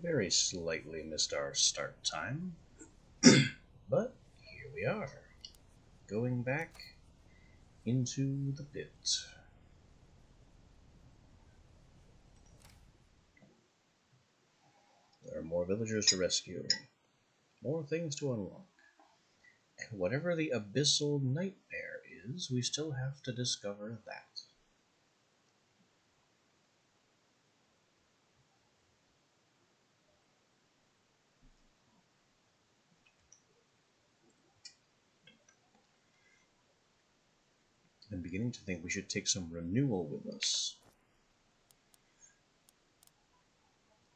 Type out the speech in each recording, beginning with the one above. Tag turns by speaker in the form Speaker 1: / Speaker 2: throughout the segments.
Speaker 1: Very slightly missed our start time, but here we are, going back into the pit. There are more villagers to rescue, more things to unlock, and whatever the abyssal nightmare is, we still have to discover that. I'm beginning to think we should take some renewal with us,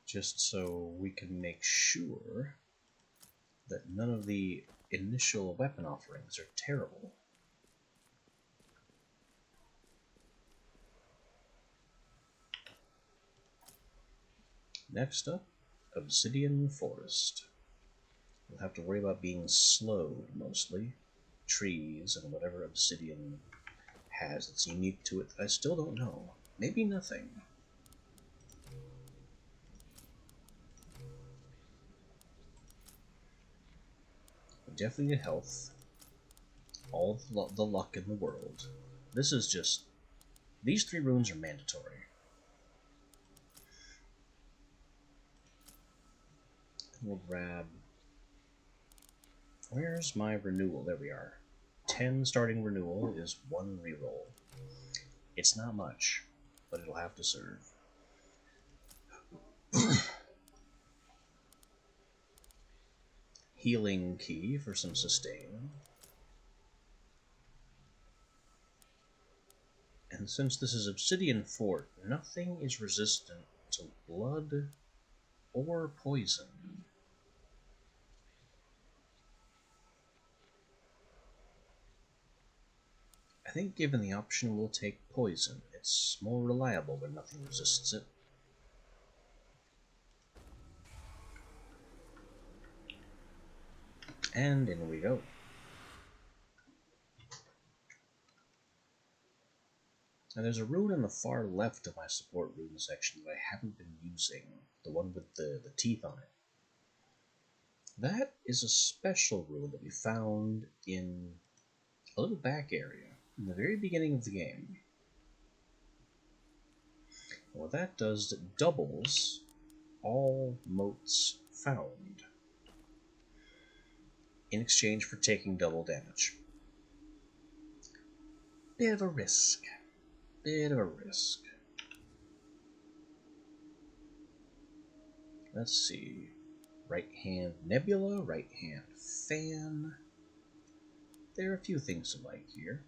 Speaker 1: just so we can make sure that none of the initial weapon offerings are terrible. Next up, Obsidian Forest. We'll have to worry about being slowed, mostly. Trees and whatever obsidian has that's unique to it that I still don't know. Maybe nothing. We definitely need health. All the luck in the world. This is just... These 3 runes are mandatory. We'll grab... Where's my renewal? There we are. 10 starting renewal is 1 reroll. It's not much, but it'll have to serve. Healing key for some sustain. And since this is Obsidian Fort, nothing is resistant to blood or poison. I think given the option, we'll take poison. It's more reliable when nothing resists it. And in we go. Now there's a rune on the far left of my support rune section that I haven't been using. The one with the teeth on it. That is a special rune that we found in a little back area, in the very beginning of the game. And what that does is it doubles all motes found in exchange for taking double damage. Bit of a risk. Let's see. Right hand nebula, right hand fan. There are a few things to like here.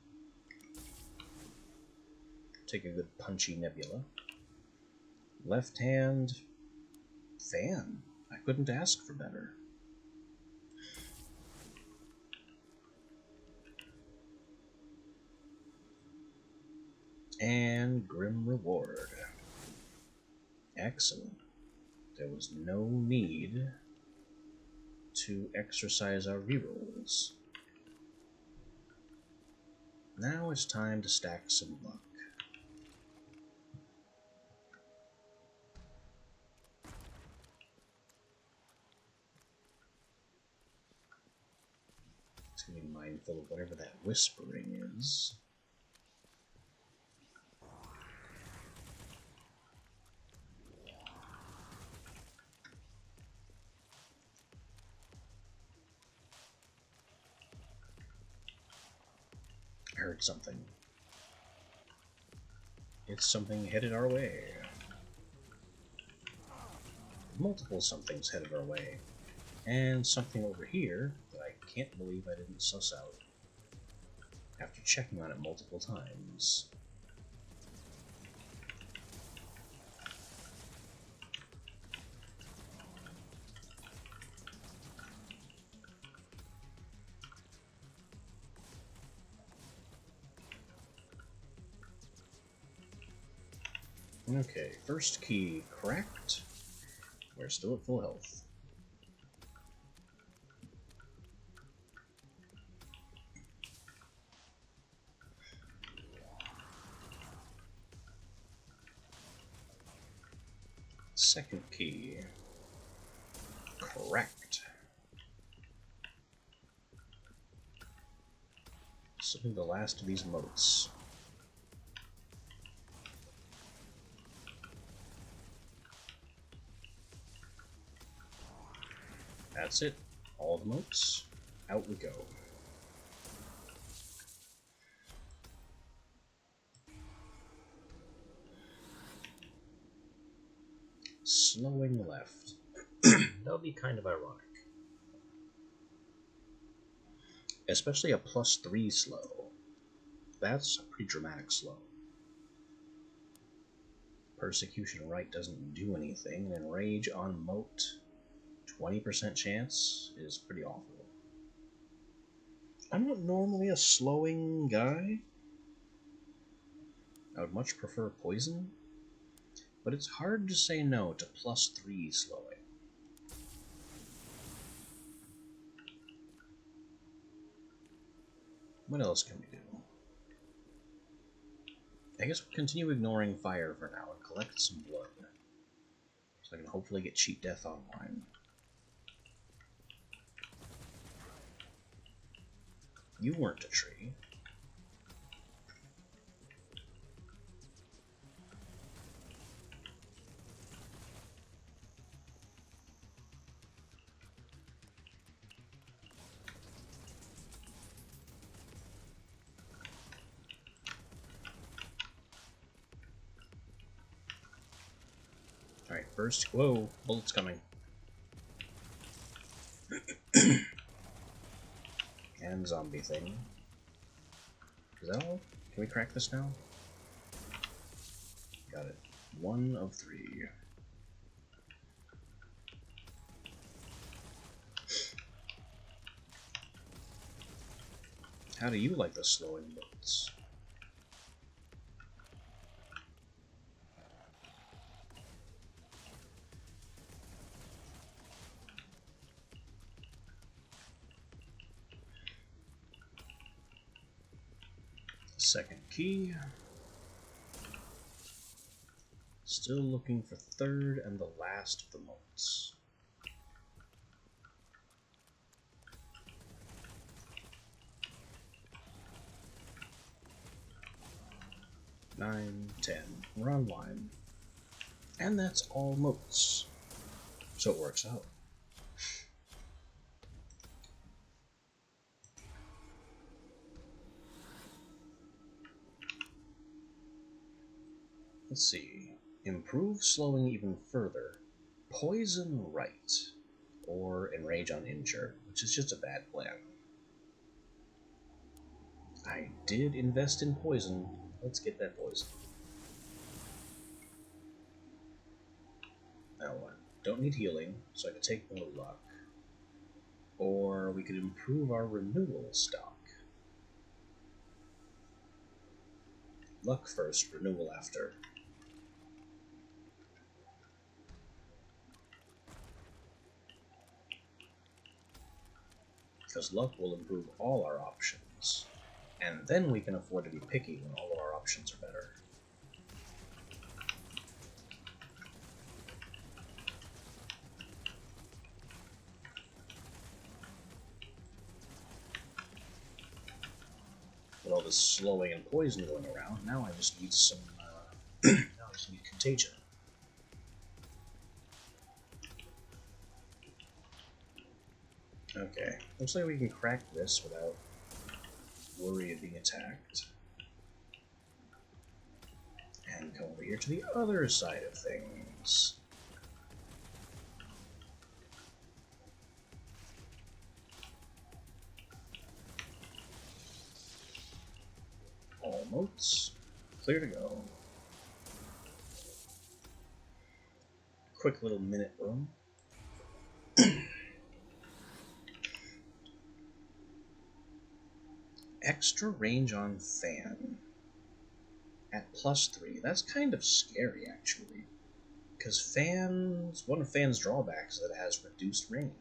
Speaker 1: Take a good punchy nebula. Left hand fan. I couldn't ask for better. And Grim Reward. Excellent. There was no need to exercise our rerolls. Now it's time to stack some luck. Let's be mindful of whatever that whispering is. I heard something. It's something headed our way. Multiple somethings headed our way. And something over here that I can't believe I didn't suss out after checking on it multiple times. Okay, first key cracked. We're still at full health. Second key. Cracked. Slipping the last of these motes. That's it. All the motes. Out we go. Slowing left. That would be kind of ironic. Especially a +3 slow. That's a pretty dramatic slow. Persecution right doesn't do anything, and Enrage on Moat, 20% chance is pretty awful. I'm not normally a slowing guy. I would much prefer Poison, but it's hard to say no to +3 slowing. What else can we do? I guess we'll continue ignoring fire for now and collect some blood. So I can hopefully get Cheat Death online. You weren't a tree. Alright, first. Whoa, bullets coming. And zombie thing. Is that all? Can we crack this now? Got it. 1 of 3. How do you like the slowing bullets? Second key. Still looking for third and the last of the motes. Nine, 10. We're online. And that's all motes. So it works out. Let's see. Improve slowing even further. Poison right. Or Enrage on Injure, which is just a bad plan. I did invest in poison. Let's get that poison. Now what? Don't need healing, so I could take more luck. Or we could improve our renewal stock. Luck first, renewal after. Because luck will improve all our options. And then we can afford to be picky when all of our options are better. With all this slowing and poison going around, now I just need some, now I just need Contagion. Okay, looks like we can crack this without worry of being attacked. And come over here to the other side of things. All motes. Clear to go. Quick little minute room. Extra range on Fan. At +3. That's kind of scary, actually. Because Fan's... one of Fan's drawbacks is that it has reduced range.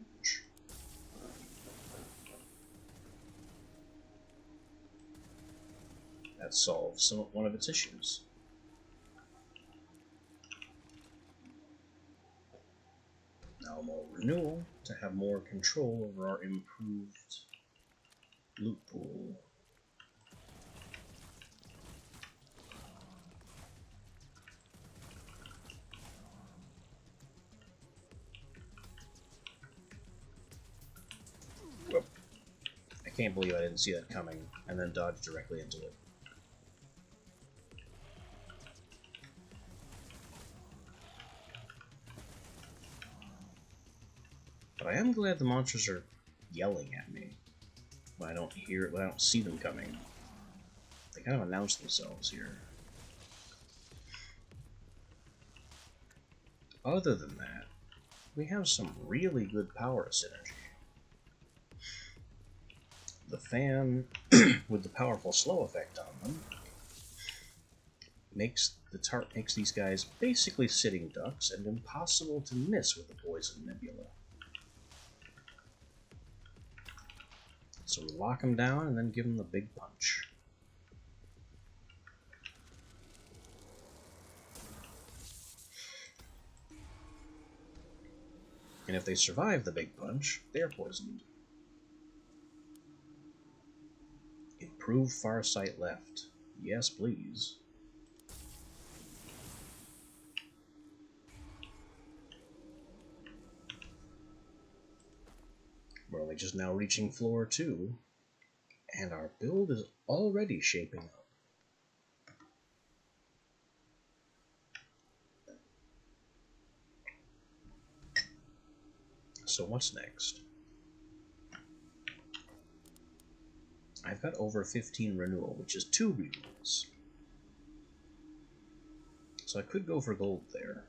Speaker 1: That solves one of its issues. Now more renewal to have more control over our improved loot pool. Whoop. I can't believe I didn't see that coming and then dodged directly into it. But I am glad the monsters are yelling at me when I don't hear it, when I don't see them coming. They kind of announce themselves here. Other than that, we have some really good power synergy. The fan, with the powerful slow effect on them, makes these guys basically sitting ducks and impossible to miss with the poison nebula. So we lock them down and then give them the big punch. And if they survive the big punch, they're poisoned. Improve Farsight left. Yes, please. We're only just now reaching floor 2, and our build is already shaping up. So what's next? I've got over 15 renewal, which is 2 renewals. So I could go for gold there.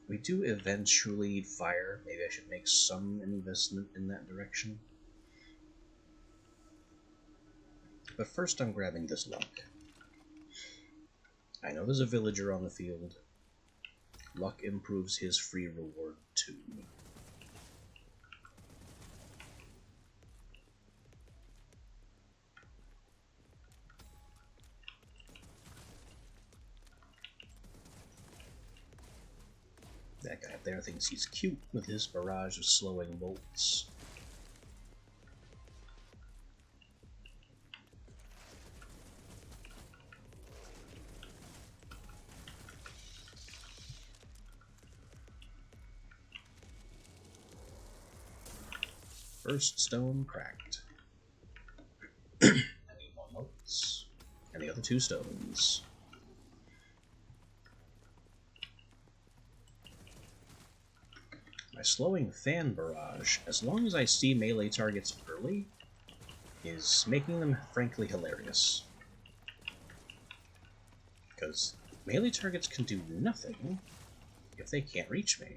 Speaker 1: We do eventually need fire. Maybe I should make some investment in that direction. But first I'm grabbing this luck. I know there's a villager on the field. Luck improves his free reward too. That guy up there thinks he's cute with his barrage of slowing bolts. First stone cracked. I need more bolts. And the other 2 stones. My slowing fan barrage, as long as I see melee targets early, is making them frankly hilarious. Because melee targets can do nothing if they can't reach me.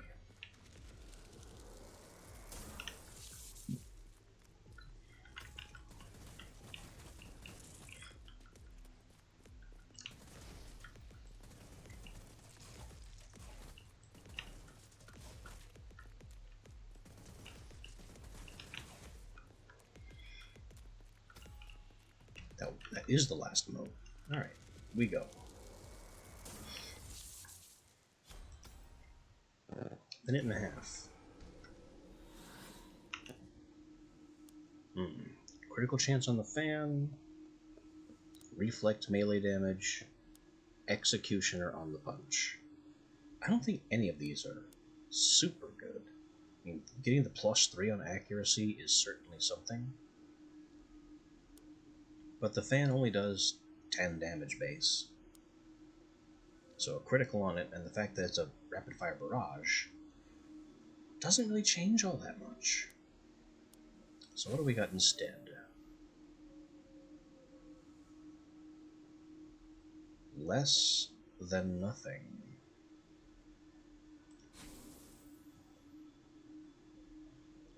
Speaker 1: That is the last mode. Alright, we go. Minute and a half. Critical chance on the fan. Reflect melee damage. Executioner on the punch. I don't think any of these are super good. I mean, getting the +3 on accuracy is certainly something. But the fan only does 10 damage base. So a critical on it, and the fact that it's a rapid fire barrage, doesn't really change all that much. So what do we got instead? Less than nothing.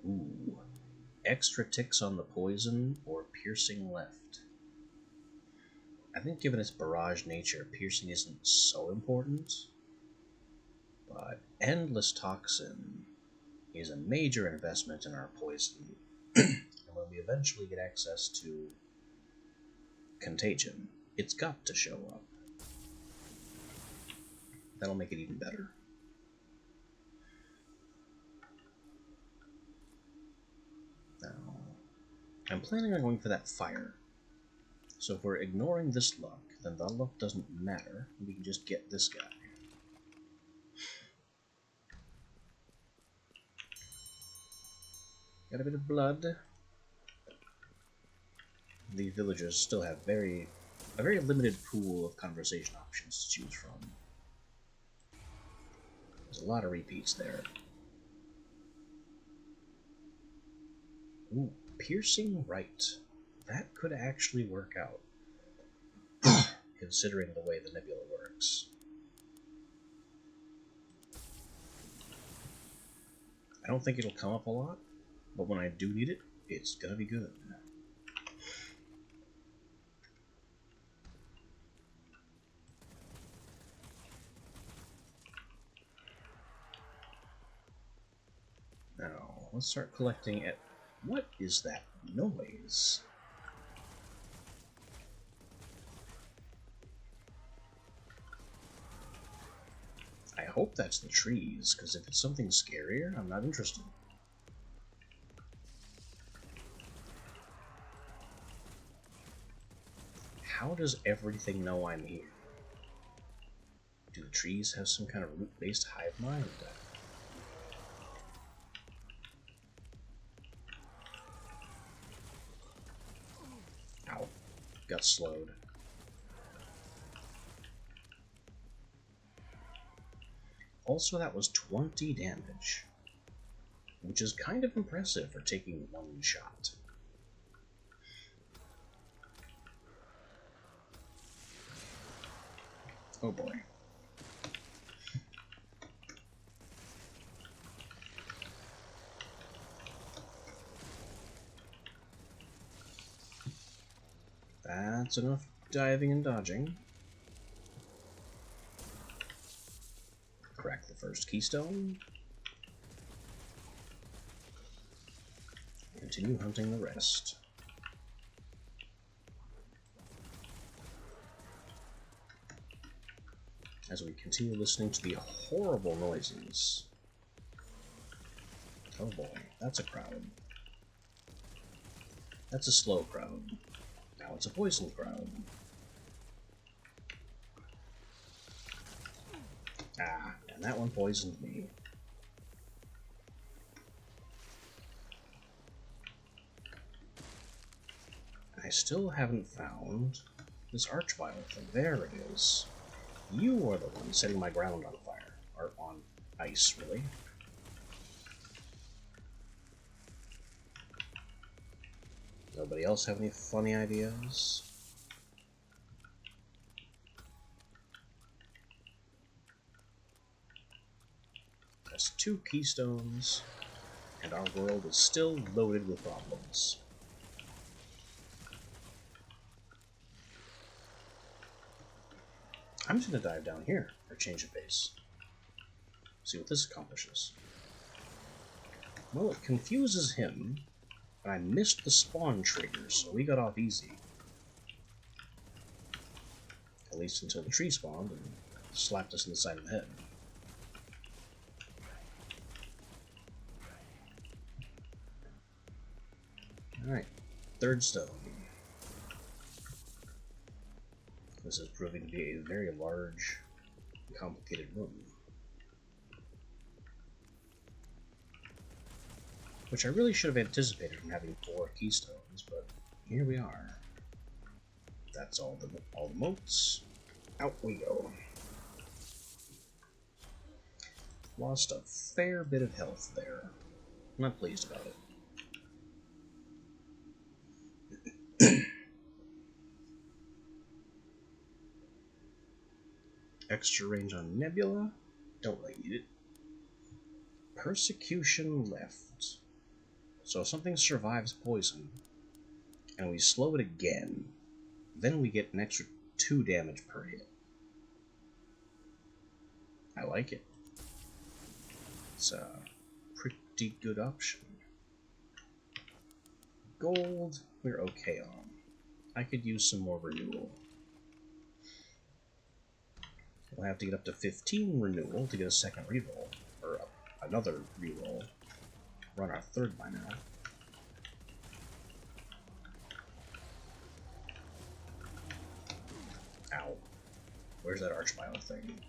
Speaker 1: Ooh. Extra ticks on the poison or piercing left. I think given its barrage nature, piercing isn't so important. But Endless Toxin is a major investment in our poison. And when we eventually get access to Contagion, it's got to show up. That'll make it even better. Now, I'm planning on going for that fire. So if we're ignoring this luck, then the luck doesn't matter. We can just get this guy. Got a bit of blood. The villagers still have a very limited pool of conversation options to choose from. There's a lot of repeats there. Ooh, piercing right. That could actually work out, considering the way the nebula works. I don't think it'll come up a lot, but when I do need it, it's gonna be good. Now, let's start collecting at... What is that noise? I hope that's the trees, because if it's something scarier, I'm not interested. How does everything know I'm here? Do the trees have some kind of root-based hive mind? Ow. Got slowed. Also, that was 20 damage, which is kind of impressive for taking one shot. Oh boy. That's enough diving and dodging. Crack the first keystone. Continue hunting the rest. As we continue listening to the horrible noises. Oh boy, that's a crowd. That's a slow crowd. Now it's a poison crowd. Ah, and that one poisoned me. I still haven't found this archvile thing. There it is. You are the one setting my ground on fire. Or on ice, really. Nobody else have any funny ideas? That's 2 keystones, and our world is still loaded with problems. I'm just going to dive down here for a change of pace. See what this accomplishes. Well, it confuses him, but I missed the spawn trigger, so we got off easy. At least until the tree spawned and slapped us in the side of the head. Alright, 3rd stone. This is proving to be a very large, complicated room. Which I really should have anticipated from having 4 keystones, but here we are. That's all the motes. Out we go. Lost a fair bit of health there. I'm not pleased about it. Extra range on Nebula. Don't really need it. Persecution left. So if something survives poison, and we slow it again, then we get an extra 2 damage per hit. I like it. It's a pretty good option. Gold, we're okay on. I could use some more renewal. We'll have to get up to 15 renewal to get a second reroll, or another reroll. We're on our 3rd by now. Where's that Archvile thing?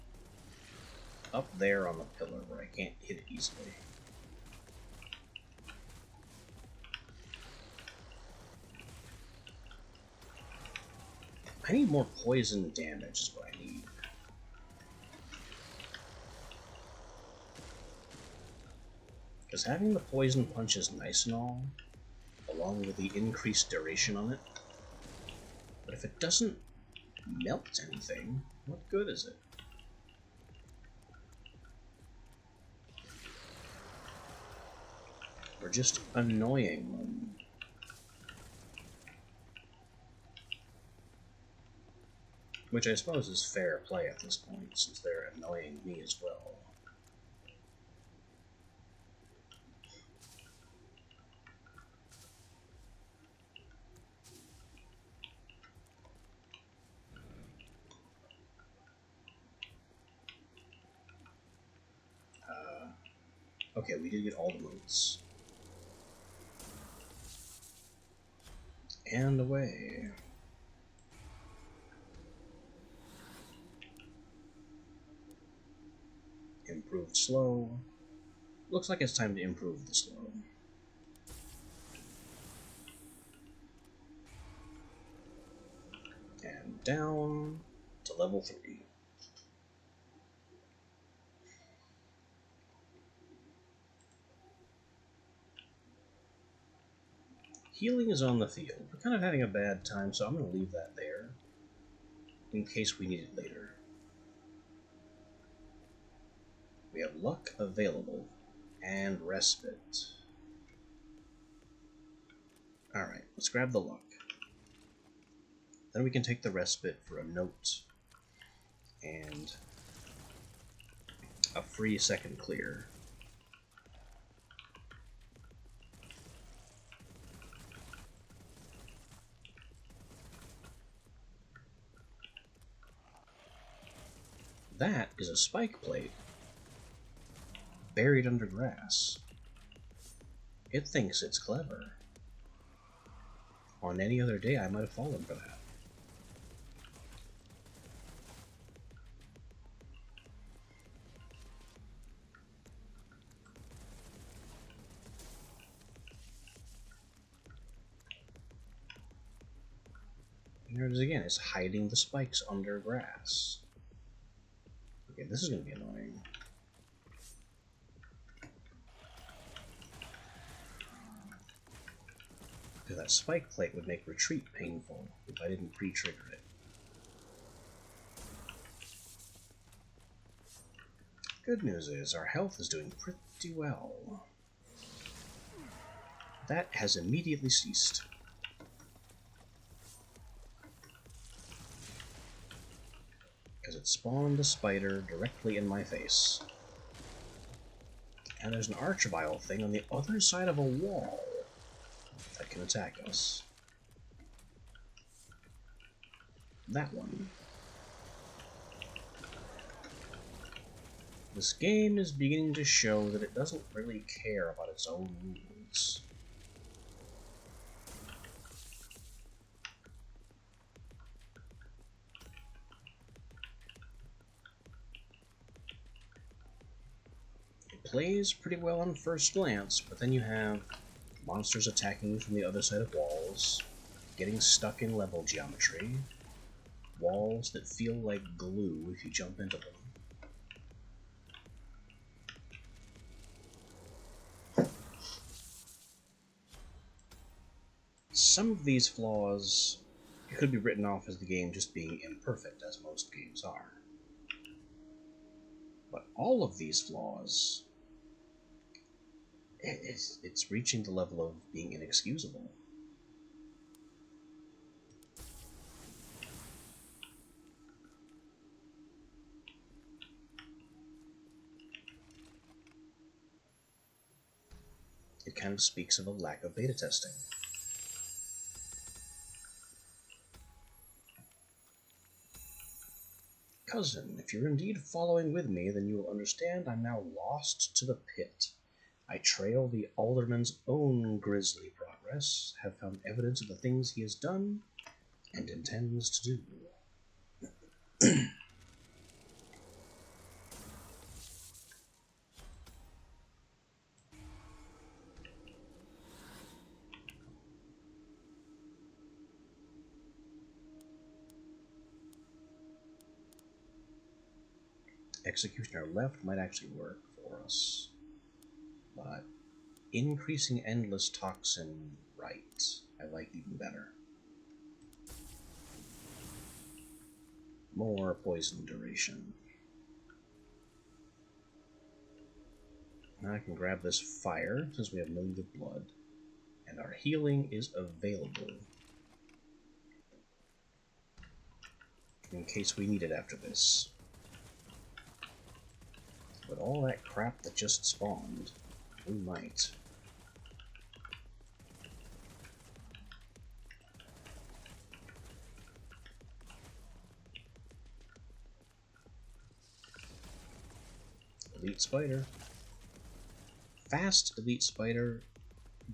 Speaker 1: Up there on the pillar where I can't hit it easily. I need more poison damage is what I need. Because having the poison punch is nice and all, along with the increased duration on it. But if it doesn't melt anything, what good is it? We're just annoying them. Which I suppose is fair play at this point, since they're annoying me as well. Okay, we did get all the motes. And away. Improved slow. Looks like it's time to improve the slow. And down to level 3. Healing is on the field. We're kind of having a bad time, so I'm going to leave that there in case we need it later. We have luck available and respite. Alright, let's grab the luck. Then we can take the respite for a note and a free second clear. That is a spike plate buried under grass. It thinks it's clever. On any other day, I might have fallen for that. And there it is again. It's hiding the spikes under grass. Okay, this is going to be annoying. Because that spike plate would make retreat painful if I didn't pre-trigger it. Good news is our health is doing pretty well. That has immediately ceased. Because it spawned a spider directly in my face. And there's an Archvile thing on the other side of a wall that can attack us. That one. This game is beginning to show that it doesn't really care about its own rules. It plays pretty well on first glance, but then you have monsters attacking you from the other side of walls, getting stuck in level geometry, walls that feel like glue if you jump into them. Some of these flaws could be written off as the game just being imperfect, as most games are. But all of these flaws, it's reaching the level of being inexcusable. It kind of speaks of a lack of beta testing. Cousin, if you're indeed following with me, then you will understand I'm now lost to the pit. I trail the Alderman's own grisly progress, have found evidence of the things he has done, and intends to do. Executioner left might actually work for us, but increasing endless toxin right, I like even better. More poison duration. Now I can grab this fire, since we have no need of blood, and our healing is available in case we need it after this. But all that crap that just spawned, we might. Elite Spider. Fast Elite Spider,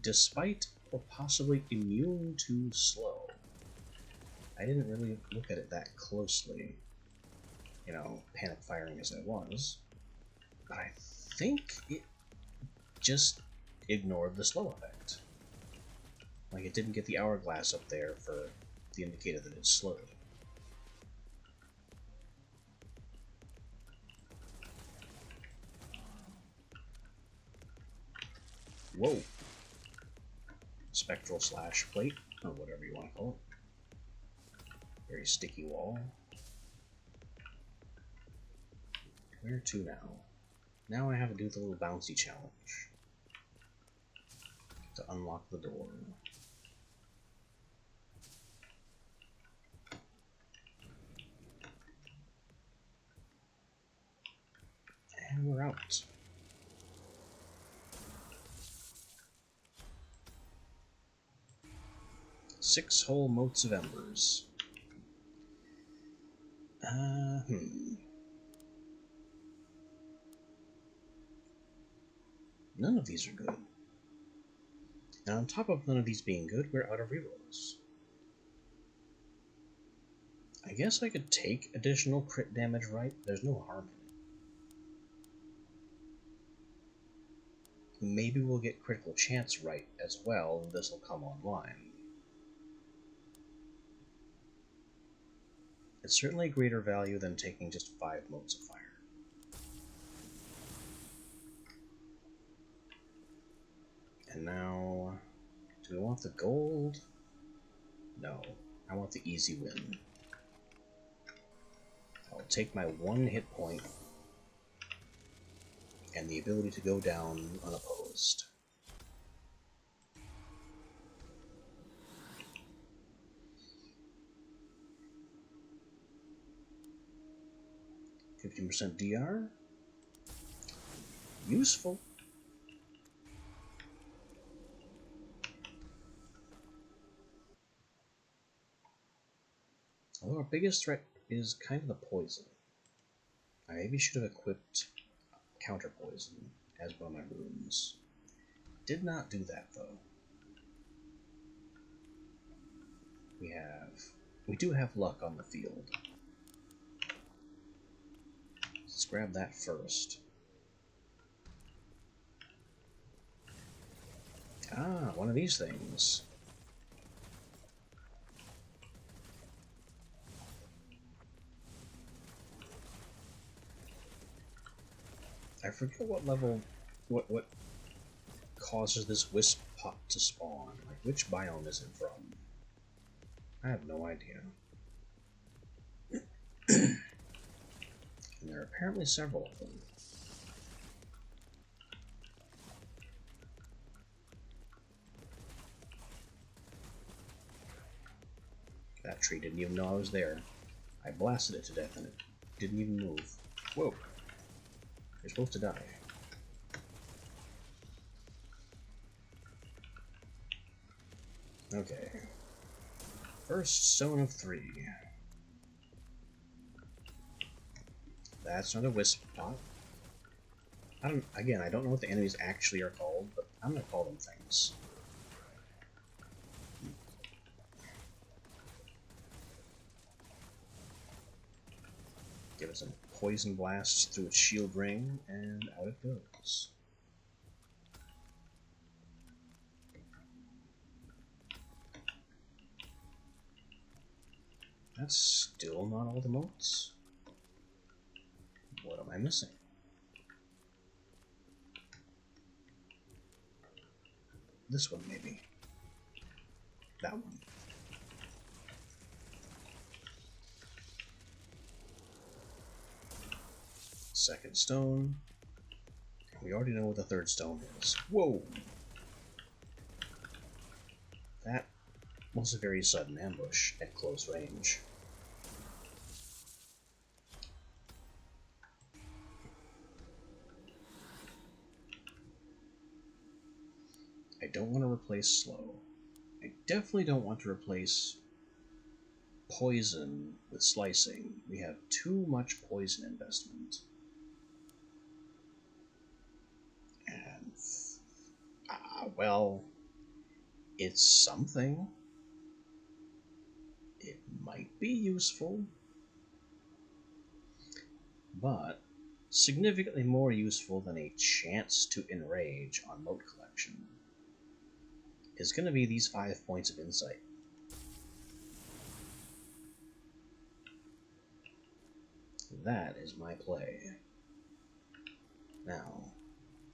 Speaker 1: despite or possibly immune to slow. I didn't really look at it that closely, you know, panic firing as I was, but I think it just ignored the slow effect. Like, it didn't get the hourglass up there for the indicator that it's slowed. Whoa! Spectral slash plate, or whatever you want to call it. Very sticky wall. Where to now? Now I have to do the little bouncy challenge to unlock the door. And we're out. Six whole motes of embers. None of these are good. And on top of none of these being good, we're out of rerolls. I guess I could take additional crit damage right, there's no harm in it. Maybe we'll get critical chance right as well, and this will come online. It's certainly a greater value than taking just 5 motes of fire. And now, do we want the gold? No, I want the easy win. I'll take my 1 hit point and the ability to go down unopposed. %, DR. Useful. Although our biggest threat is kind of the poison. I maybe should have equipped counter poison as one of my runes. Did not do that though. We do have luck on the field. Let's grab that first. Ah, one of these things. I forget what level, what causes this wisp pot to spawn. Like, which biome is it from? I have no idea. And there are apparently several of them. That tree didn't even know I was there. I blasted it to death and it didn't even move. Whoa. You're supposed to die. Okay. First zone of 3. That's not a wisp pot. I don't know what the enemies actually are called, but I'm gonna call them things. Give it some poison blasts through its shield ring, and out it goes. That's still not all the motes. What am I missing? This one, maybe. That one. Second stone. We already know what the third stone is. Whoa! That was a very sudden ambush at close range. I don't want to replace slow. I definitely don't want to replace poison with slicing. We have too much poison investment. And, well, it's something. It might be useful, but significantly more useful than a chance to enrage on Mote Collection is going to be these 5 points of insight. That is my play. Now,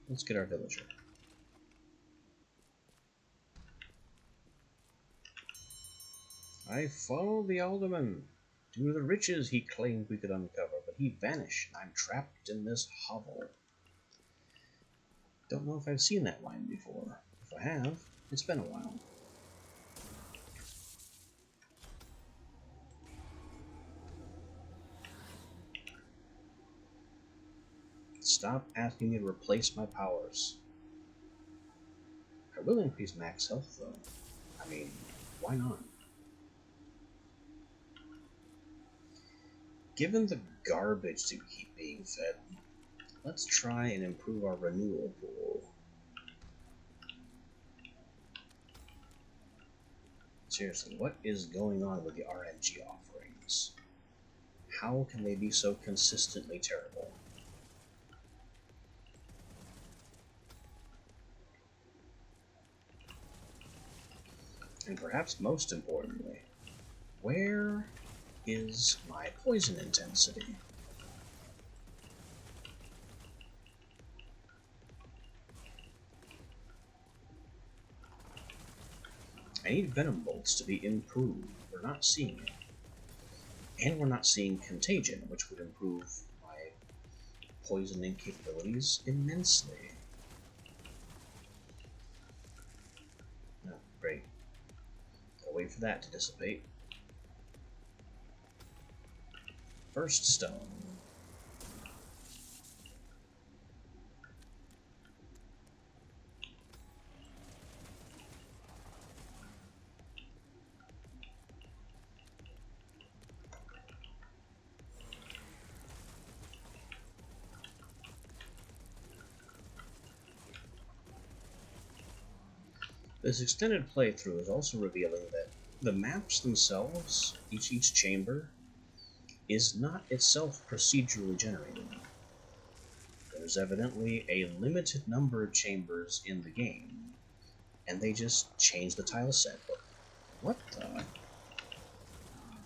Speaker 1: let's get our villager. I follow the alderman due to the riches he claimed we could uncover, but he vanished, and I'm trapped in this hovel. Don't know if I've seen that line before. If I have, it's been a while. Stop asking me to replace my powers. I will increase max health, though. I mean, why not? Given the garbage that we keep being fed, let's try and improve our renewal pool. Seriously, what is going on with the RNG offerings? How can they be so consistently terrible? And perhaps most importantly, where is my poison intensity? I need Venom Bolts to be improved. We're not seeing it. And we're not seeing Contagion, which would improve my poisoning capabilities immensely. Oh, great. Gotta wait for that to dissipate. First stone. This extended playthrough is also revealing that the maps themselves, each chamber, is not itself procedurally generated. There's evidently a limited number of chambers in the game, and they just changed the tile set. What the?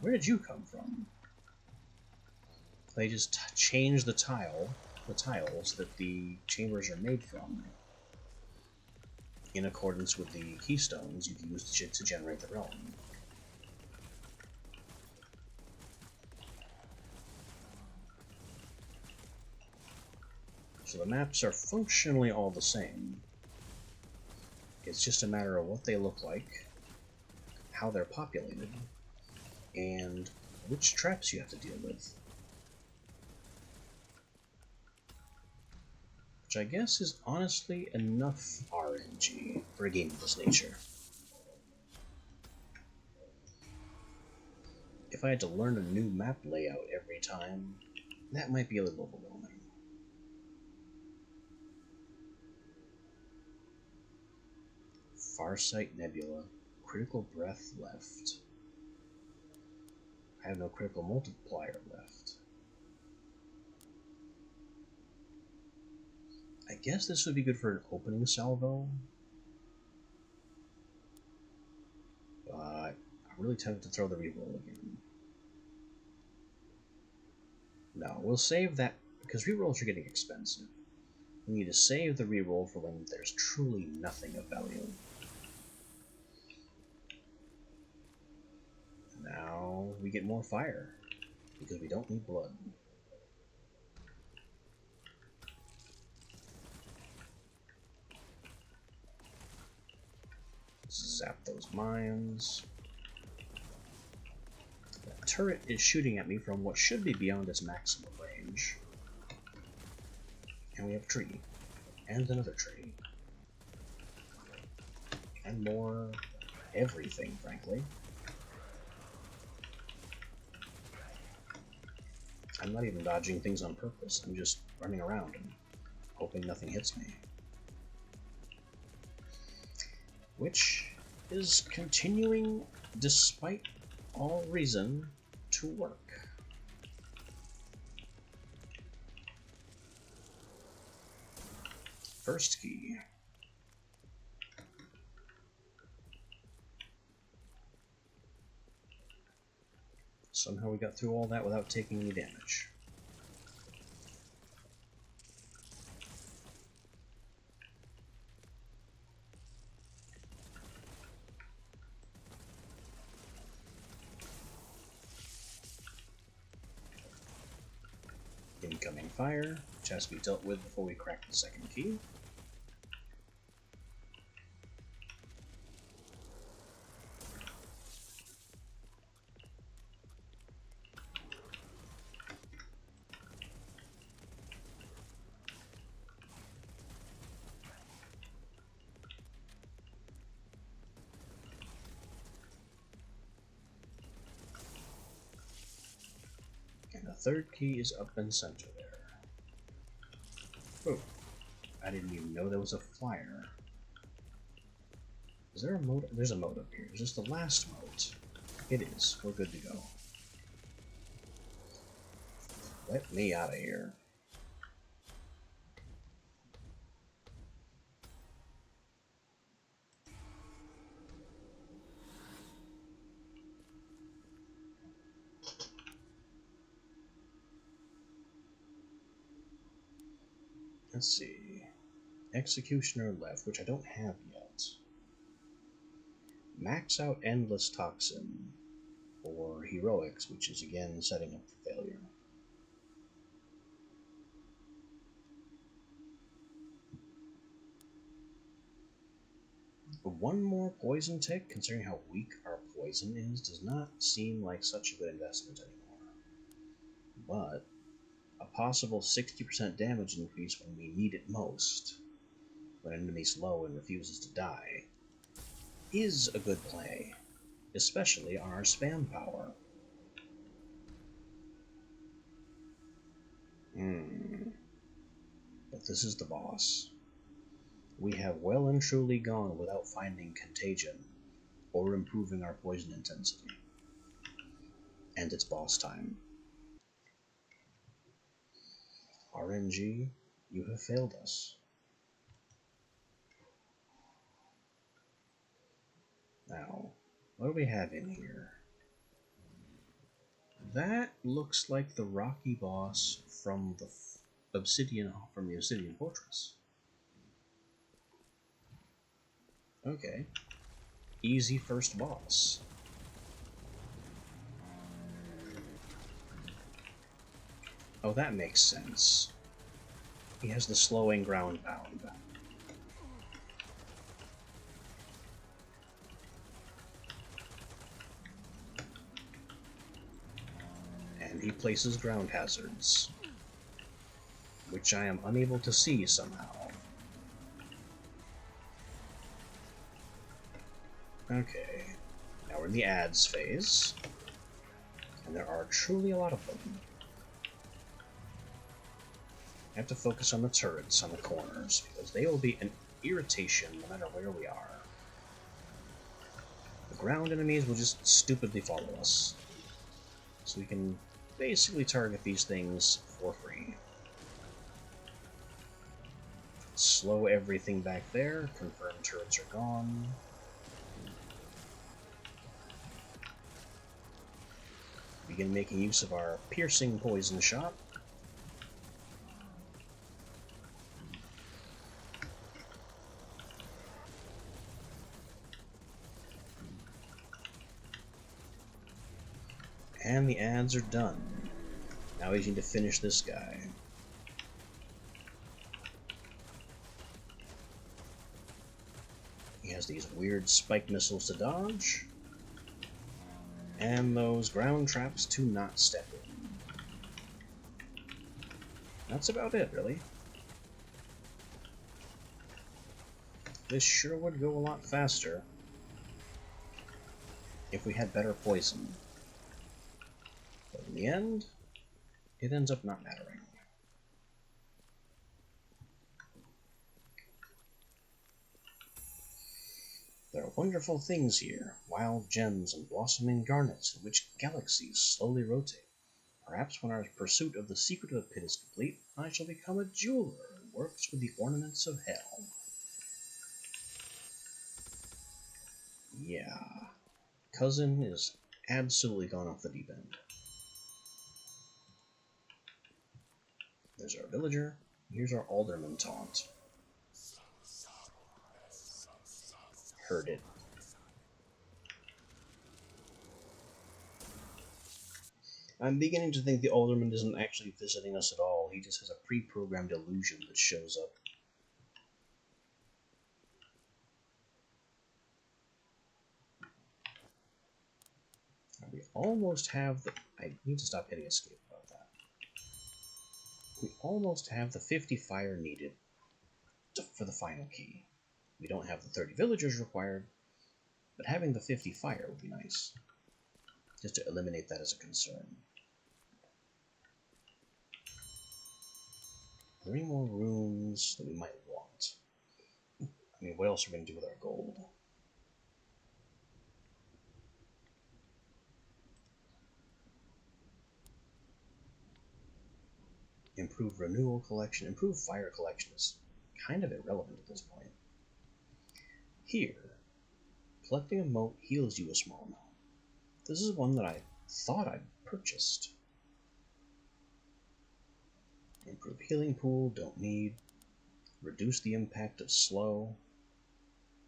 Speaker 1: Where did you come from? They just changed the tiles that the chambers are made from, in accordance with the keystones you've used to generate the realm. So the maps are functionally all the same. It's just a matter of what they look like, how they're populated, and which traps you have to deal with. Which I guess is honestly enough RNG for a game of this nature. If I had to learn a new map layout every time, that might be a little overwhelming. Farsight Nebula, critical breath left. I have no critical multiplier left. I guess this would be good for an opening salvo, but I'm really tempted to throw the reroll again. No, we'll save that because rerolls are getting expensive. We need to save the reroll for when there's truly nothing of value. Now we get more fire, because we don't need blood. Zap those mines. That turret is shooting at me from what should be beyond its maximum range. And we have a tree. And another tree. And more everything, frankly. I'm not even dodging things on purpose. I'm just running around and hoping nothing hits me. Which is continuing, despite all reason, to work. First key. Somehow we got through all that without taking any damage. Incoming fire, which has to be dealt with before we crack the second key. And the third key is up in center there. Oh, I didn't even know there was a flyer. Is there a moat? There's a moat up here. Is this the last moat? It is. We're good to go. Let me out of here. Let's see. Executioner left, which I don't have yet. Max out Endless Toxin for Heroics, which is again setting up for failure. But one more poison tick, considering how weak our poison is, does not seem like such a good investment anymore. But a possible 60% damage increase when we need it most, when an enemy's low and refuses to die, is a good play, especially on our spam power. But this is the boss. We have well and truly gone without finding contagion or improving our poison intensity. And it's boss time. RNG, you have failed us. Now, what do we have in here? That looks like the rocky boss from the Obsidian Fortress. Okay. Easy first boss. Oh, that makes sense. He has the slowing ground pound. And he places ground hazards, which I am unable to see somehow. Okay, now we're in the ads phase, and there are truly a lot of them. I have to focus on the turrets on the corners, because they will be an irritation no matter where we are. The ground enemies will just stupidly follow us, so we can basically target these things for free. Slow everything back there, confirm turrets are gone. Begin making use of our piercing poison shot. And the ads are done. Now we need to finish this guy. He has these weird spike missiles to dodge, and those ground traps to not step in. That's about it, really. This sure would go a lot faster if we had better poison. But in the end, it ends up not mattering. There are wonderful things here, wild gems and blossoming garnets in which galaxies slowly rotate. Perhaps when our pursuit of the secret of the pit is complete, I shall become a jeweler who works with the ornaments of hell. Yeah, cousin is absolutely gone off the deep end. There's our villager. Here's our alderman taunt. Heard it. I'm beginning to think the alderman isn't actually visiting us at all. He just has a pre-programmed illusion that shows up. We almost have the... I need to stop hitting escape about that. We almost have the 50 fire needed for the final key. We don't have the 30 villagers required, but having the 50 fire would be nice. Just to eliminate that as a concern. 3 more rooms that we might want. I mean, what else are we going to do with our gold? Improve renewal collection. Improve fire collection is kind of irrelevant at this point. Here, collecting a mote heals you a small amount. This is one that I thought I'd purchased. Improve healing pool, don't need. Reduce the impact of slow.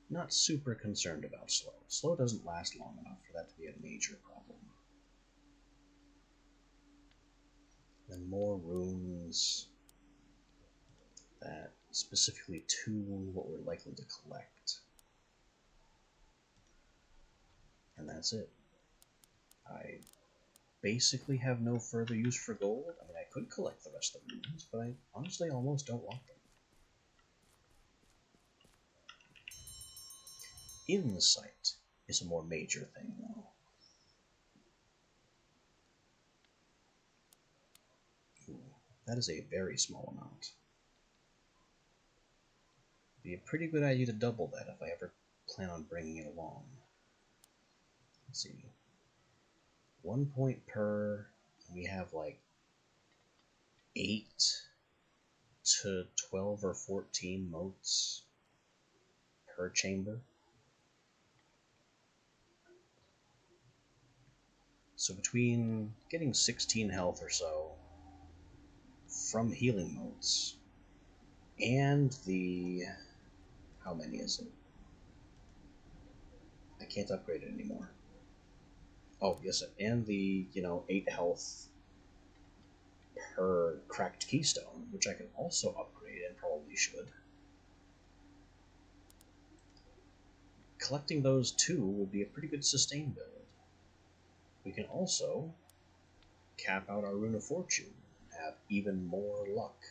Speaker 1: Not super concerned about slow. Slow doesn't last long enough for that to be a major problem. And more runes that specifically tune what we're likely to collect. And that's it. I basically have no further use for gold. I mean, I could collect the rest of the runes, but I honestly almost don't want them. Insight is a more major thing, though. Ooh, that is a very small amount. Be a pretty good idea to double that if I ever plan on bringing it along. Let's see. 1 point per, we have like 8 to 12 or 14 motes per chamber. So between getting 16 health or so from healing motes and the... how many is it? I can't upgrade it anymore. Oh, yes, and the, 8 health per cracked keystone, which I can also upgrade and probably should. Collecting those 2 would be a pretty good sustain build. We can also cap out our Rune of Fortune and have even more luck.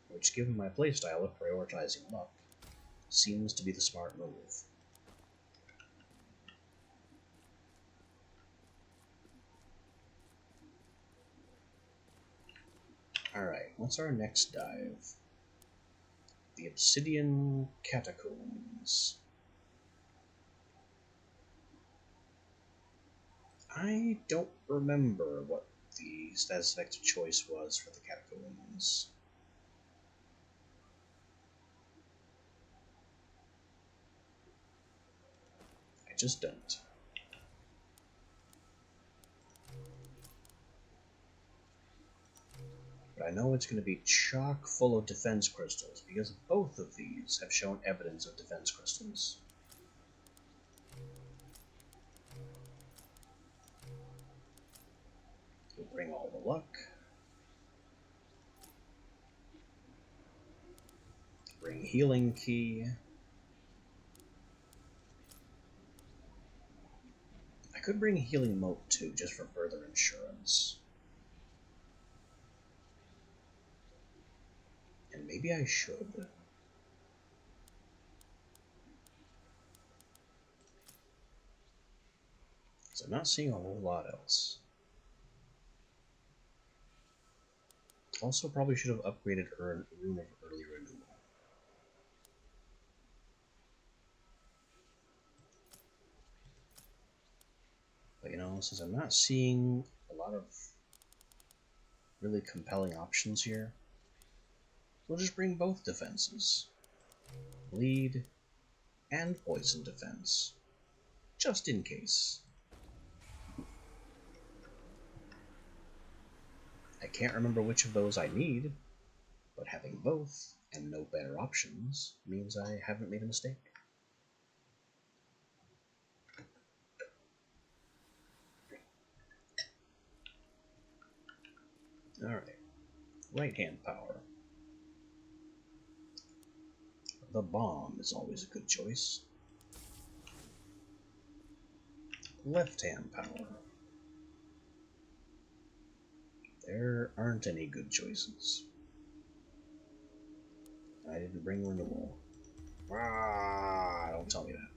Speaker 1: Which, given my playstyle of prioritizing luck, seems to be the smart move. Alright, what's our next dive? The Obsidian Catacombs. I don't remember what the status effect choice was for the Catacombs. I just don't. But I know it's going to be chock full of defense crystals, because both of these have shown evidence of defense crystals. We'll bring all the luck. Bring healing key. I could bring healing mote too, just for further insurance. And maybe I should. So I'm not seeing a whole lot else. Also, probably should have upgraded Rune of Early Renewal. But you know, since I'm not seeing a lot of really compelling options here, we'll just bring both defenses. Bleed and poison defense. Just in case. I can't remember which of those I need, but having both and no better options means I haven't made a mistake. Alright, right hand power. The bomb is always a good choice. Left hand power. There aren't any good choices. I didn't bring renewal. Ah, don't tell me that.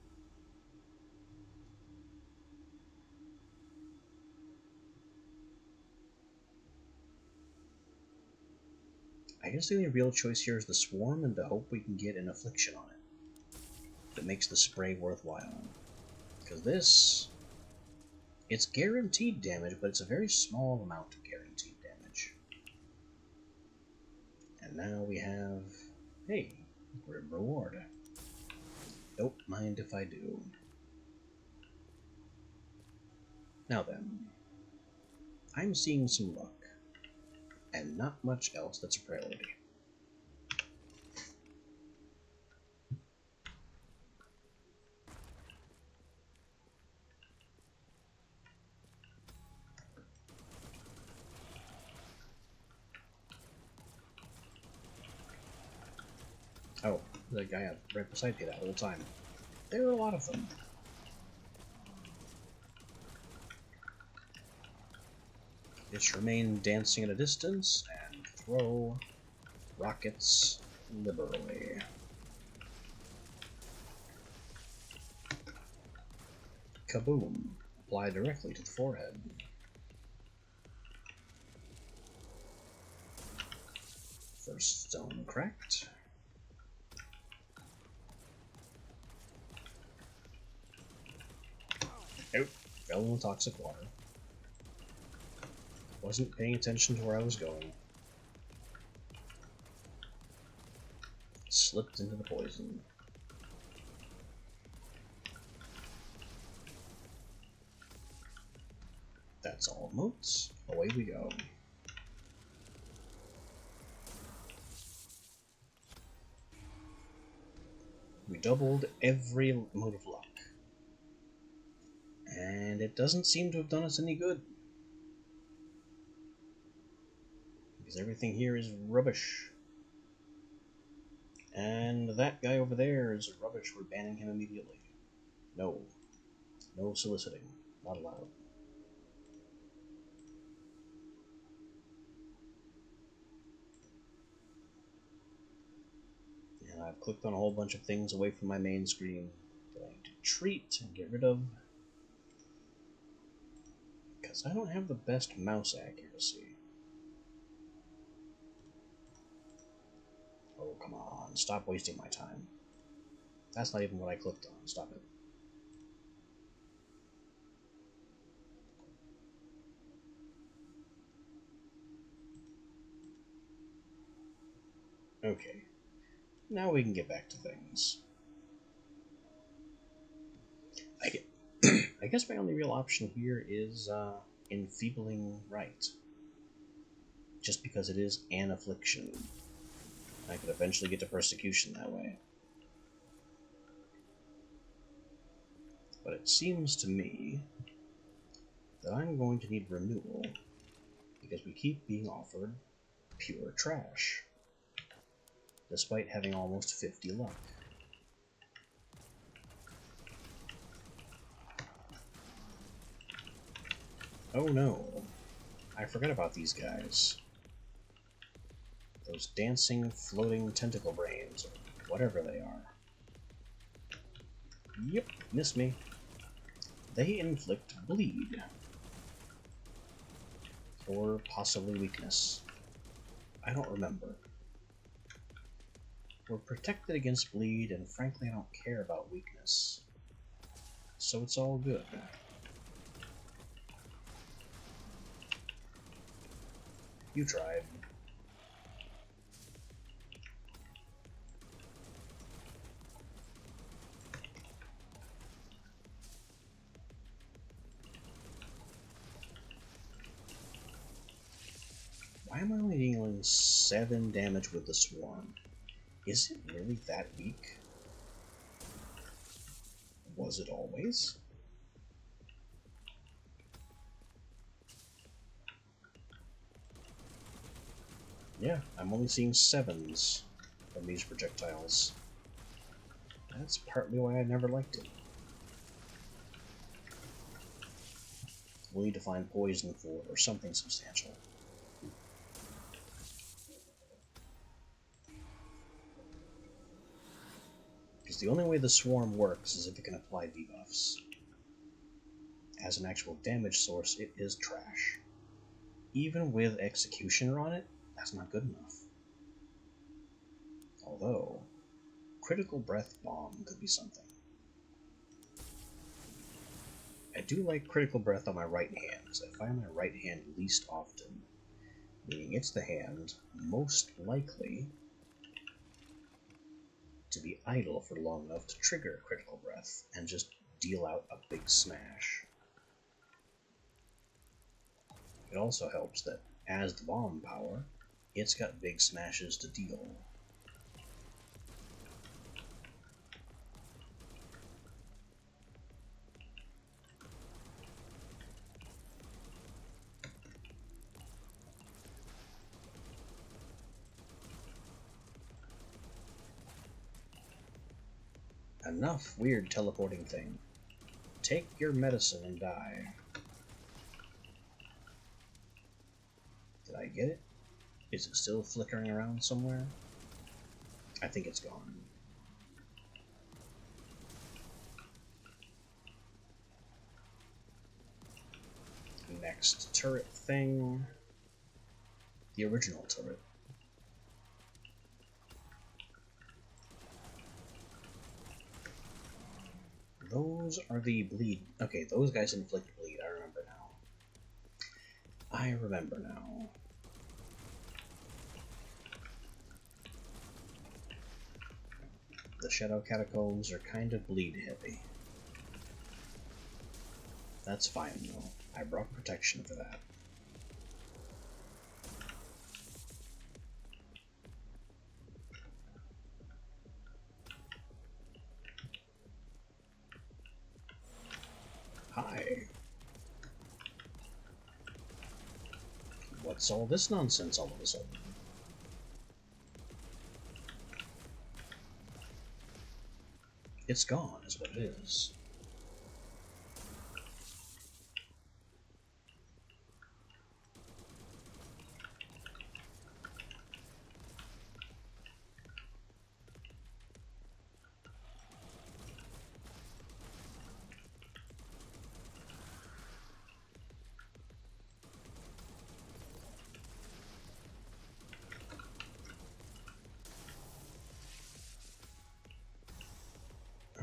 Speaker 1: I guess the only real choice here is the swarm and to hope we can get an affliction on it that makes the spray worthwhile. Because this, it's guaranteed damage, but it's a very small amount of guaranteed damage. And now we have, hey, reward. Don't mind if I do. Now then, I'm seeing some luck, and not much else that's a priority. Oh, the guy right beside me that whole time. There are a lot of them. Just remain dancing at a distance and throw rockets liberally. Kaboom. Apply directly to the forehead. First stone cracked. Nope. Fell in the toxic water. Wasn't paying attention to where I was going. Slipped into the poison. That's all motes. Away we go. We doubled every mote of luck. And it doesn't seem to have done us any good. Because everything here is rubbish. And that guy over there is rubbish. We're banning him immediately. No. No soliciting. Not allowed. And I've clicked on a whole bunch of things away from my main screen that I need to treat and get rid of. Because I don't have the best mouse accuracy. Oh, come on. Stop wasting my time. That's not even what I clicked on. Stop it. Okay. Now we can get back to things. I guess my only real option here is enfeebling right. Just because it is an affliction. I could eventually get to persecution that way. But it seems to me that I'm going to need renewal because we keep being offered pure trash, despite having almost 50 luck. Oh no, I forgot about these guys. Those dancing, floating tentacle brains, or whatever they are. Yep, missed me. They inflict bleed. Or possibly weakness. I don't remember. We're protected against bleed, and frankly I don't care about weakness. So it's all good. You tried. Why am I only dealing 7 damage with the swarm? Is it really that weak? Was it always? Yeah, I'm only seeing 7s from these projectiles. That's partly why I never liked it. We'll need to find poison for it or something substantial. Because the only way the swarm works is if it can apply debuffs. As an actual damage source, it is trash. Even with Executioner on it, that's not good enough. Although, Critical Breath Bomb could be something. I do like Critical Breath on my right hand, because I find my right hand least often, meaning it's the hand most likely to be idle for long enough to trigger Critical Breath and just deal out a big smash. It also helps that, as the bomb power, it's got big smashes to deal. Enough weird teleporting thing. Take your medicine and die. Did I get it? Is it still flickering around somewhere? I think it's gone. Next turret thing. The original turret. Those are the bleed. Okay, those guys inflict bleed. I remember now. I remember now. The Shadow Catacombs are kind of bleed heavy. That's fine though. I brought protection for that. Hi. What's all this nonsense all of a sudden? It's gone, is what it is.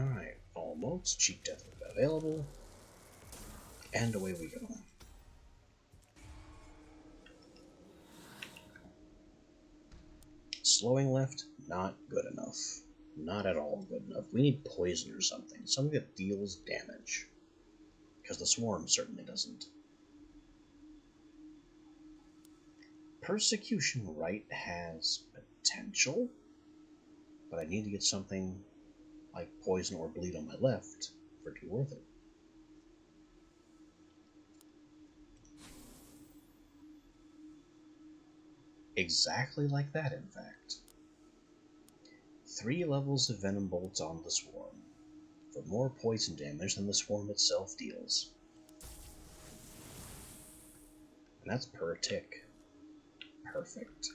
Speaker 1: Alright, almost. Cheap Death available. And away we go. Slowing left, not good enough. Not at all good enough. We need poison or something. Something that deals damage. Because the swarm certainly doesn't. Persecution right has potential, but I need to get something like poison or bleed on my left for it to be worth it. Exactly like that, in fact. 3 levels of Venom Bolts on the Swarm, for more poison damage than the Swarm itself deals. And that's per tick. Perfect.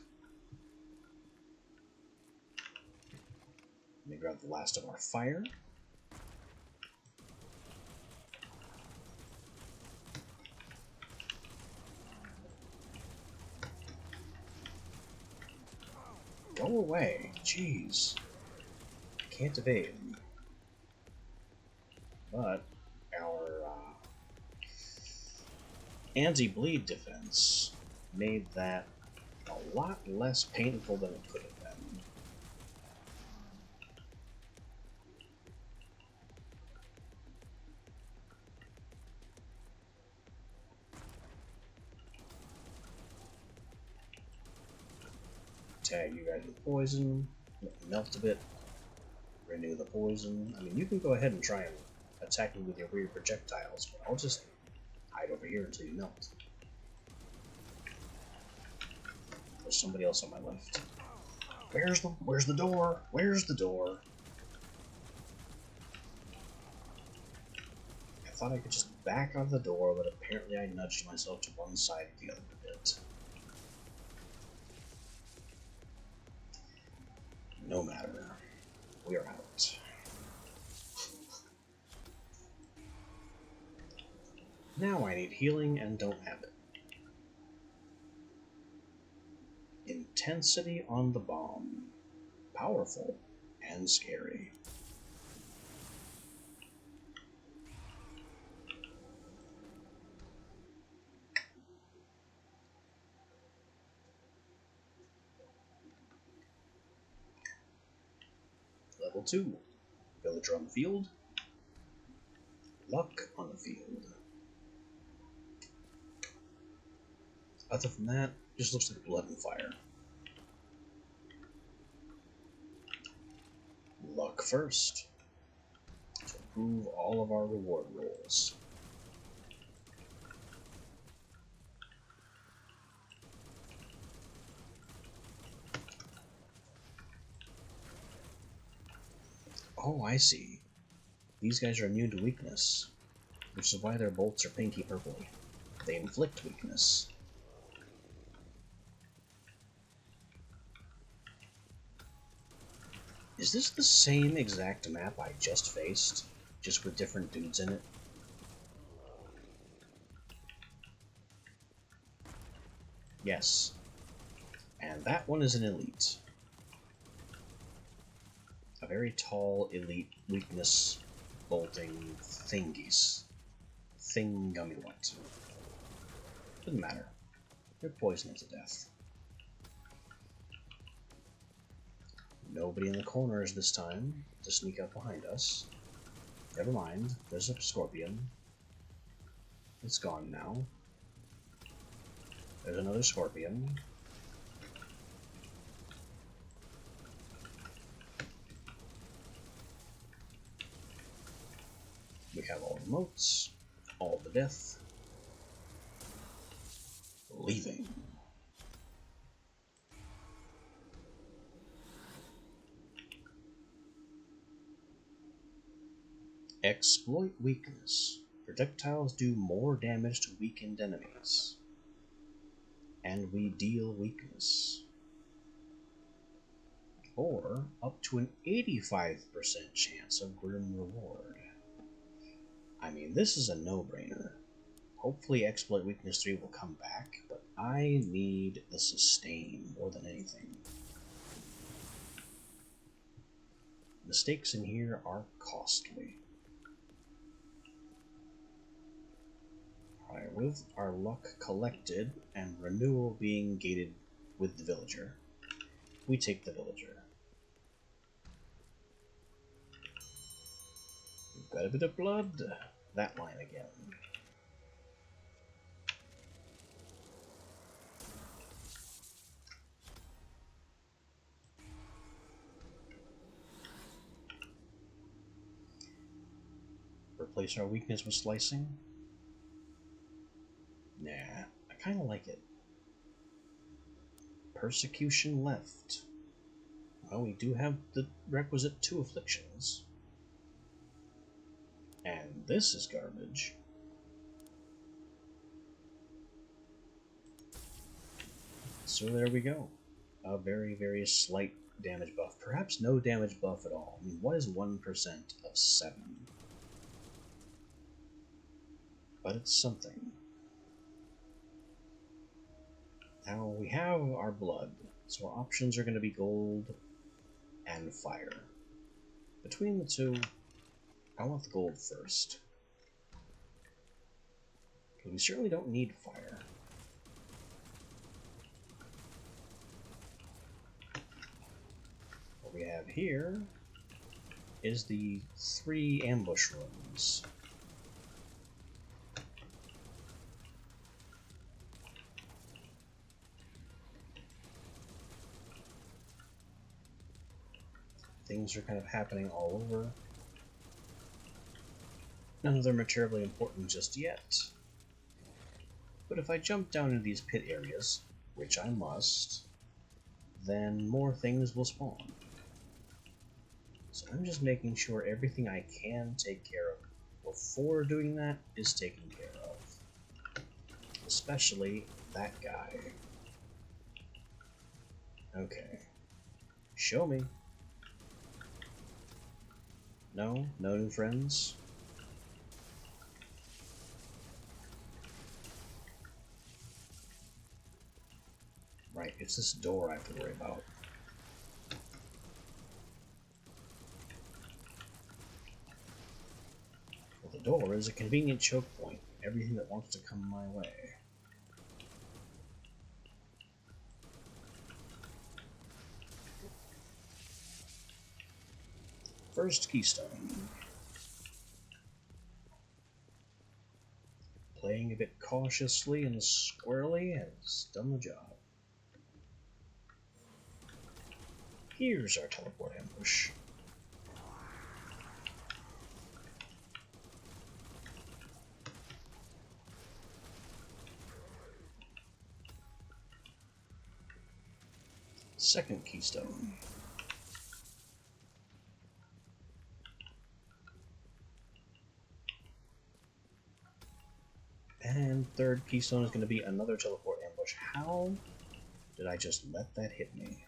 Speaker 1: Let me grab the last of our fire. Go away. Jeez. Can't evade. But our anti-bleed defense made that a lot less painful than it could have been. Tag you guys with poison, melt a bit, renew the poison. I mean, you can go ahead and try and attack me with your weird projectiles, but I'll just hide over here until you melt. There's somebody else on my left. Where's the door? Where's the door? I thought I could just back out of the door, but apparently I nudged myself to one side or the other a bit. No matter. We are out. Now I need healing and don't have it. Intensity on the bomb. Powerful and scary. Level 2. Villager on the field. Luck on the field. Other than that, just looks like blood and fire. Luck first. To improve all of our reward rolls. Oh, I see. These guys are immune to weakness, which is why their bolts are pinky purple. They inflict weakness. Is this the same exact map I just faced, just with different dudes in it? Yes. And that one is an elite. A very tall elite weakness bolting thingies. Thingummy what? Doesn't matter. They're poisoned to death. Nobody in the corners this time to sneak up behind us. Never mind, there's a scorpion. It's gone now. There's another scorpion. We have all the motes, all the death. Leaving. Exploit weakness. Projectiles do more damage to weakened enemies. And we deal weakness. Or up to an 85% chance of grim reward. I mean, this is a no-brainer. Hopefully Exploit Weakness 3 will come back, but I need the sustain more than anything. Mistakes in here are costly. Alright, with our luck collected and renewal being gated with the villager, we take the villager. We've got a bit of blood. That line again. Replace our weakness with slicing? Nah, I kinda like it. persecution left. Well, we do have the requisite 2 afflictions. And this is garbage. So there we go. A very, very slight damage buff. Perhaps no damage buff at all. I mean, what is 1% of 7? But it's something. Now we have our blood, so our options are going to be gold and fire. Between the two, I want the gold first. Because we certainly don't need fire. What we have here is the 3 ambush rooms. Things are kind of happening all over. None of them are terribly important just yet. But if I jump down into these pit areas, which I must, then more things will spawn. So I'm just making sure everything I can take care of before doing that is taken care of. Especially that guy. Okay. Show me. No? No new friends? Right, it's this door I have to worry about. Well, the door is a convenient choke point. Everything that wants to come my way. First keystone. Playing a bit cautiously and squarely has done the job. Here's our teleport ambush. Second keystone. And third keystone is going to be another teleport ambush. How did I just let that hit me?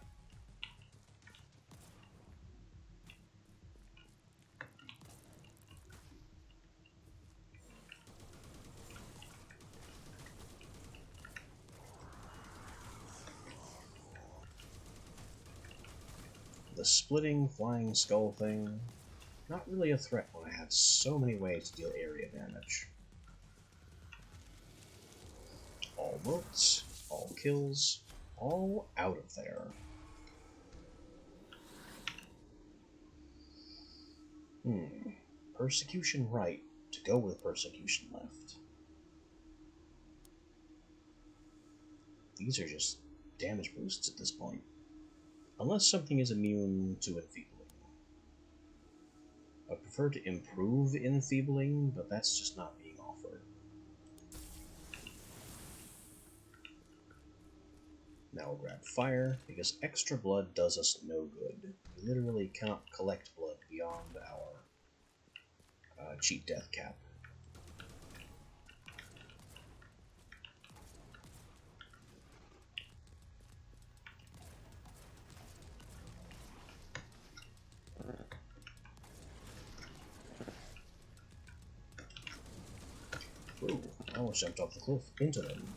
Speaker 1: The splitting flying skull thing, not really a threat when I have so many ways to deal area damage. All votes, all kills, all out of there. Persecution right to go with persecution left. These are just damage boosts at this point. Unless something is immune to enfeebling. I prefer to improve enfeebling, but that's just not being offered. Now we'll grab fire, because extra blood does us no good. We literally cannot collect blood beyond our cheat death cap. Ooh, I almost jumped off the cliff into them.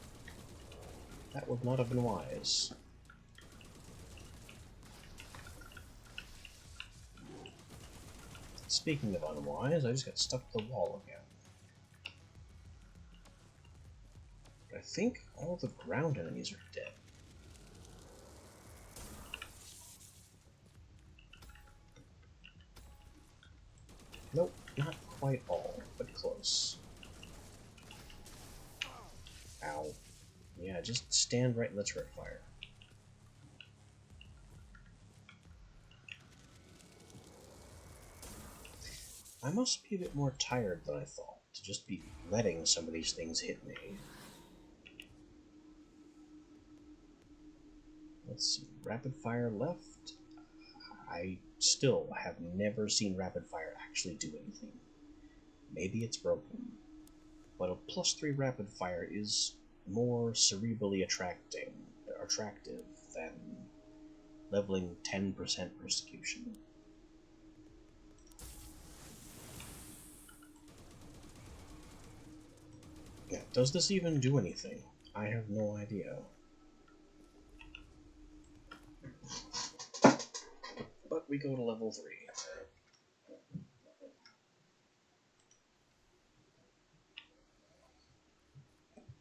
Speaker 1: That would not have been wise. Speaking of unwise, I just got stuck to the wall again. But I think all the ground enemies are dead. Nope, not quite all, but close. Ow. Yeah, just stand right and let's rip fire. I must be a bit more tired than I thought, to just be letting some of these things hit me. Let's see. Rapid fire left. I still have never seen rapid fire actually do anything. Maybe it's broken. But a +3 rapid fire is more cerebrally attractive than leveling 10% persecution. Yeah, does this even do anything? I have no idea. But we go to level 3.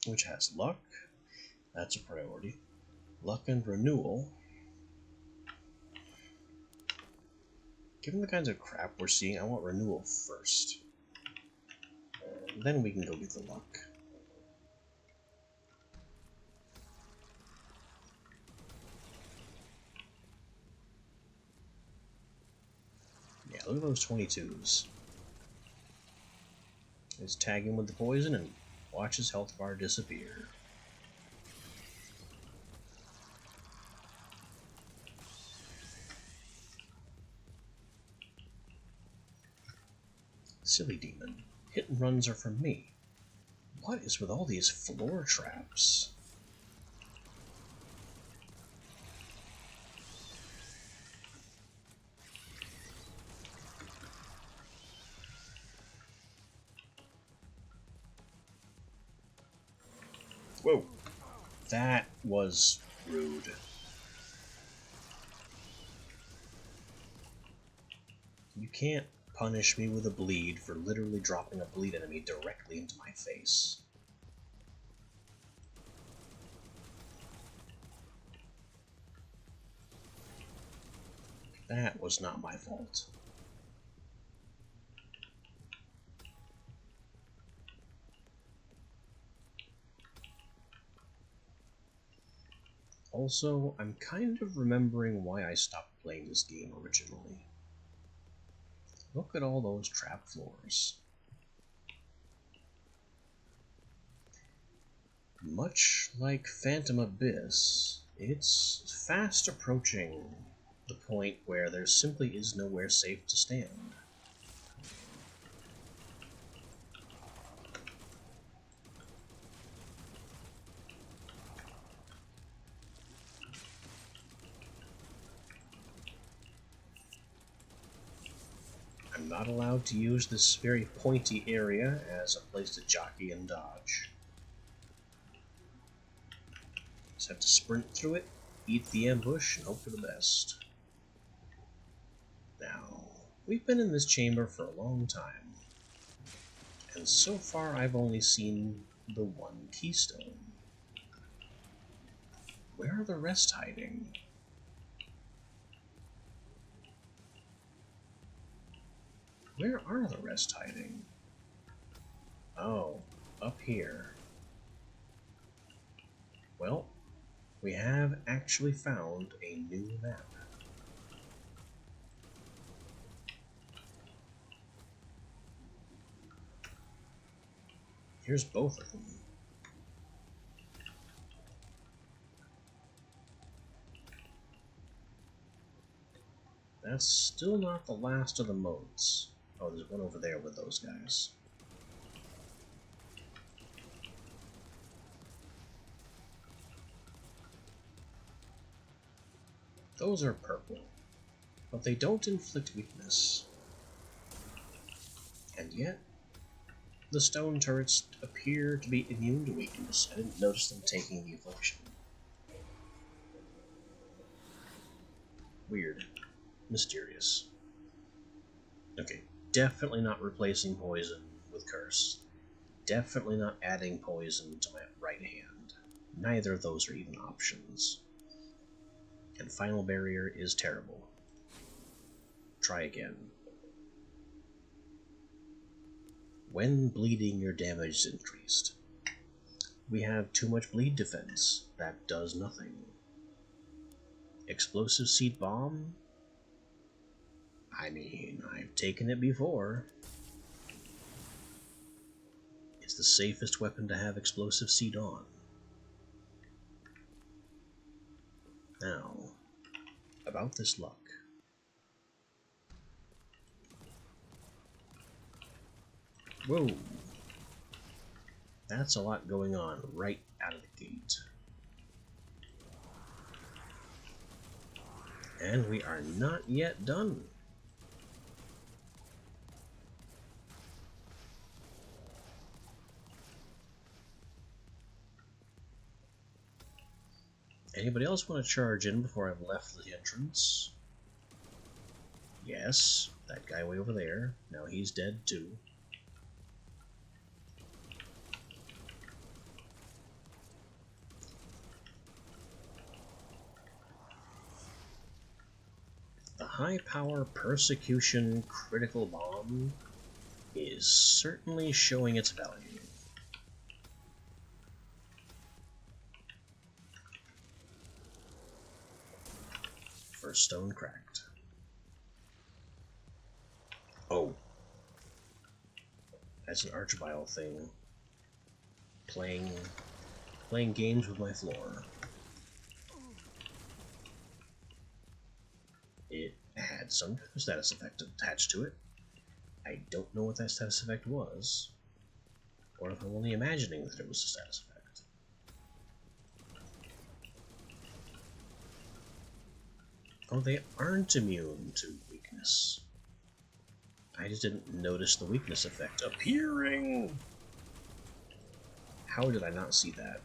Speaker 1: Which has luck. That's a priority. Luck and renewal. Given the kinds of crap we're seeing, I want renewal first. Then we can go get the luck. Yeah, look at those 22s. Let's tag him with the poison and watch his health bar disappear. Silly demon. Hit and runs are for me. What is with all these floor traps? Whoa. That was rude. You can't punish me with a bleed for literally dropping a bleed enemy directly into my face. That was not my fault. Also, I'm kind of remembering why I stopped playing this game originally. Look at all those trap floors. Much like Phantom Abyss, it's fast approaching the point where there simply is nowhere safe to stand. I'm not allowed to use this very pointy area as a place to jockey and dodge. Just have to sprint through it, eat the ambush, and hope for the best. Now, we've been in this chamber for a long time, and so far I've only seen the one keystone. Where are the rest hiding? Where are the rest hiding? Oh, up here. Well, we have actually found a new map. Here's both of them. That's still not the last of the modes. Oh, there's one over there with those guys. Those are purple, but they don't inflict weakness. And yet, the stone turrets appear to be immune to weakness. I didn't notice them taking the affliction. Weird. Mysterious. Okay, definitely not replacing poison with curse. Definitely not adding poison to my right hand. Neither of those are even options. And final barrier is terrible. Try again. When bleeding, your damage is increased. We have too much bleed defense. That does nothing. Explosive seed bomb? I mean, I've taken it before. It's the safest weapon to have explosive seed on. Now, about this luck. Whoa! That's a lot going on right out of the gate. And we are not yet done. Anybody else want to charge in before I've left the entrance? Yes, that guy way over there. Now he's dead too. The high power persecution critical bomb is certainly showing its value. First stone cracked. Oh. That's an Archvile thing. Playing games with my floor. It had some status effect attached to it. I don't know what that status effect was, or if I'm only imagining that it was a status effect. Oh, they aren't immune to weakness. I just didn't notice the weakness effect appearing! How did I not see that?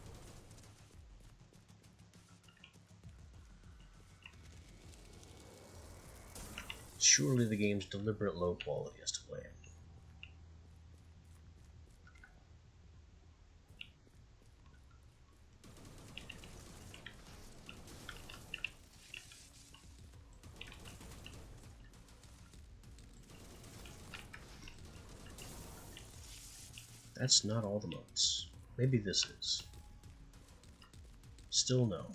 Speaker 1: Surely the game's deliberate low quality is to blame. That's not all the motes. Maybe this is. Still no.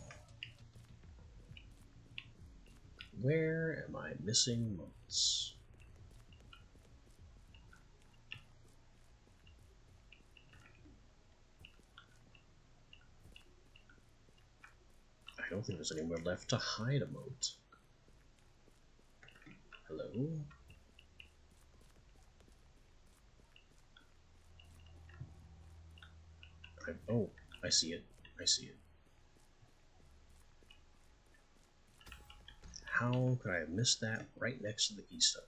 Speaker 1: Where am I missing motes? I don't think there's anywhere left to hide a mote. Hello? Oh, I see it. I see it. How could I have missed that right next to the keystone?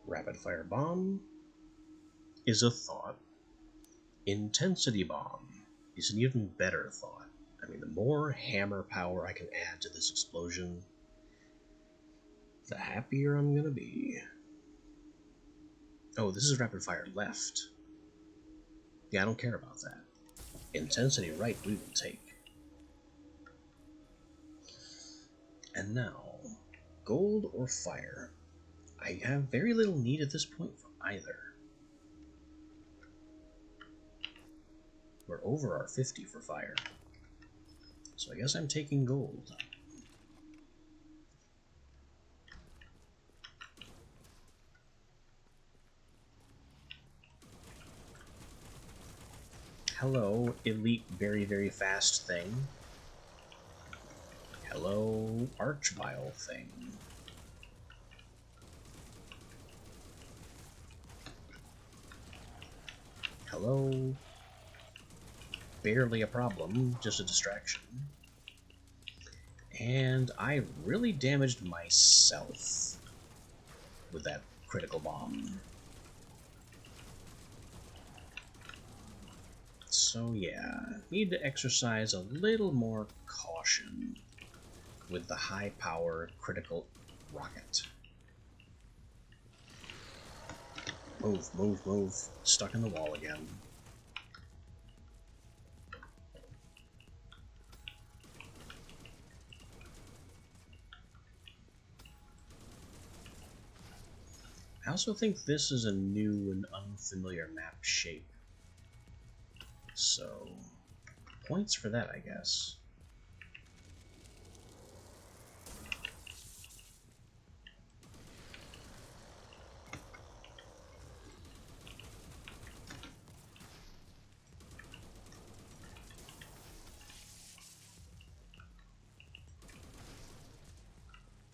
Speaker 1: Rapid fire bomb is a thought. Intensity bomb is an even better thought. I mean, the more hammer power I can add to this explosion, the happier I'm gonna be. Oh, this is rapid fire left. Yeah, I don't care about that. Intensity right we will take. And now, gold or fire? I have very little need at this point for either. We're over our 50 for fire. So I guess I'm taking gold. Hello, elite very, very fast thing. Hello, Archvile thing. Hello, barely a problem, just a distraction. And I really damaged myself with that critical bomb. So yeah, need to exercise a little more caution with the high power critical rocket. Move, move, move. Stuck in the wall again. I also think this is a new and unfamiliar map shape. So, points for that, I guess.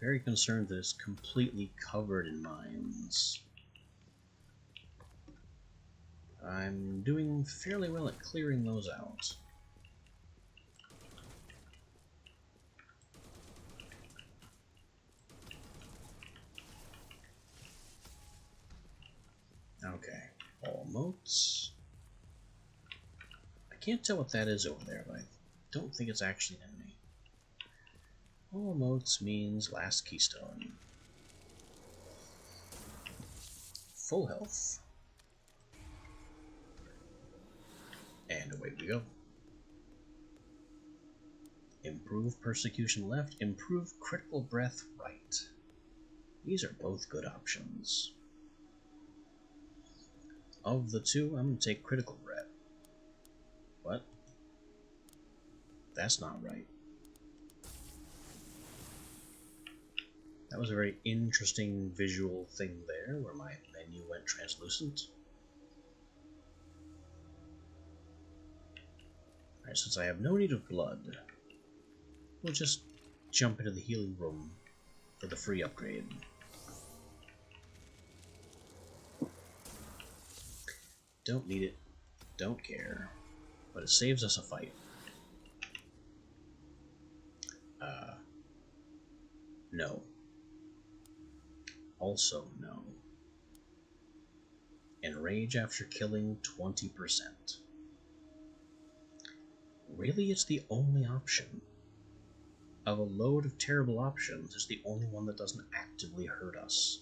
Speaker 1: Very concerned that it's completely covered in mines. I'm doing fairly well at clearing those out. Okay, almost. I can't tell what that is over there, but I don't think it's actually an enemy. Almost means last keystone. Full health. And away we go. Improve persecution left, improve critical breath right. These are both good options. Of the two, I'm going to take critical breath. What? That's not right. That was a very interesting visual thing there, where my menu went translucent. Alright, since I have no need of blood, we'll just jump into the healing room for the free upgrade. Don't need it, don't care, but it saves us a fight. No. Also no. Enrage after killing 20%. Really, it's the only option. Of a load of terrible options, it's the only one that doesn't actively hurt us.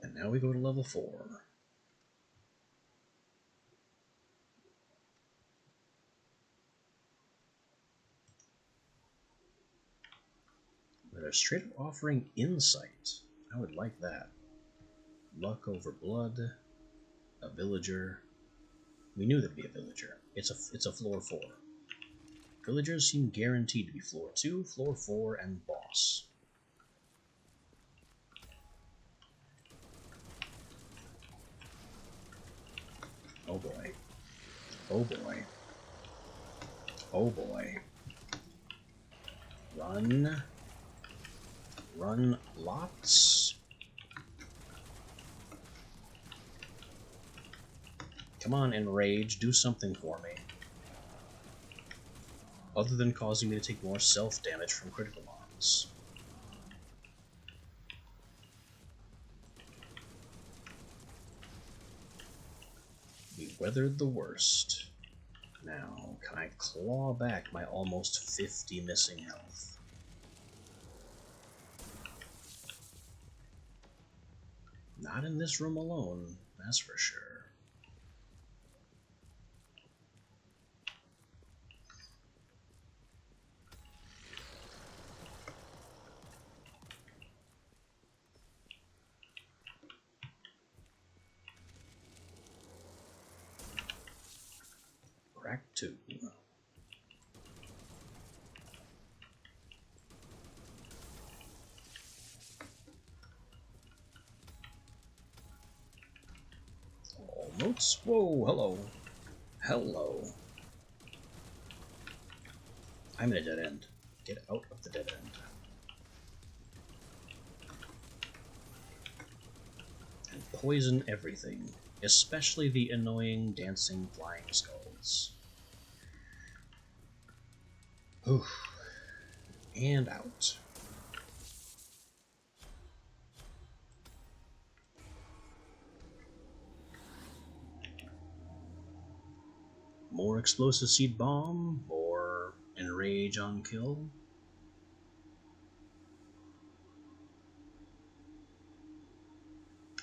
Speaker 1: And now we go to level 4. They're straight up offering insight. I would like that. Luck over blood. A villager. We knew there'd be a villager. It's a floor 4. Villagers seem guaranteed to be floor 2, floor 4, and boss. Oh boy. Oh boy. Oh boy. Run. Run lots. Come on, Enrage, do something for me. Other than causing me to take more self-damage from critical mons. We weathered the worst. Now, can I claw back my almost 50 missing health? Not in this room alone, that's for sure. Crack 2. Almost. Whoa, hello. Hello. I'm in a dead end. Get out of the dead end. And poison everything, especially the annoying dancing flying skulls. Oof. And out. More explosive seed bomb, more enrage on kill.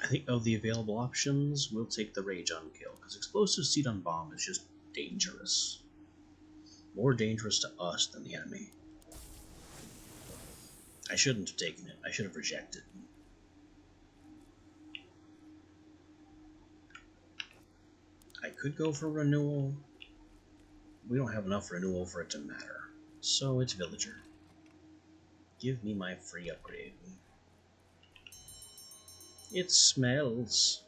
Speaker 1: I think of the available options, we'll take the rage on kill, because explosive seed on bomb is just dangerous. More dangerous to us than the enemy. I shouldn't have taken it. I should have rejected. I could go for renewal. We don't have enough renewal for it to matter. So it's villager. Give me my free upgrade. It smells.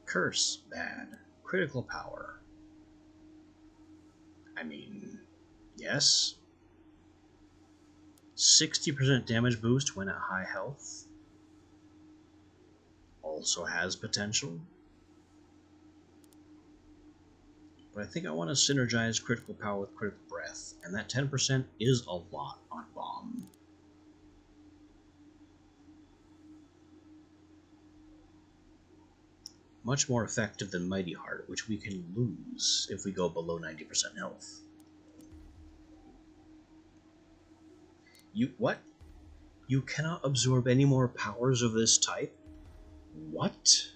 Speaker 1: Curse, bad. Critical power. I mean, yes. 60% damage boost when at high health. Also has potential. But I think I want to synergize critical power with critical breath, and that 10% is a lot on bomb. Much more effective than Mighty Heart, which we can lose if we go below 90% health. What? You cannot absorb any more powers of this type? What?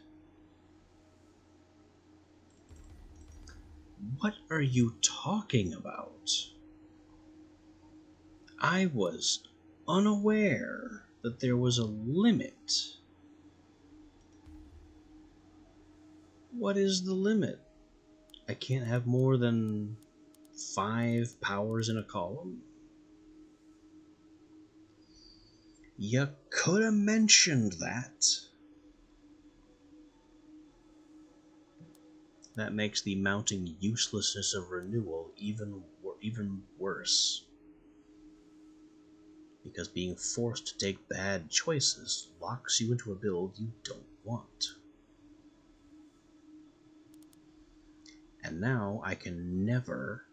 Speaker 1: What are you talking about? I was unaware that there was a limit. What is the limit? I can't have more than 5 powers in a column? You could have mentioned that. That makes the mounting uselessness of renewal even worse. Because being forced to take bad choices locks you into a build you don't want. And now I can never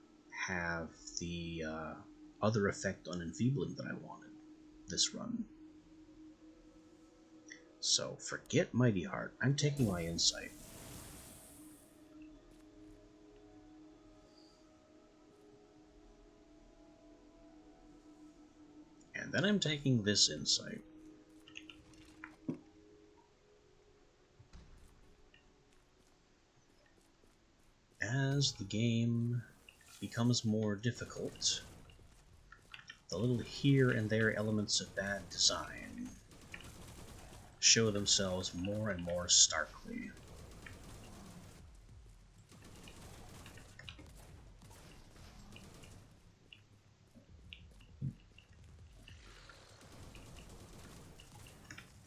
Speaker 1: have the other effect on enfeebling that I wanted this run. So forget Mighty Heart. I'm taking my insight. And then I'm taking this insight. As the game becomes more difficult, the little here and there elements of bad design show themselves more and more starkly.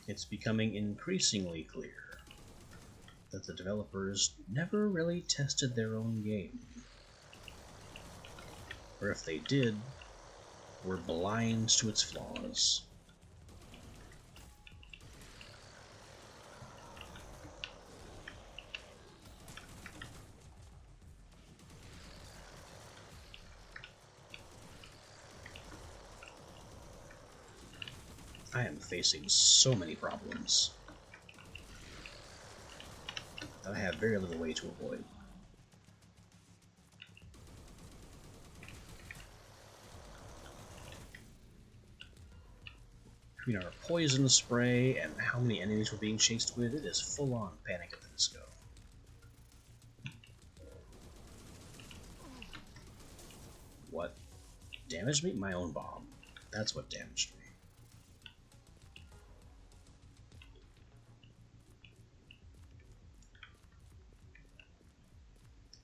Speaker 1: It's becoming increasingly clear that the developers never really tested their own game. Or if they did, were blind to its flaws. I am facing so many problems that I have very little way to avoid. Between our poison spray and how many enemies we're being chased with, it is full-on Panic at the Disco. What damaged me? My own bomb. That's what damaged me.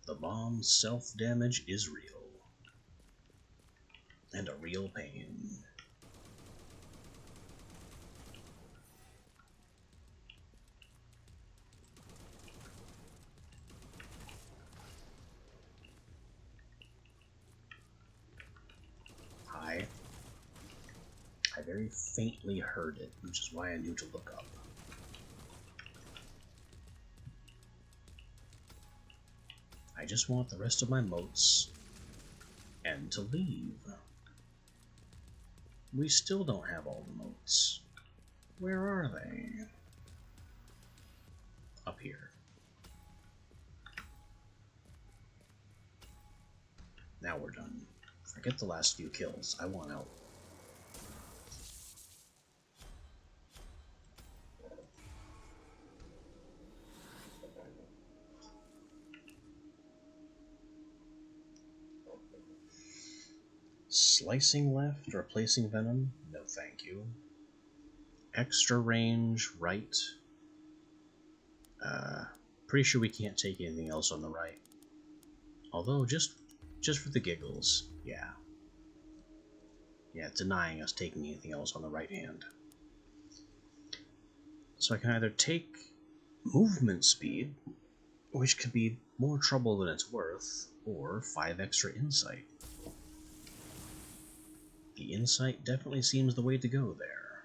Speaker 1: The bomb's self-damage is real. And a real pain. I very faintly heard it, which is why I knew to look up. I just want the rest of my motes and to leave. We still don't have all the motes. Where are they? Up here. Now we're done. Forget the last few kills. I want out. Slicing left, replacing venom? No thank you. Extra range, right. Pretty sure we can't take anything else on the right. Although, just for the giggles, yeah. Yeah, denying us taking anything else on the right hand. So I can either take movement speed, which could be more trouble than it's worth, or 5 extra insight. The insight definitely seems the way to go there.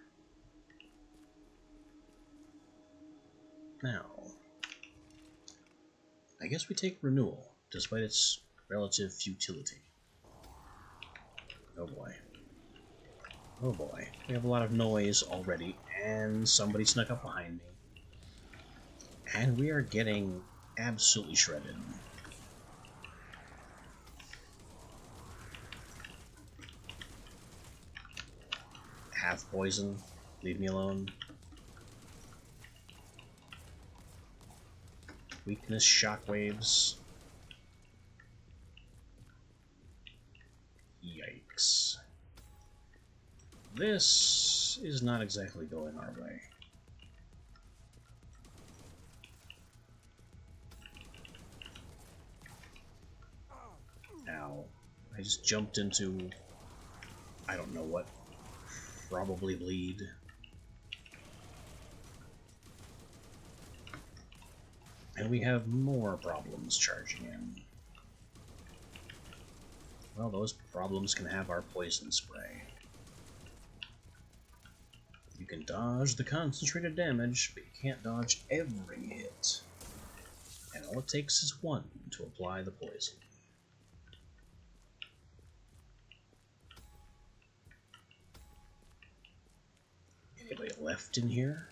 Speaker 1: Now, I guess we take renewal, despite its relative futility. Oh boy. Oh boy. We have a lot of noise already, and somebody snuck up behind me. And we are getting absolutely shredded. Half poison. Leave me alone. Weakness, shockwaves. Yikes. This is not exactly going our way. Ow. I just jumped into, I don't know what, probably bleed. And we have more problems charging in. Well, those problems can have our poison spray. You can dodge the concentrated damage, but you can't dodge every hit. And all it takes is one to apply the poison. Anybody left in here?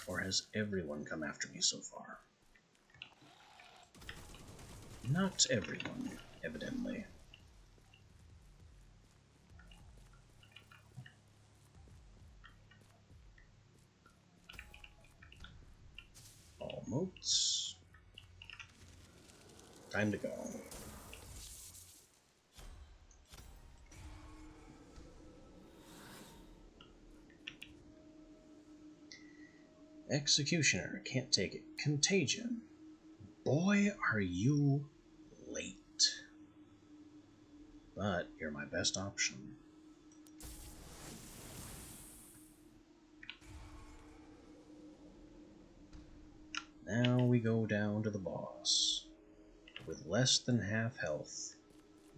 Speaker 1: Or has everyone come after me so far? Not everyone, evidently. All motes. Time to go. Executioner, can't take it. Contagion. Boy, are you late. But you're my best option. Now we go down to the boss. With less than half health,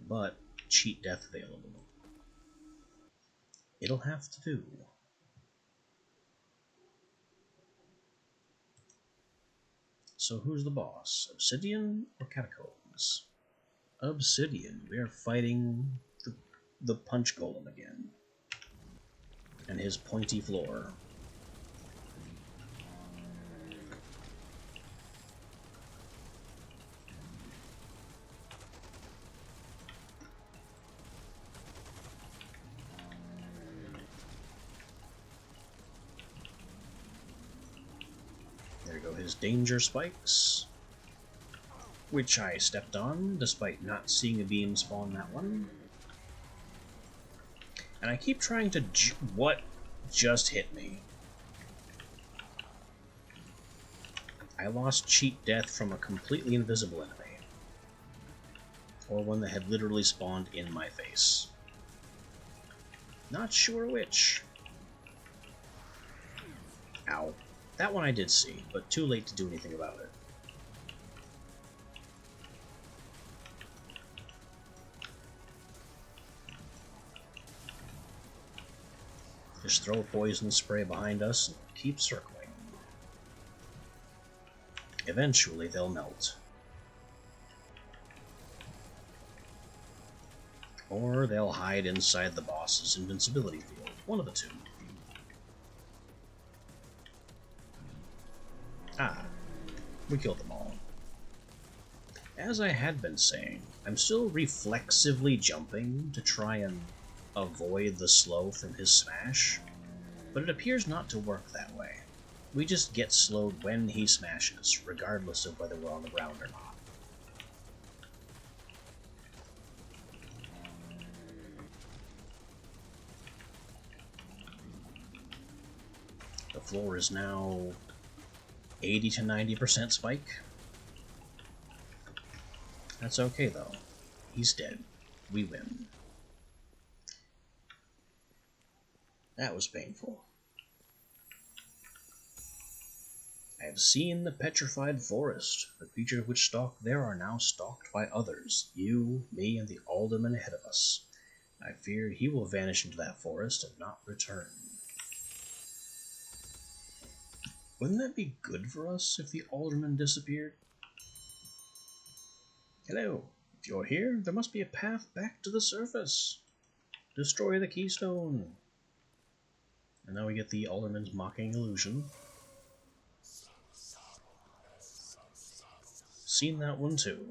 Speaker 1: but cheat death available. It'll have to do. So who's the boss? Obsidian or Catacombs? Obsidian. We are fighting the punch golem again. And his pointy floor. There go his danger spikes, which I stepped on despite not seeing a beam spawn that one. And I keep trying to what just hit me? I lost cheat death from a completely invisible enemy. Or one that had literally spawned in my face. Not sure which. Ow. That one I did see, but too late to do anything about it. Just throw a poison spray behind us and keep circling. Eventually they'll melt. Or they'll hide inside the boss's invincibility field. One of the two. Ah, we killed them all. As I had been saying, I'm still reflexively jumping to try and avoid the slow from his smash, but it appears not to work that way. We just get slowed when he smashes, regardless of whether we're on the ground or not. The floor is now 80 to 90% spike. That's okay though. He's dead. We win. That was painful. have seen the petrified forest. The creatures which stalk there are now stalked by others. You, me, and the alderman ahead of us. I fear he will vanish into that forest and not return. Wouldn't that be good for us if the alderman disappeared? Hello. If you're here, there must be a path back to the surface. Destroy the keystone. And now we get the alderman's mocking illusion. Seen that one too.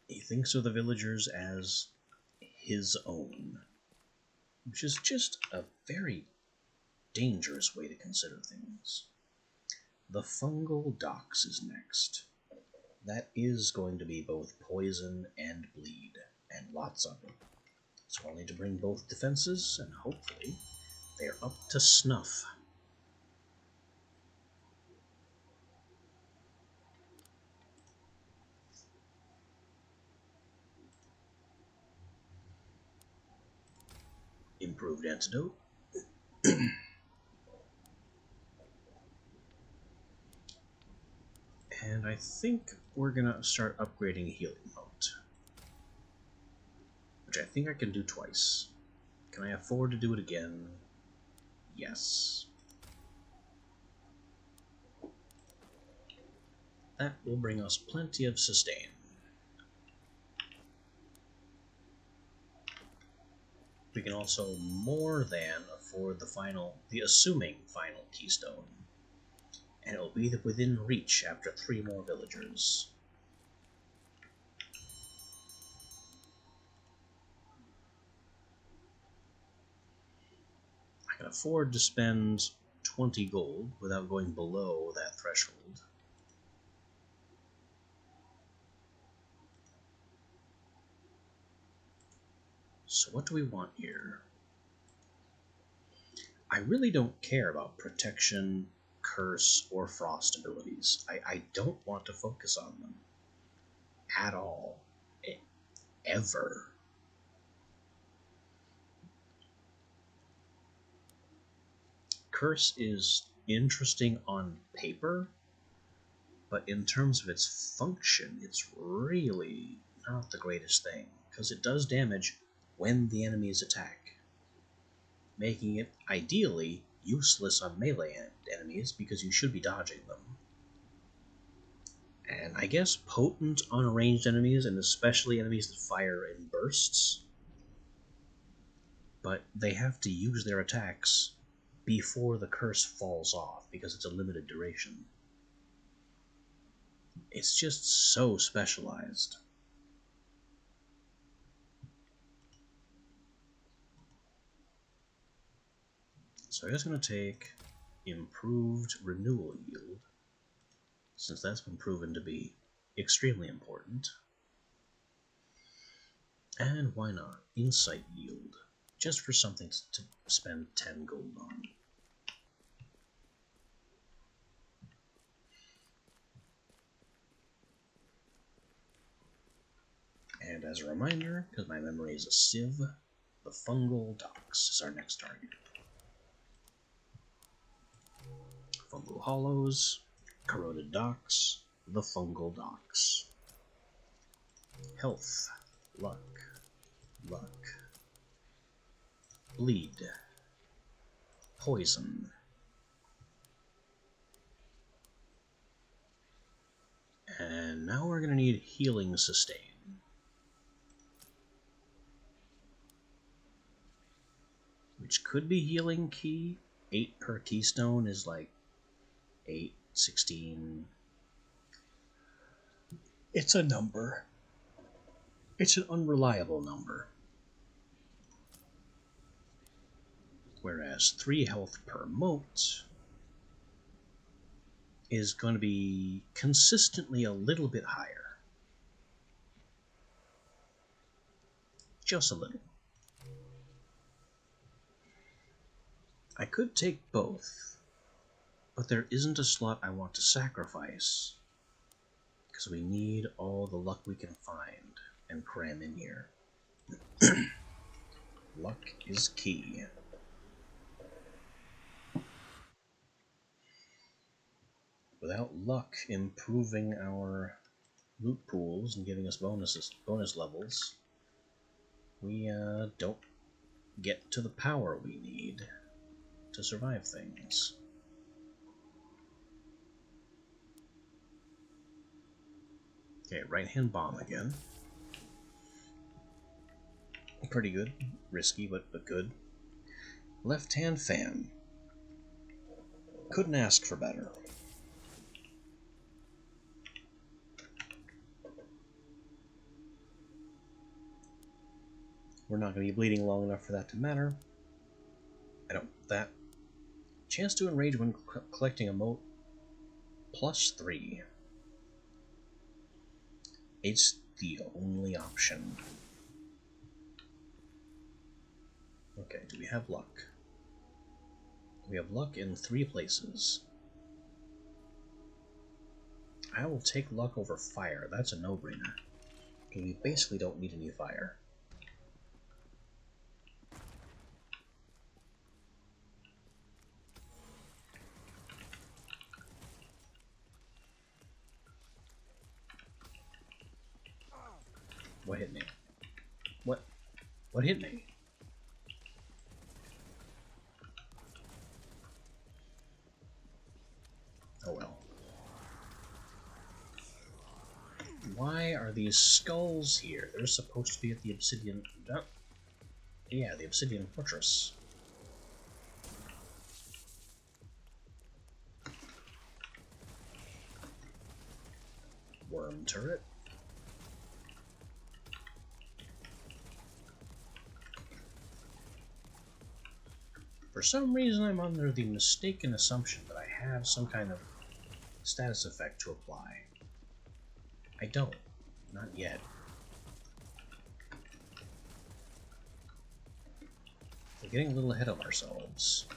Speaker 1: He thinks of the villagers as his own, which is just a very dangerous way to consider things. The fungal dox is next. That is going to be both poison and bleed, and lots of them. So I'll need to bring both defenses, and hopefully they're up to snuff. Improved antidote. And I think we're gonna start upgrading healing moat, which I think I can do twice. Can I afford to do it again? Yes. That will bring us plenty of sustain. We can also more than afford the assuming final keystone. And it will be within reach after 3 more villagers. I can afford to spend 20 gold without going below that threshold. So what do we want here? I really don't care about protection, curse, or frost abilities. I don't want to focus on them. At all. Ever. Curse is interesting on paper, but in terms of its function, it's really not the greatest thing, because it does damage when the enemies attack, making it ideally useless on melee enemies because you should be dodging them. And I guess potent on ranged enemies, and especially enemies that fire in bursts, but they have to use their attacks before the curse falls off because it's a limited duration. It's just so specialized. So I'm just going to take improved renewal yield, since that's been proven to be extremely important. And why not insight yield, just for something to spend 10 gold on. And as a reminder, because my memory is a sieve, the fungal dox is our next target. Fungal hollows, corroded dox, the fungal dox. Health, luck, bleed, poison, and now we're going to need healing sustain. Which could be healing key. 8 per keystone is like 8, 16. It's a number. It's an unreliable number. Whereas 3 health per moat is going to be consistently a little bit higher. Just a little. I could take both, but there isn't a slot I want to sacrifice, because we need all the luck we can find and cram in here. Luck is key. Without luck improving our loot pools and giving us bonus levels, we don't get to the power we need to survive things. Okay, right-hand bomb again. Pretty good. Risky, but good. Left-hand fan. Couldn't ask for better. We're not going to be bleeding long enough for that to matter. I don't... That... Chance to enrage when collecting a mote. +3. It's the only option. Okay, do we have luck? We have luck in 3 places. I will take luck over fire. That's a no-brainer. We basically don't need any fire. What hit me? What hit me? Oh well. Why are these skulls here? They're supposed to be at the Obsidian... Yeah, the Obsidian Fortress. Worm turret. For some reason, I'm under the mistaken assumption that I have some kind of status effect to apply. I don't. Not yet. We're getting a little ahead of ourselves.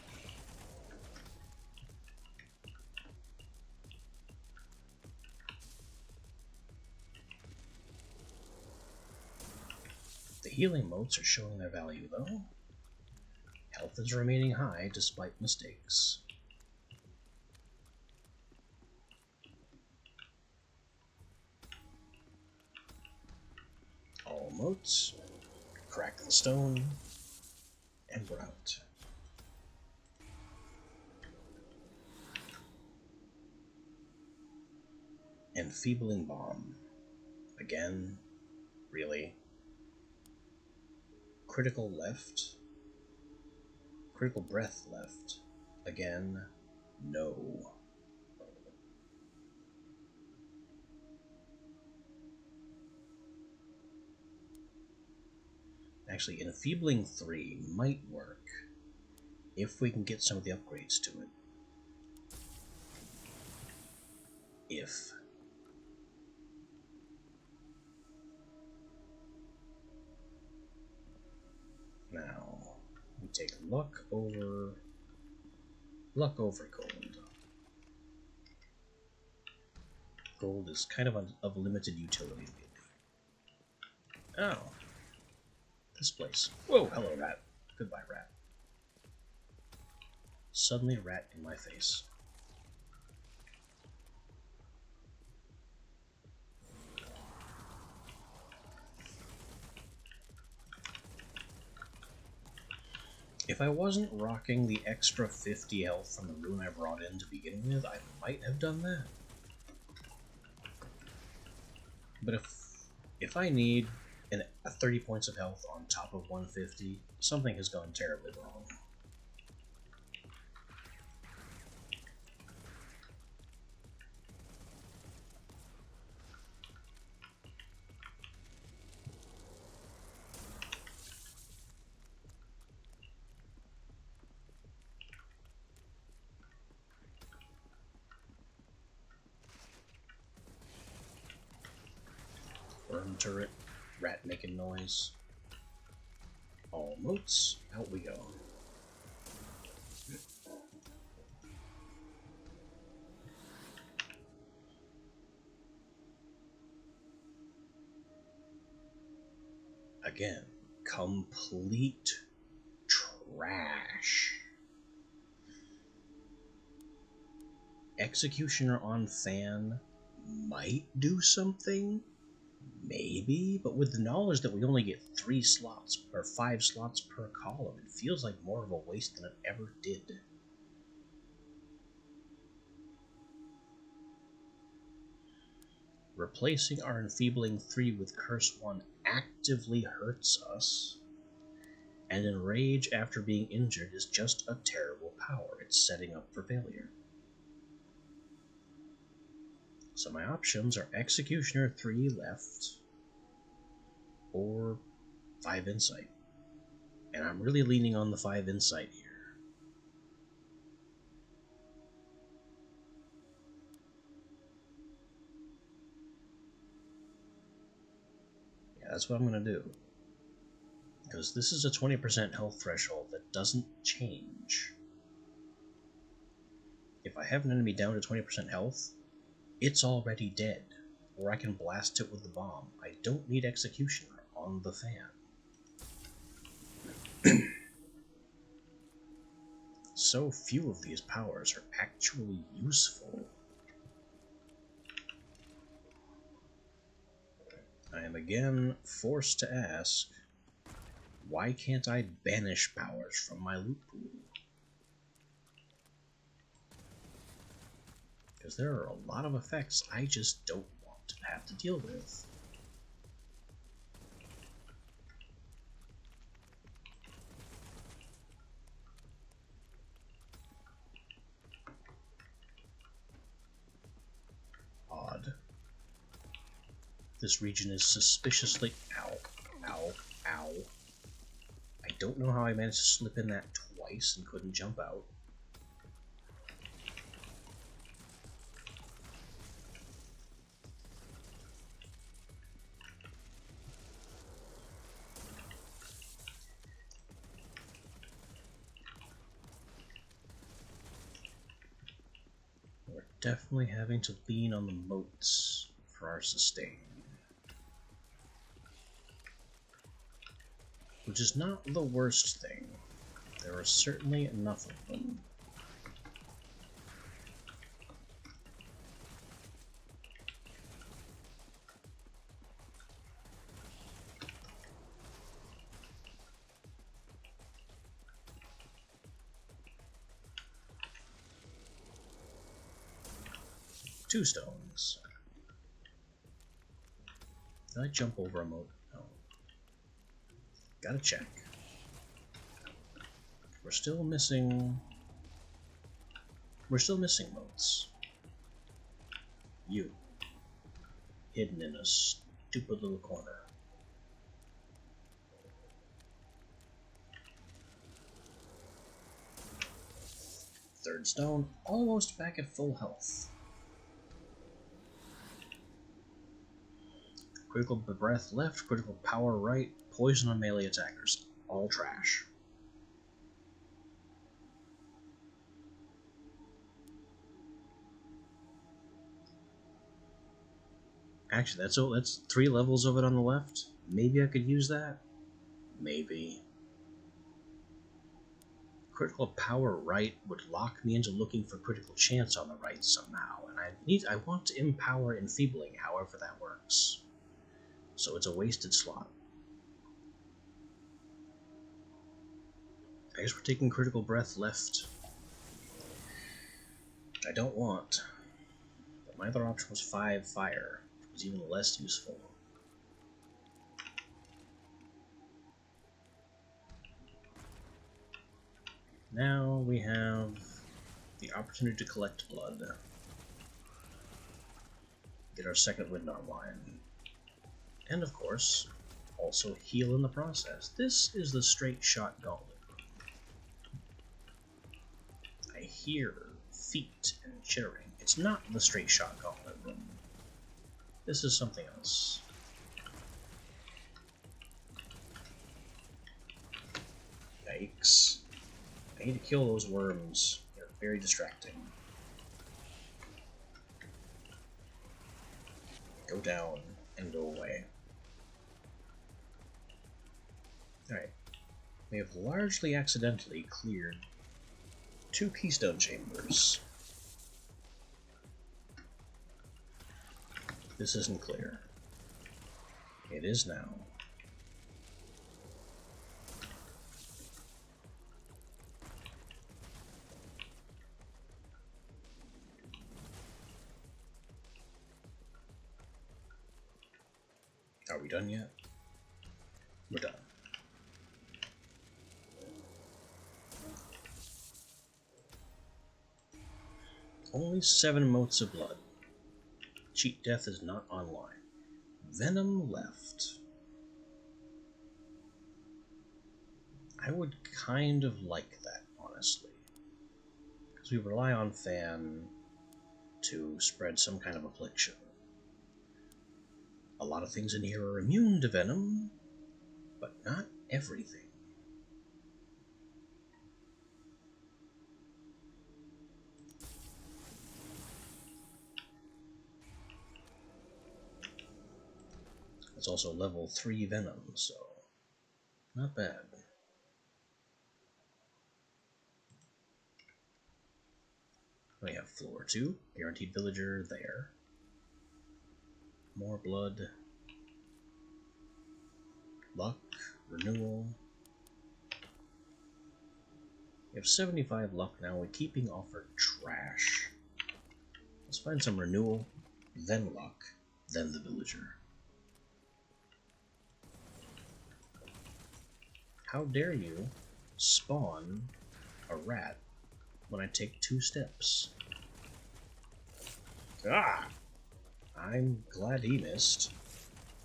Speaker 1: The healing motes are showing their value, though. Health is remaining high despite mistakes. All motes. Crack the stone. And we're out. Enfeebling bomb. Again? Really? Critical left. Critical breath left. Again? No. Actually, Enfeebling 3 might work if we can get some of the upgrades to it. If. Now, we take luck over gold. Gold is kind of limited utility lately. Oh. This place. Whoa, hello rat. Goodbye rat. Suddenly a rat in my face. If I wasn't rocking the extra 50 health from the rune I brought in to begin with, I might have done that. But if I need a 30 points of health on top of 150, something has gone terribly wrong. Worm turret, rat making noise. All motes, out we go. Again, complete trash. Executioner on Fan might do something, maybe, but with the knowledge that we only get 3 slots or 5 slots per column, it feels like more of a waste than it ever did. Replacing our Enfeebling 3 with Curse 1 actively hurts us, and Enrage after being injured is just a terrible power. It's setting up for failure. So my options are Executioner 3 left, or 5 Insight. And I'm really leaning on the 5 Insight here. Yeah, that's what I'm going to do. Because this is a 20% health threshold that doesn't change. If I have an enemy down to 20% health, it's already dead, or I can blast it with the bomb. I don't need Executioner on the Fan. So few of these powers are actually useful. I am again forced to ask, why can't I banish powers from my loot pool? Because there are a lot of effects I just don't want to have to deal with. Odd. This region is suspiciously... Ow, ow, ow. I don't know how I managed to slip in that twice and couldn't jump out. We're definitely having to lean on the moats for our sustain. Which is not the worst thing. There are certainly enough of them. Two stones. Did I jump over a moat? No. Gotta check. We're still missing moats. You. Hidden in a stupid little corner. Third stone, almost back at full health. Critical breath left, critical power right, poison on melee attackers. All trash. Actually, that's 3 levels of it on the left. Maybe I could use that? Maybe. Critical power right would lock me into looking for critical chance on the right somehow, and I want to empower Enfeebling however that works. So it's a wasted slot. I guess we're taking critical breath left. Which I don't want. But my other option was 5 fire, which was even less useful. Now we have the opportunity to collect blood. Get our second wind online. And of course, also heal in the process. This is the straight shot gauntlet. I hear feet and chittering. It's not the straight shot gauntlet room. This is something else. Yikes. I need to kill those worms. They're very distracting. Go down and go away. Alright. We have largely accidentally cleared 2 keystone chambers. This isn't clear. It is now. Are we done yet? We're done. Only 7 motes of blood. Cheat Death is not online. Venom left. I would kind of like that, honestly. Because we rely on Fan to spread some kind of affliction. A lot of things in here are immune to Venom, but not everything. It's also level 3 Venom, so not bad. We have floor 2, guaranteed villager there. More blood. Luck, renewal. We have 75 luck now. We're keeping off our trash. Let's find some renewal, then luck, then the villager. How dare you spawn a rat when I take 2 steps? Ah! I'm glad he missed.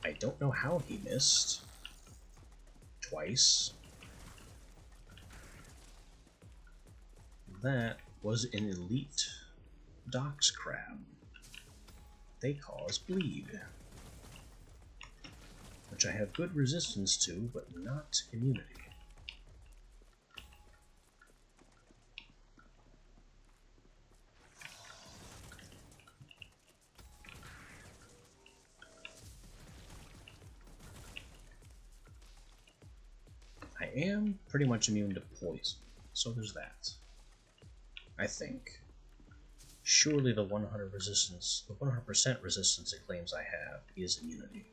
Speaker 1: I don't know how he missed. Twice. That was an elite Dox crab. They cause bleed, which I have good resistance to, but not immunity. I am pretty much immune to poison, so there's that. I think. Surely the 100% resistance it claims I have is immunity.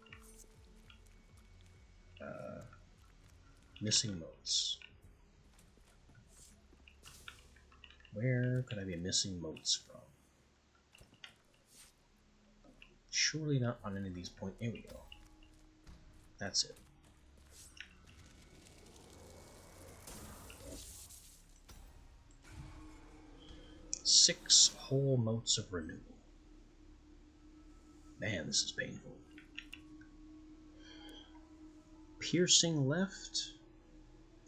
Speaker 1: Missing motes. Where could I be missing motes from? Surely not on any of these points. Here we go. That's it. Six whole motes of renewal. Man, this is painful. Piercing left?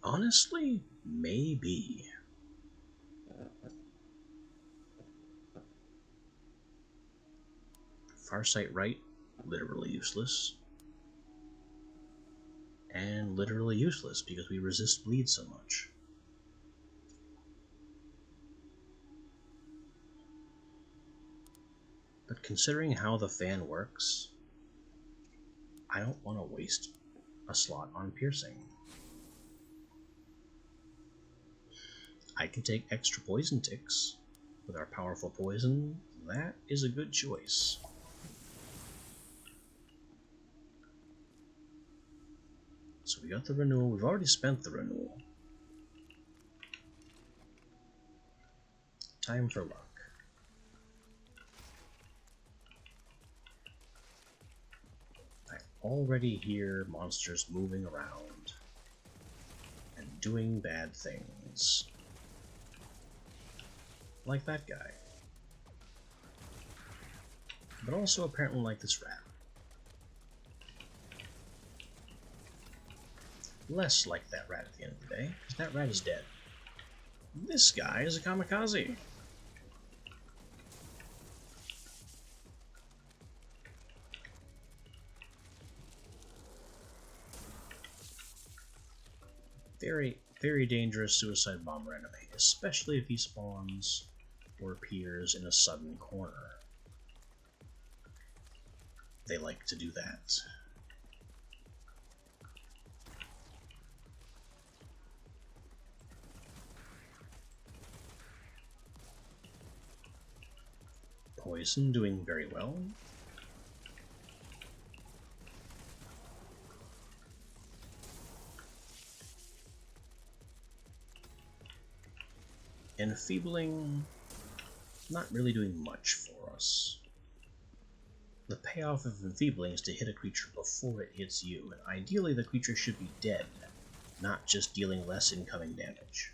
Speaker 1: Honestly, maybe. Farsight right, literally useless. And literally useless because we resist bleed so much. But considering how the fan works, I don't want to waste a slot on piercing. I can take extra poison ticks with our powerful poison. That is a good choice. So we got the renewal. We've already spent the renewal. Time for luck. I already hear monsters moving around and doing bad things. Like that guy. But also apparently like this rat. Less like that rat at the end of the day, because that rat is dead. This guy is a kamikaze. Very, very dangerous suicide bomber enemy, especially if he spawns or appears in a sudden corner. They like to do that. poison, doing very well. Enfeebling, not really doing much for us. The payoff of Enfeebling is to hit a creature before it hits you, and ideally the creature should be dead, not just dealing less incoming damage.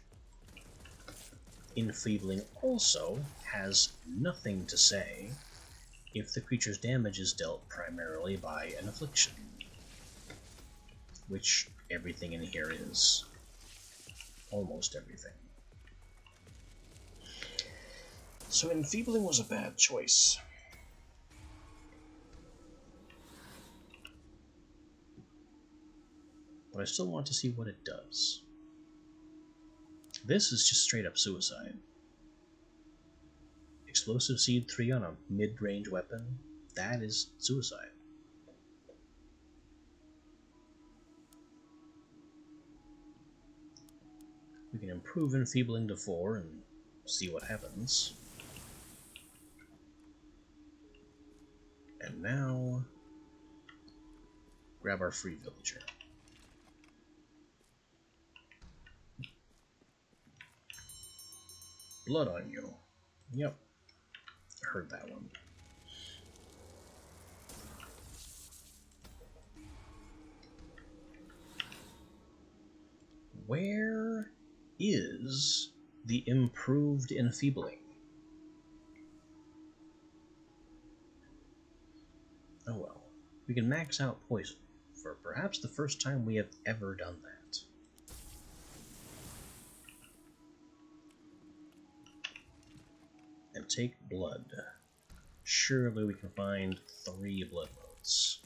Speaker 1: Enfeebling also has nothing to say if the creature's damage is dealt primarily by an affliction, which everything in here is. Almost everything. So Enfeebling was a bad choice. But I still want to see what it does. This is just straight up suicide. Explosive Seed 3 on a mid-range weapon, that is suicide. We can improve Enfeebling to 4 and see what happens. And now, grab our free villager. Blood on you. Yep, heard that one. Where is the improved Enfeebling? Oh well. We can max out poison, for perhaps the first time we have ever done that. And take blood. Surely we can find 3 blood motes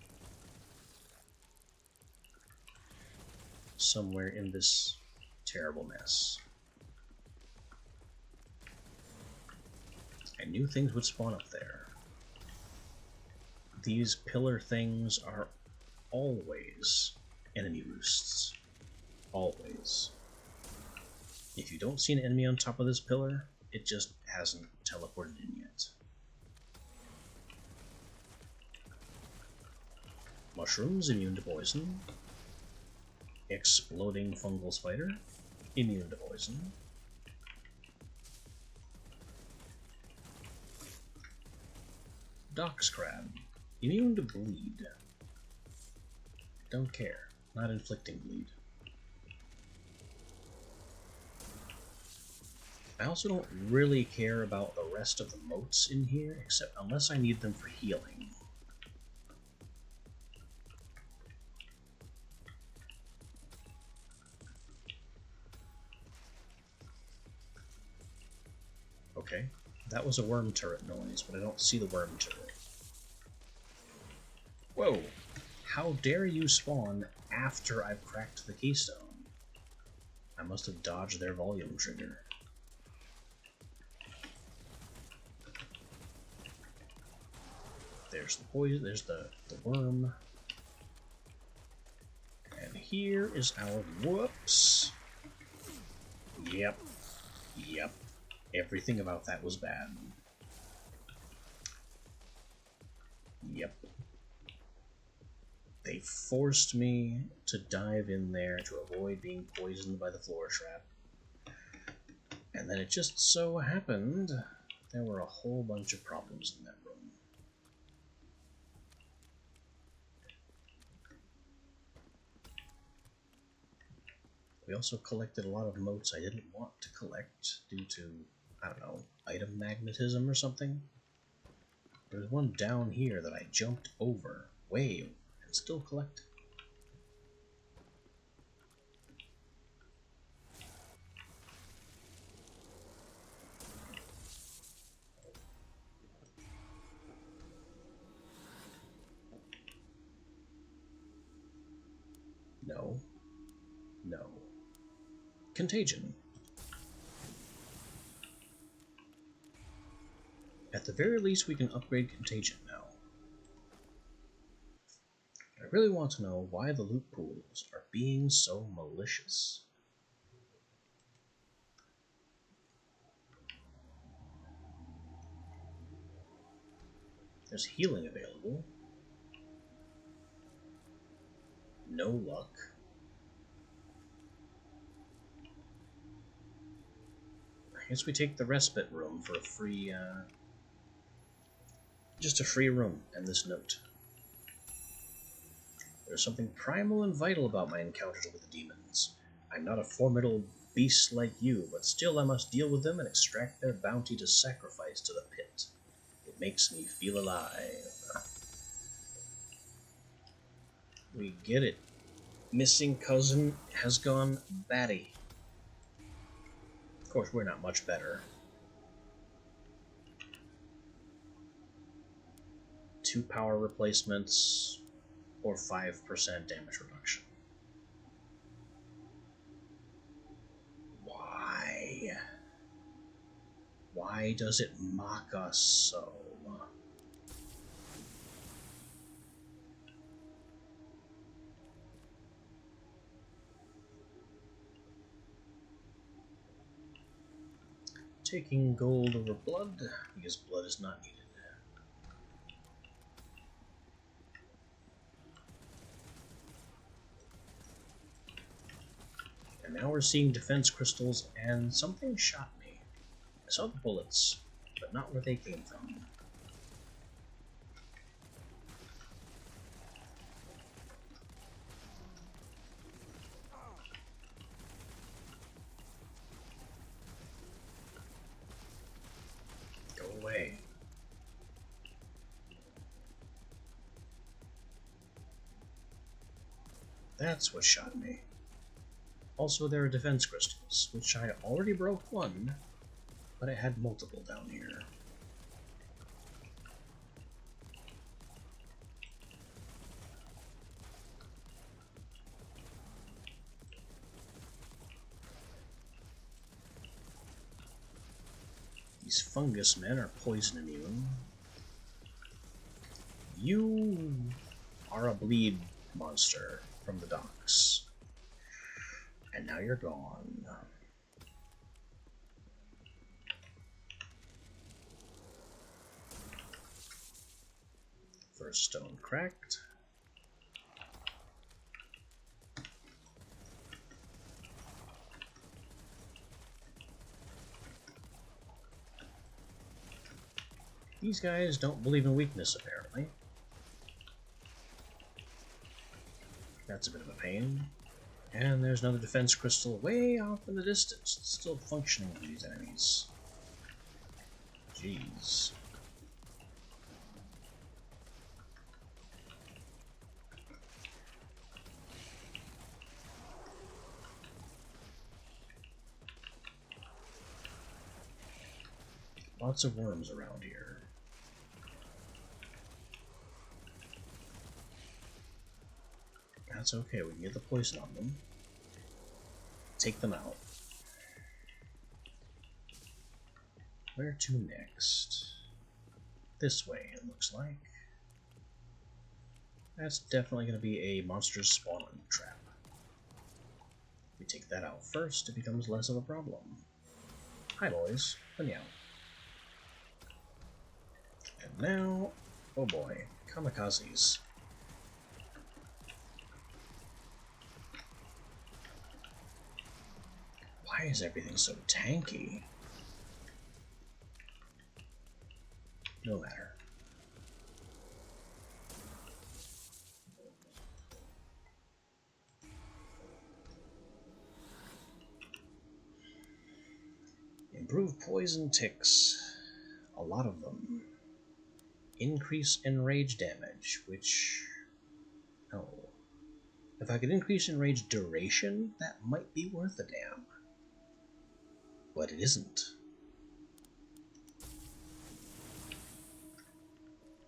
Speaker 1: somewhere in this terrible mess. I knew things would spawn up there. These pillar things are always enemy roosts. Always. If you don't see an enemy on top of this pillar, it just hasn't teleported in yet. Mushrooms, immune to poison. Exploding fungal spider, immune to poison. Docks crab, immune to bleed. Don't care, not inflicting bleed. I also don't really care about the rest of the motes in here, except unless I need them for healing. Okay, that was a worm turret noise, but I don't see the worm turret. Whoa! How dare you spawn after I've cracked the keystone? I must have dodged their volume trigger. There's the poison, there's the worm. And here is our whoops. Yep. Everything about that was bad. Yep. They forced me to dive in there to avoid being poisoned by the floor trap. And then it just so happened there were a whole bunch of problems in that room. We also collected a lot of motes I didn't want to collect due to, I don't know, item magnetism or something. There's one down here that I jumped over, way over, and still collected. No. Contagion. At the very least, we can upgrade Contagion now. I really want to know why the loot pools are being so malicious. There's healing available. No luck. I guess we take the respite room for a free, just a free room and this note. There's something primal and vital about my encounters with the demons. I'm not a formidable beast like you, but still I must deal with them and extract their bounty to sacrifice to the pit. It makes me feel alive. We get it. Missing cousin has gone batty. Of course, we're not much better. 2 power replacements or 5% damage reduction. Why? Why does it mock us so? Taking gold over blood, because blood is not needed. And now we're seeing defense crystals, and something shot me. I saw the bullets, but not where they came from. Go away. That's what shot me. Also, there are defense crystals, which I already broke one, but I had multiple down here. These fungus men are poison immune. You are a bleed monster from the docks. And now you're gone. First stone cracked. These guys don't believe in weakness, apparently. That's a bit of a pain. And there's another defense crystal way off in the distance. It's still functioning with these enemies. Jeez. Lots of worms around here. That's okay, we can get the poison on them. Take them out. Where to next? This way, it looks like. That's definitely going to be a monster spawning trap. If we take that out first, it becomes less of a problem. Hi boys, meow. And now, oh boy, kamikazes. Why is everything so tanky? No matter. Improve poison ticks. A lot of them. Increase enrage damage, which... no. If I could increase enrage duration, that might be worth a damn. But it isn't.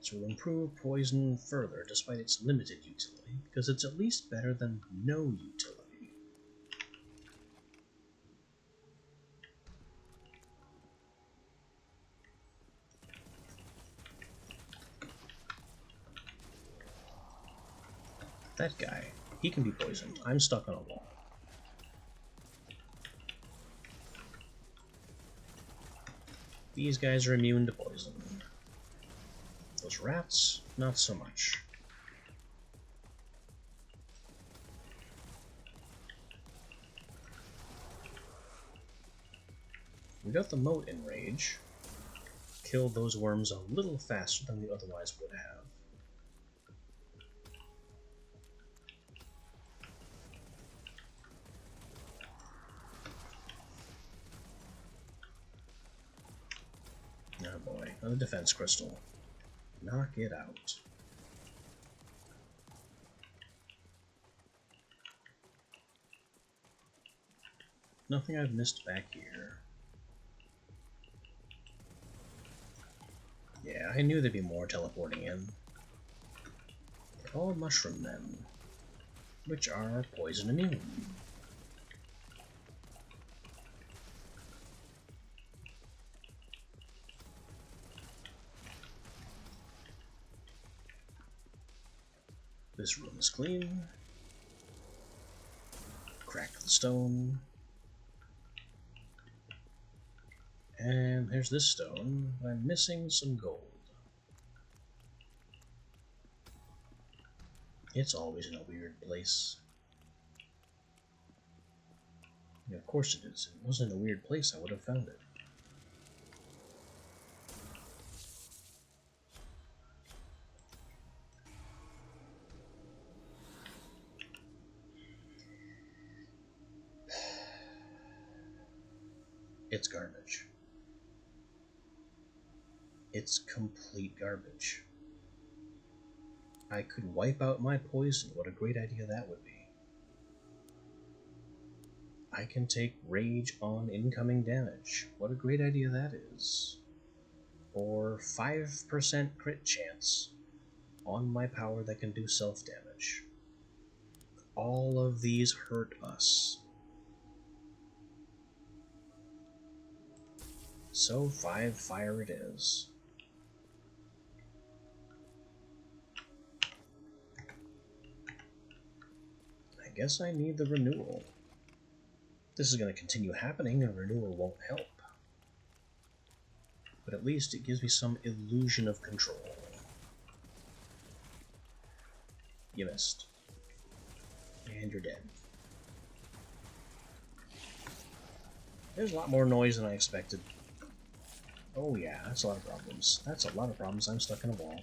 Speaker 1: So we'll improve poison further, despite its limited utility, because it's at least better than no utility. That guy, he can be poisoned. I'm stuck on a wall. These guys are immune to poison. Those rats, not so much. We got the moat in rage. Killed those worms a little faster than we otherwise would have. Oh boy, another defense crystal. Knock it out. Nothing I've missed back here. Yeah, I knew there'd be more teleporting in. They're all mushroom men, which are poison immune. This room is clean. Crack the stone. And there's this stone. I'm missing some gold. It's always in a weird place. Yeah, of course it is. If it wasn't in a weird place, I would have found it. It's garbage. It's complete garbage. I could wipe out my poison. What a great idea that would be. I can take rage on incoming damage. What a great idea that is. Or 5% crit chance on my power that can do self-damage. All of these hurt us. So 5 fire it is. I guess I need the renewal. This is going to continue happening and renewal won't help. But at least it gives me some illusion of control. You missed. And you're dead. There's a lot more noise than I expected. Oh yeah, that's a lot of problems. That's a lot of problems. I'm stuck in a wall.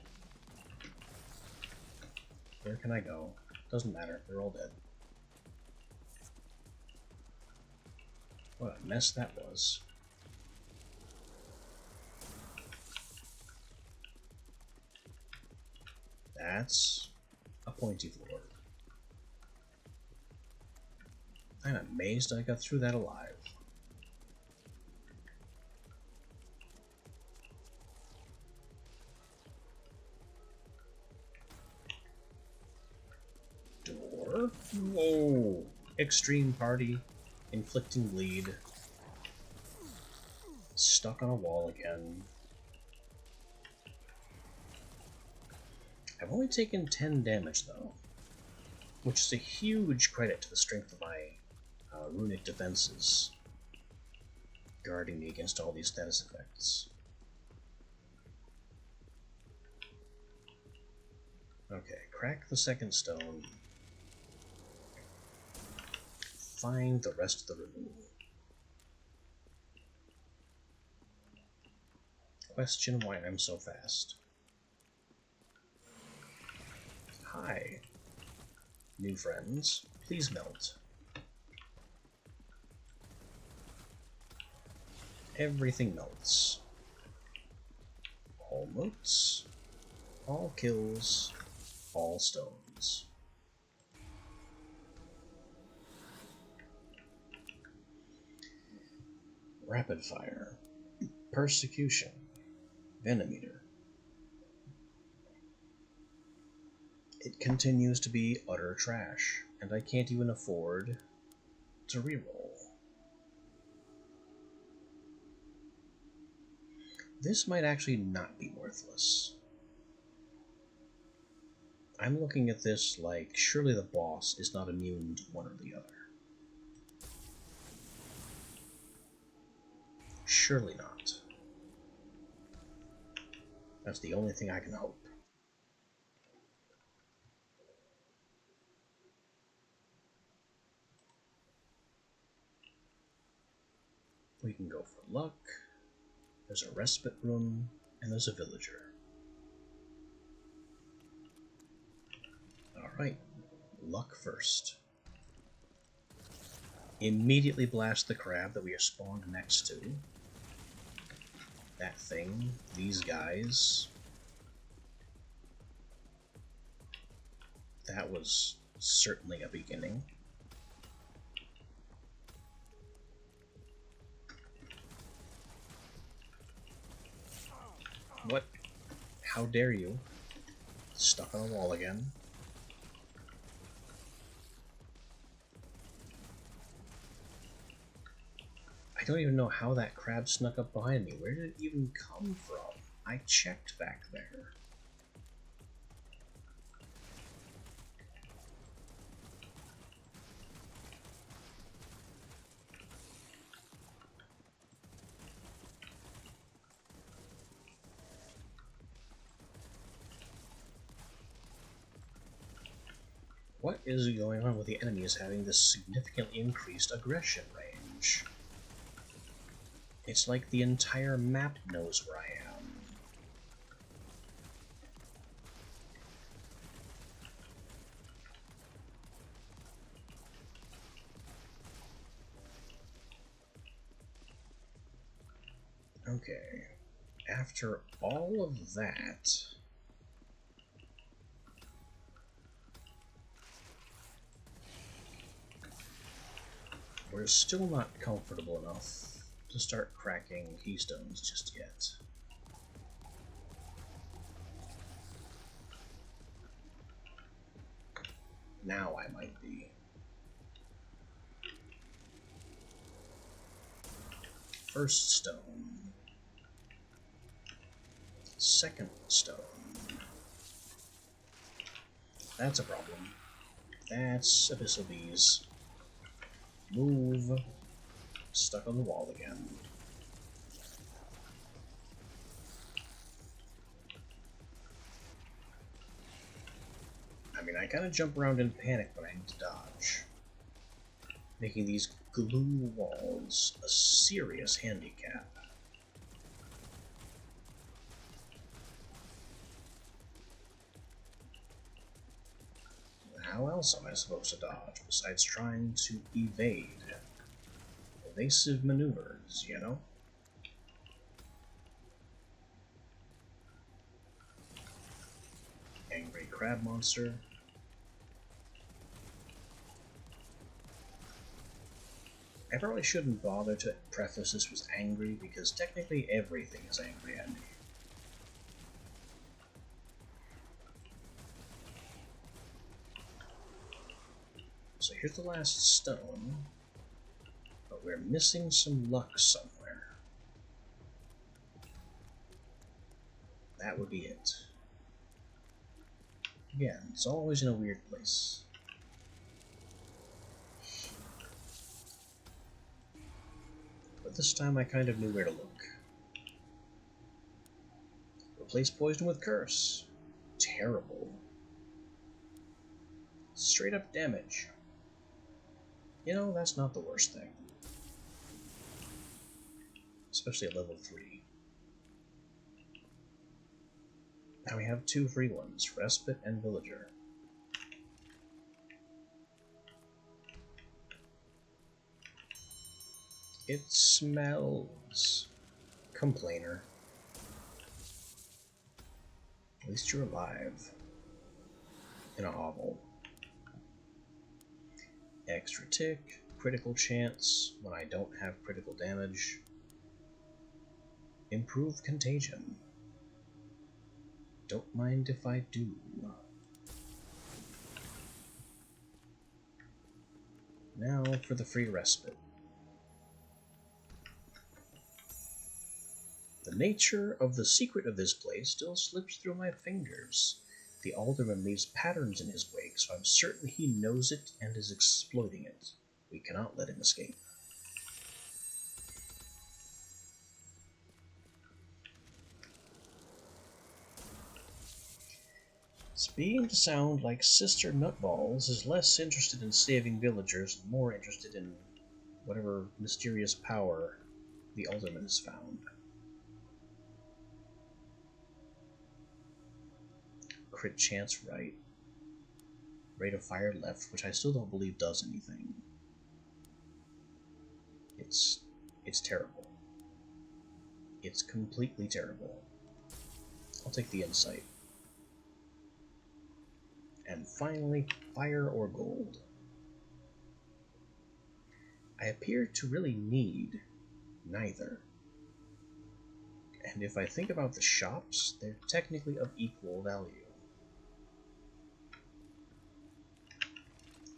Speaker 1: Where can I go? Doesn't matter. They're all dead. What a mess that was. That's a pointy floor. I'm amazed I got through that alive. Door? Whoa! Extreme party. Inflicting bleed. Stuck on a wall again. I've only taken 10 damage though, which is a huge credit to the strength of my runic defenses, guarding me against all these status effects. Okay, crack the second stone. Find the rest of the renewal. Question why I'm so fast. Hi, new friends. Please melt. Everything melts. All moats, all kills, all stones. Rapid fire. Persecution. Venometer. It continues to be utter trash, and I can't even afford to reroll. This might actually not be worthless. I'm looking at this like, surely the boss is not immune to one or the other. Surely not. That's the only thing I can hope. We can go for luck. There's a respite room, and there's a villager. Alright, luck first. Immediately blast the crab that we are spawned next to. That thing, these guys. That was certainly a beginning. What? How dare you? Stuck on a wall again. I don't even know how that crab snuck up behind me. Where did it even come from? I checked back there. What is going on with the enemies having this significantly increased aggression range? It's like the entire map knows where I am. Okay, after all of that, we're still not comfortable enough to start cracking keystones just yet. Now I might be. First stone. Second stone. That's a problem. That's Abyssal Bees. Move. Stuck on the wall again. I mean, I kind of jump around in panic when I need to dodge, making these glue walls a serious handicap. How else am I supposed to dodge besides trying to evade? Evasive maneuvers, you know? Angry crab monster. I probably shouldn't bother to preface this with angry, because technically everything is angry at me. So here's the last stone, but we're missing some luck somewhere. That would be it. Again, it's always in a weird place. But this time I kind of knew where to look. Replace poison with curse. Terrible. Straight up damage. You know, that's not the worst thing. Especially at level 3. Now we have 2 free ones, Respite and Villager. It smells. Complainer. At least you're alive. In a hovel. Extra tick, critical chance when I don't have critical damage. Improve contagion. Don't mind if I do. Now for the free respite. The nature of the secret of this place still slips through my fingers. The alderman leaves patterns in his wake, so I'm certain he knows it and is exploiting it. We cannot let him escape. It's beginning to sound like Sister Nutballs is less interested in saving villagers and more interested in whatever mysterious power the Alderman has found. Crit chance right. Rate of fire left, which I still don't believe does anything. It's terrible. It's completely terrible. I'll take the insight. And finally, fire or gold. I appear to really need neither. And if I think about the shops, they're technically of equal value.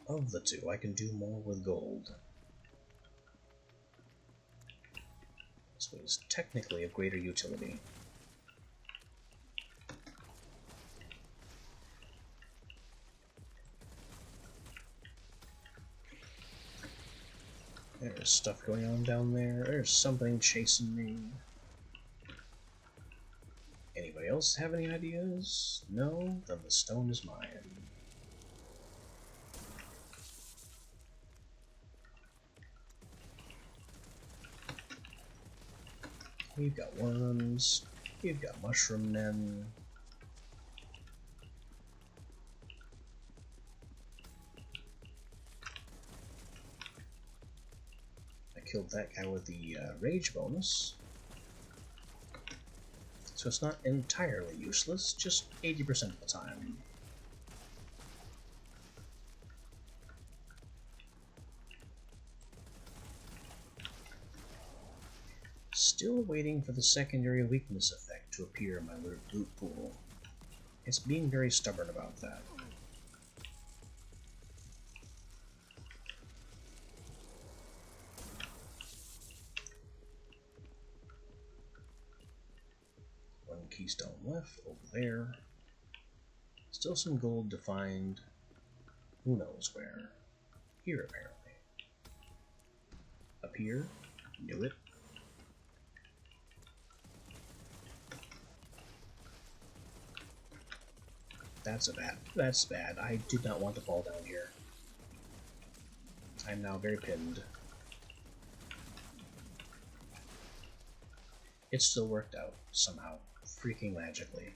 Speaker 1: Of the two, I can do more with gold. So it is technically of greater utility. There's stuff going on down there. There's something chasing me. Anybody else have any ideas? No? Then the stone is mine. We've got worms. We've got mushroom men. Killed that guy with the rage bonus. So it's not entirely useless, just 80% of the time. Still waiting for the secondary weakness effect to appear in my loot pool. It's being very stubborn about that. Keystone left over there. Still some gold to find. Who knows where? Here, apparently. Up here? Knew it. That's bad. I did not want to fall down here. I'm now very pinned. It still worked out, somehow. Freaking magically.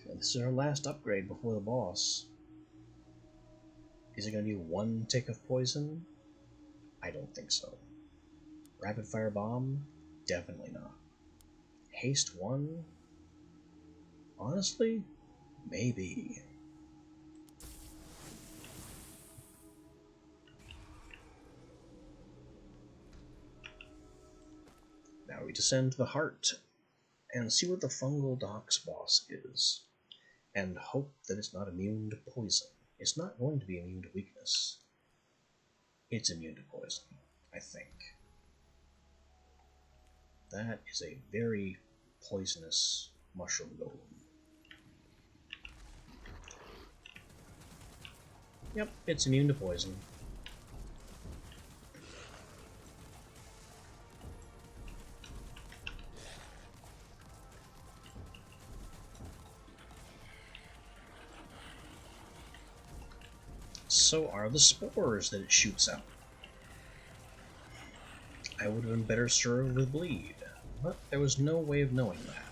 Speaker 1: And this is our last upgrade before the boss. Is it going to be one tick of poison? I don't think so. Rapid fire bomb? Definitely not. Haste 1? Honestly? Maybe. Now we descend to the heart and see what the fungal docks boss is, and hope that it's not immune to poison. It's not going to be immune to weakness. It's immune to poison, I think. That is a very poisonous mushroom golem. Yep, it's immune to poison. So are the spores that it shoots out. I would have been better served with bleed, but there was no way of knowing that.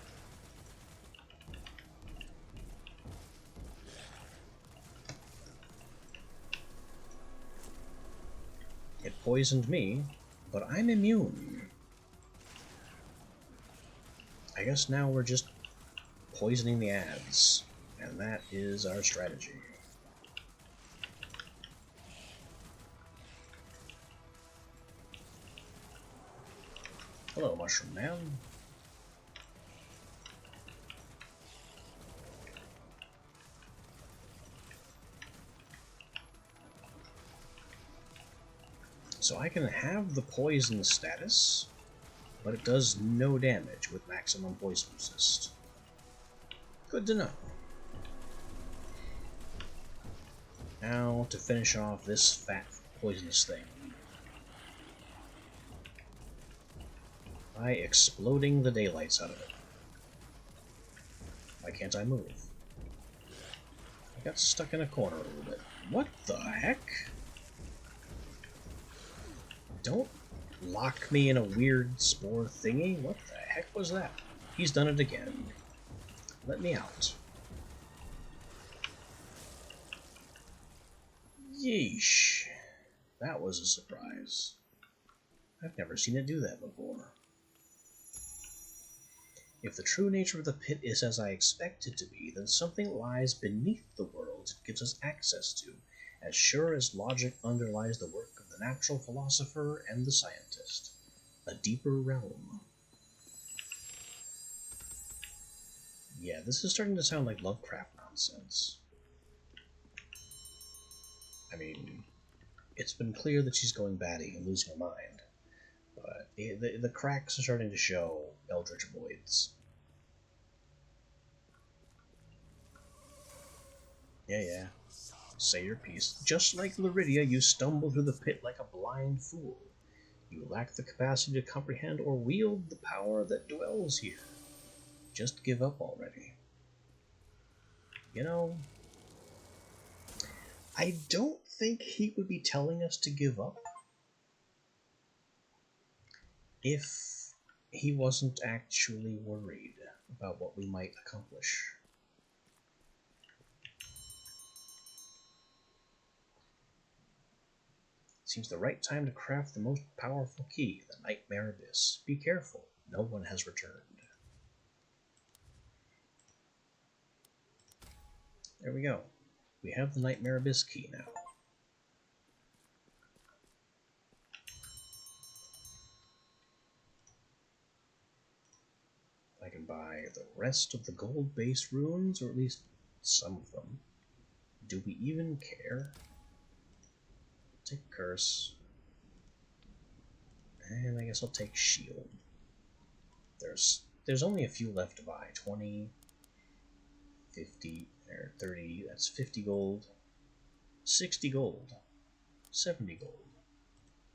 Speaker 1: It poisoned me, but I'm immune. I guess now we're just poisoning the ads, and that is our strategy. Hello, Mushroom Man. So I can have the poison status, but it does no damage with maximum poison resist. Good to know. Now to finish off this fat, poisonous thing by exploding the daylights out of it. Why can't I move? I got stuck in a corner a little bit. What the heck? Don't lock me in a weird spore thingy. What the heck was that? He's done it again. Let me out. Yeesh. That was a surprise. I've never seen it do that before. If the true nature of the pit is as I expect it to be, then something lies beneath the world it gives us access to, as sure as logic underlies the work of the natural philosopher and the scientist. A deeper realm. Yeah, this is starting to sound like Lovecraft nonsense. I mean, it's been clear that she's going batty and losing her mind, but the cracks are starting to show eldritch voids. Yeah. Say your piece. Just like Lyridia, you stumble through the pit like a blind fool. You lack the capacity to comprehend or wield the power that dwells here. Just give up already. You know, I don't think he would be telling us to give up if he wasn't actually worried about what we might accomplish. Seems the right time to craft the most powerful key, the Nightmare Abyss. Be careful, no one has returned. There we go. We have the Nightmare Abyss key now. I can buy the rest of the gold-based runes, or at least some of them. Do we even care? Take Curse. And I guess I'll take Shield. There's only a few left to buy. 20, 50, or 30, that's 50 gold. 60 gold. 70 gold.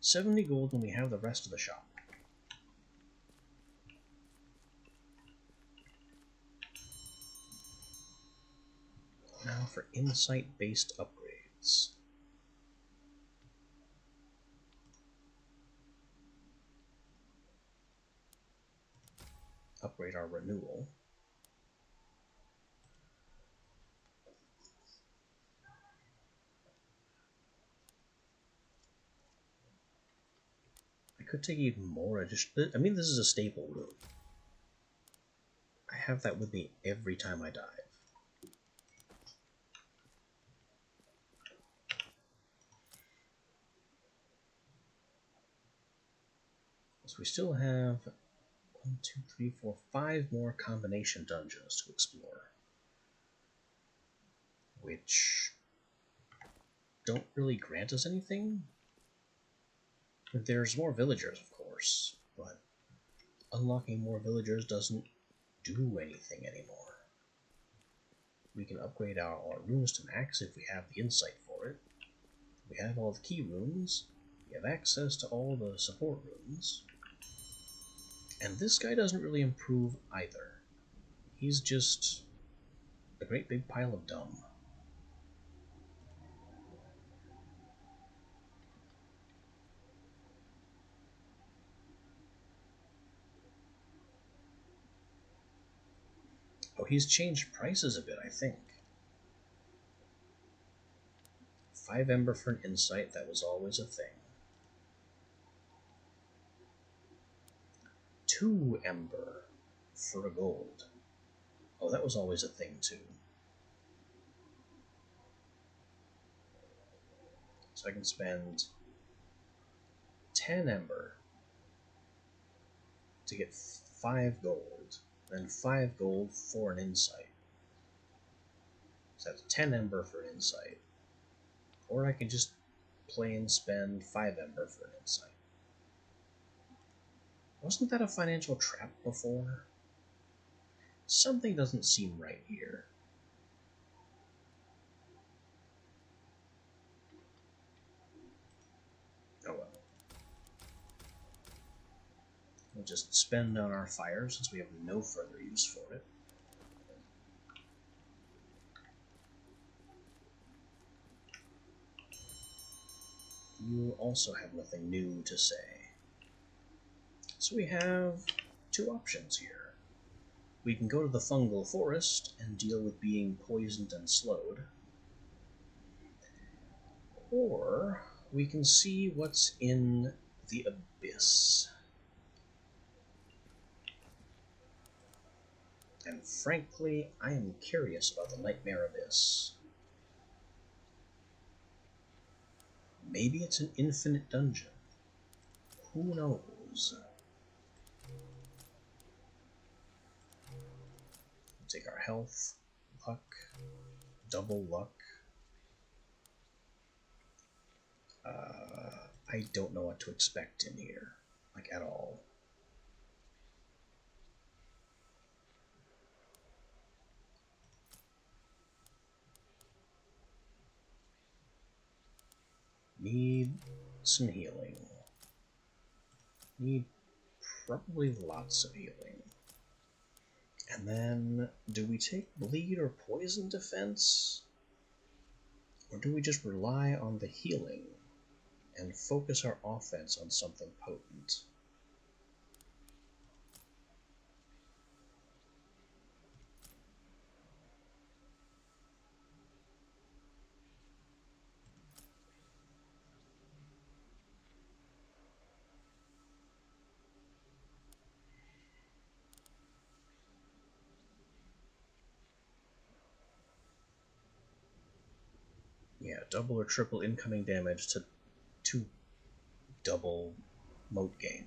Speaker 1: 70 gold when we have the rest of the shop. Now for insight-based upgrades. Upgrade our renewal. I could take even more additional. I mean, this is a staple room. I have that with me every time I dive. So we still have 1, 2, 3, 4, 5 more combination dungeons to explore, which don't really grant us anything. There's more villagers, of course, but unlocking more villagers doesn't do anything anymore. We can upgrade our runes to max if we have the insight for it. We have all the key runes. We have access to all the support runes. And this guy doesn't really improve either. He's just a great big pile of dumb. Oh, he's changed prices a bit, I think. 5 Ember for an insight, that was always a thing. 2 Ember for a gold. Oh, that was always a thing too. So I can spend 10 Ember to get 5 gold, then 5 gold for an insight. So that's 10 Ember for an insight. Or I can just plain spend 5 Ember for an insight. Wasn't that a financial trap before? Something doesn't seem right here. Oh well. We'll just spend on our fire since we have no further use for it. You also have nothing new to say. So we have two options here. We can go to the fungal forest and deal with being poisoned and slowed. Or we can see what's in the abyss. And frankly, I am curious about the Nightmare Abyss. Maybe it's an infinite dungeon. Who knows? We'll take our health, luck, double luck. I don't know what to expect in here, like at all. Need some healing. Need probably lots of healing. And then, do we take bleed or poison defense? Or do we just rely on the healing and focus our offense on something potent? Yeah, double or triple incoming damage to double moat gain.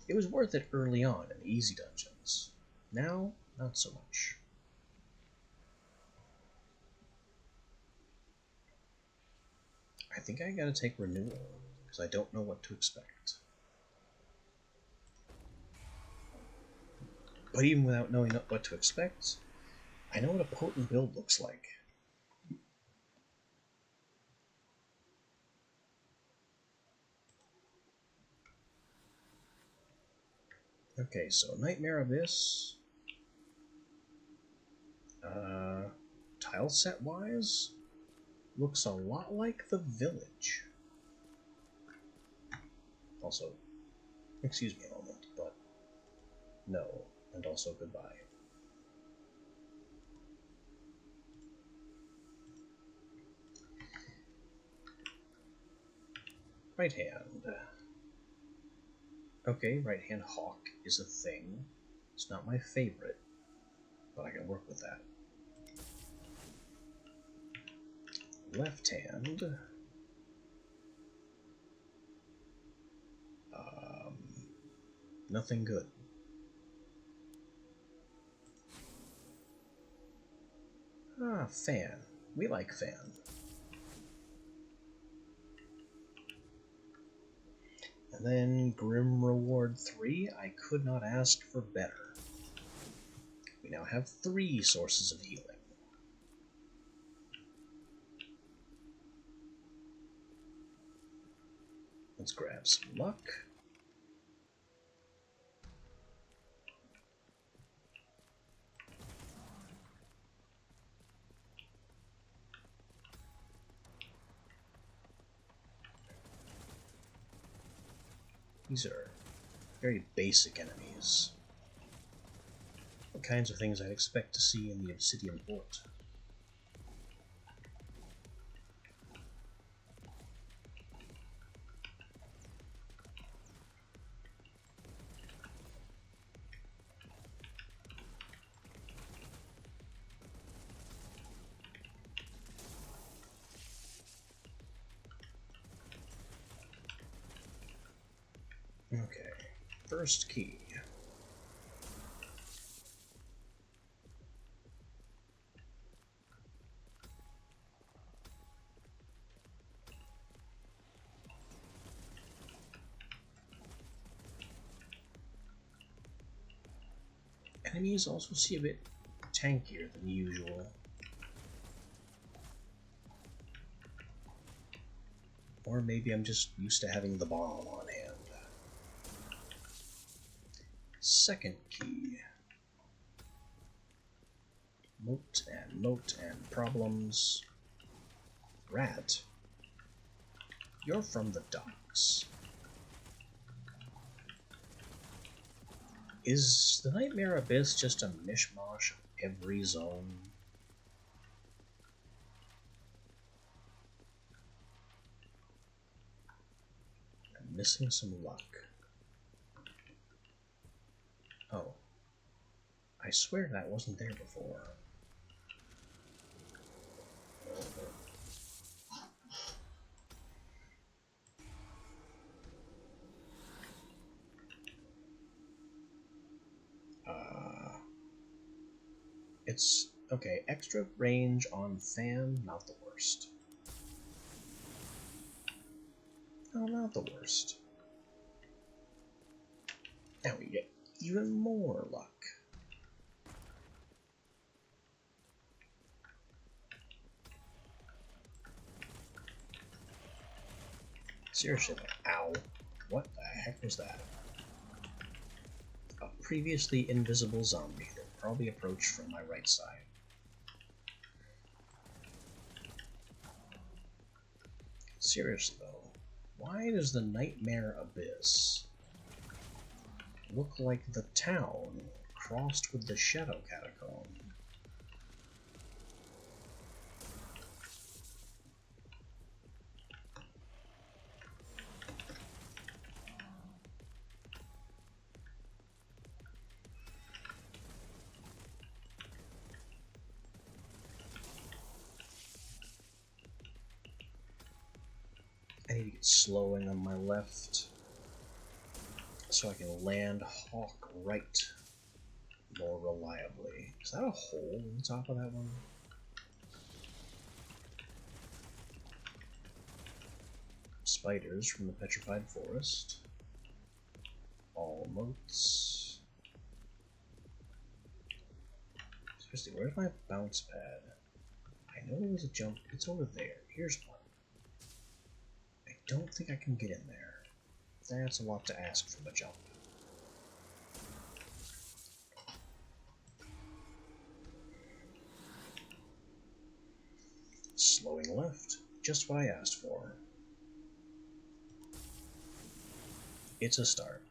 Speaker 1: It was worth it early on in the easy dungeons. Now, not so much. I think I gotta take renewal, because I don't know what to expect. But even without knowing what to expect, I know what a potent build looks like. Okay, so Nightmare Abyss. Tile set wise, looks a lot like the village. Also, excuse me a moment, but no, and also goodbye. Right hand. Okay, right hand hawk is a thing. It's not my favorite, but I can work with that. Left hand. Nothing good. Ah, fan. We like fan. And then Grim Reward 3, I could not ask for better. We now have 3 sources of healing. Let's grab some luck. These are very basic enemies. The kinds of things I'd expect to see in the Obsidian Port. Okay, first key. Enemies also seem a bit tankier than usual. Or maybe I'm just used to having the bomb on hand. Second key. Moat and problems. Rat. You're from the docks. Is the Nightmare Abyss just a mishmash of every zone? I'm missing some luck. Oh. I swear that wasn't there before. It's okay. Extra range on fan, not the worst. No, not the worst. Now we get even more luck. Seriously, ow. What the heck was that? A previously invisible zombie that probably approached from my right side. Seriously though, why does the Nightmare Abyss look like the town crossed with the Shadow Catacomb? I need to get slowing on my left so I can land Hawk right more reliably. Is that a hole on top of that one? Spiders from the Petrified Forest. All moats. Seriously, where's my bounce pad? I know there was a jump. It's over there. Here's one. I don't think I can get in there. That's a lot to ask from a jump. Slowing left. Just what I asked for. It's a start.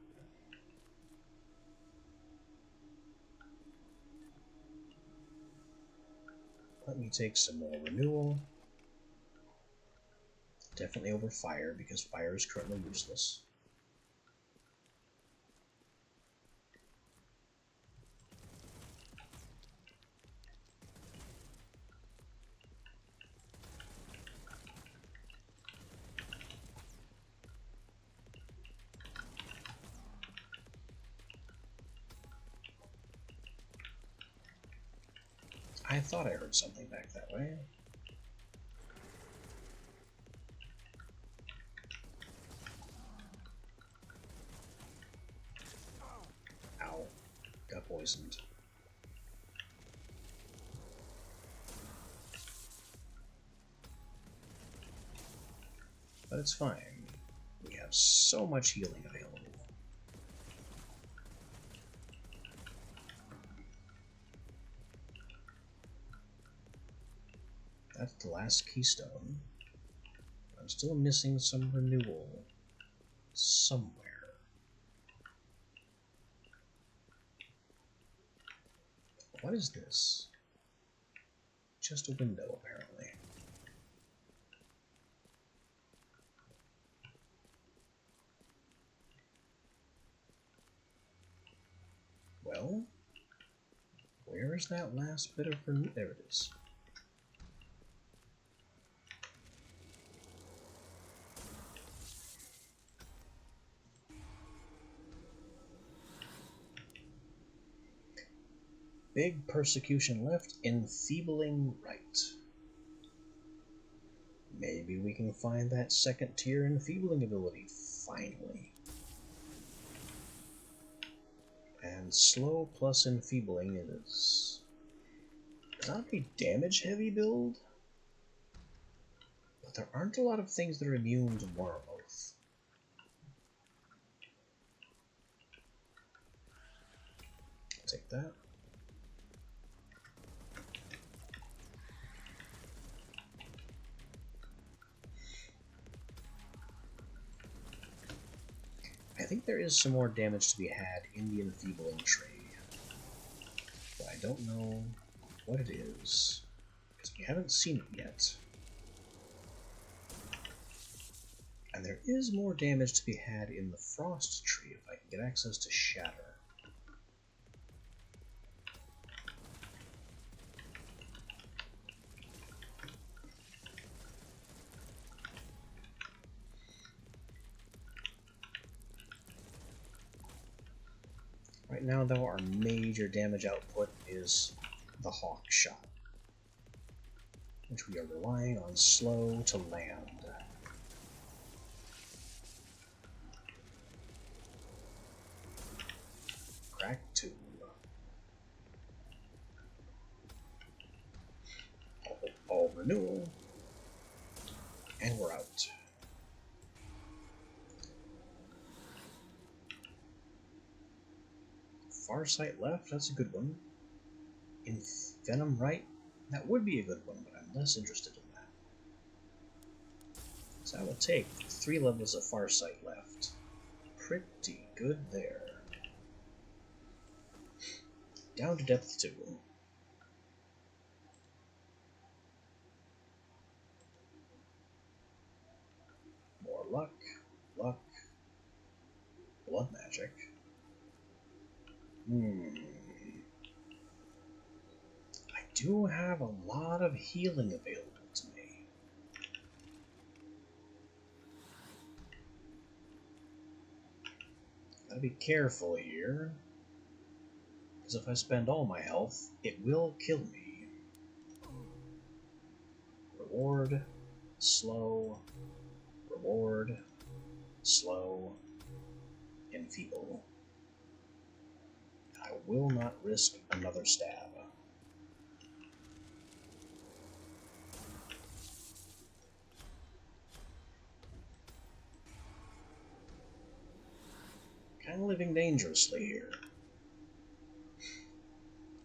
Speaker 1: Let me take some more renewal. Definitely over fire, because fire is currently useless. I thought I heard something back that way. Ow. Got poisoned. But it's fine. We have so much healing available. That's the last keystone. I'm still missing some renewal somewhere. What is this? Just a window, apparently. Well, where is that last bit of renewal? There it is. Big persecution left, enfeebling right. Maybe we can find that second tier enfeebling ability, finally. And slow plus enfeebling is that a damage heavy build? But there aren't a lot of things that are immune to one or both. I'll take that. I think there is some more damage to be had in the enfeebling tree, but I don't know what it is, because we haven't seen it yet. And there is more damage to be had in the frost tree if I can get access to shatter. Right now, though, our major damage output is the hawk shot, which we are relying on slow to land. Crack 2. All renewal. And we're out. Farsight left, that's a good one. Venom right, that would be a good one, but I'm less interested in that. So I will take 3 levels of Farsight left. Pretty good there. Down to depth 2. More luck, blood magic. I do have a lot of healing available to me. Gotta be careful here, because if I spend all my health, it will kill me. Reward, slow, reward, slow, enfeeble. I will not risk another stab. Kind of living dangerously here.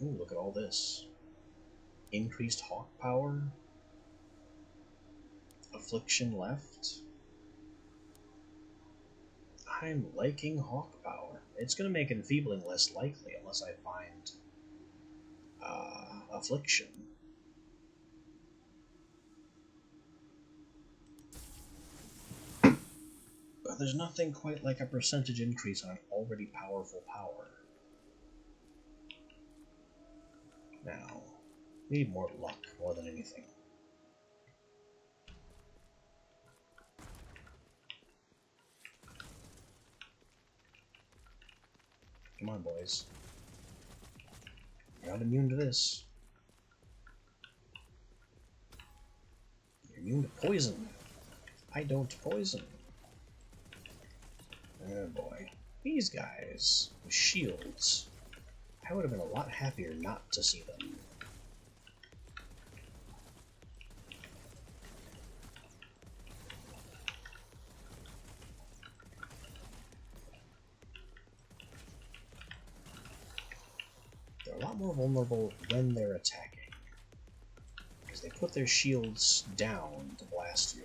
Speaker 1: Ooh, look at all this. Increased hawk power. Affliction left. I'm liking hawk power. It's going to make enfeebling less likely unless I find affliction. But there's nothing quite like a percentage increase on an already powerful power. Now, we need more luck more than anything. Come on, boys. You're not immune to this. You're immune to poison. I don't poison. Oh boy. These guys with shields. I would have been a lot happier not to see them. They're a lot more vulnerable when they're attacking, because they put their shields down to blast you.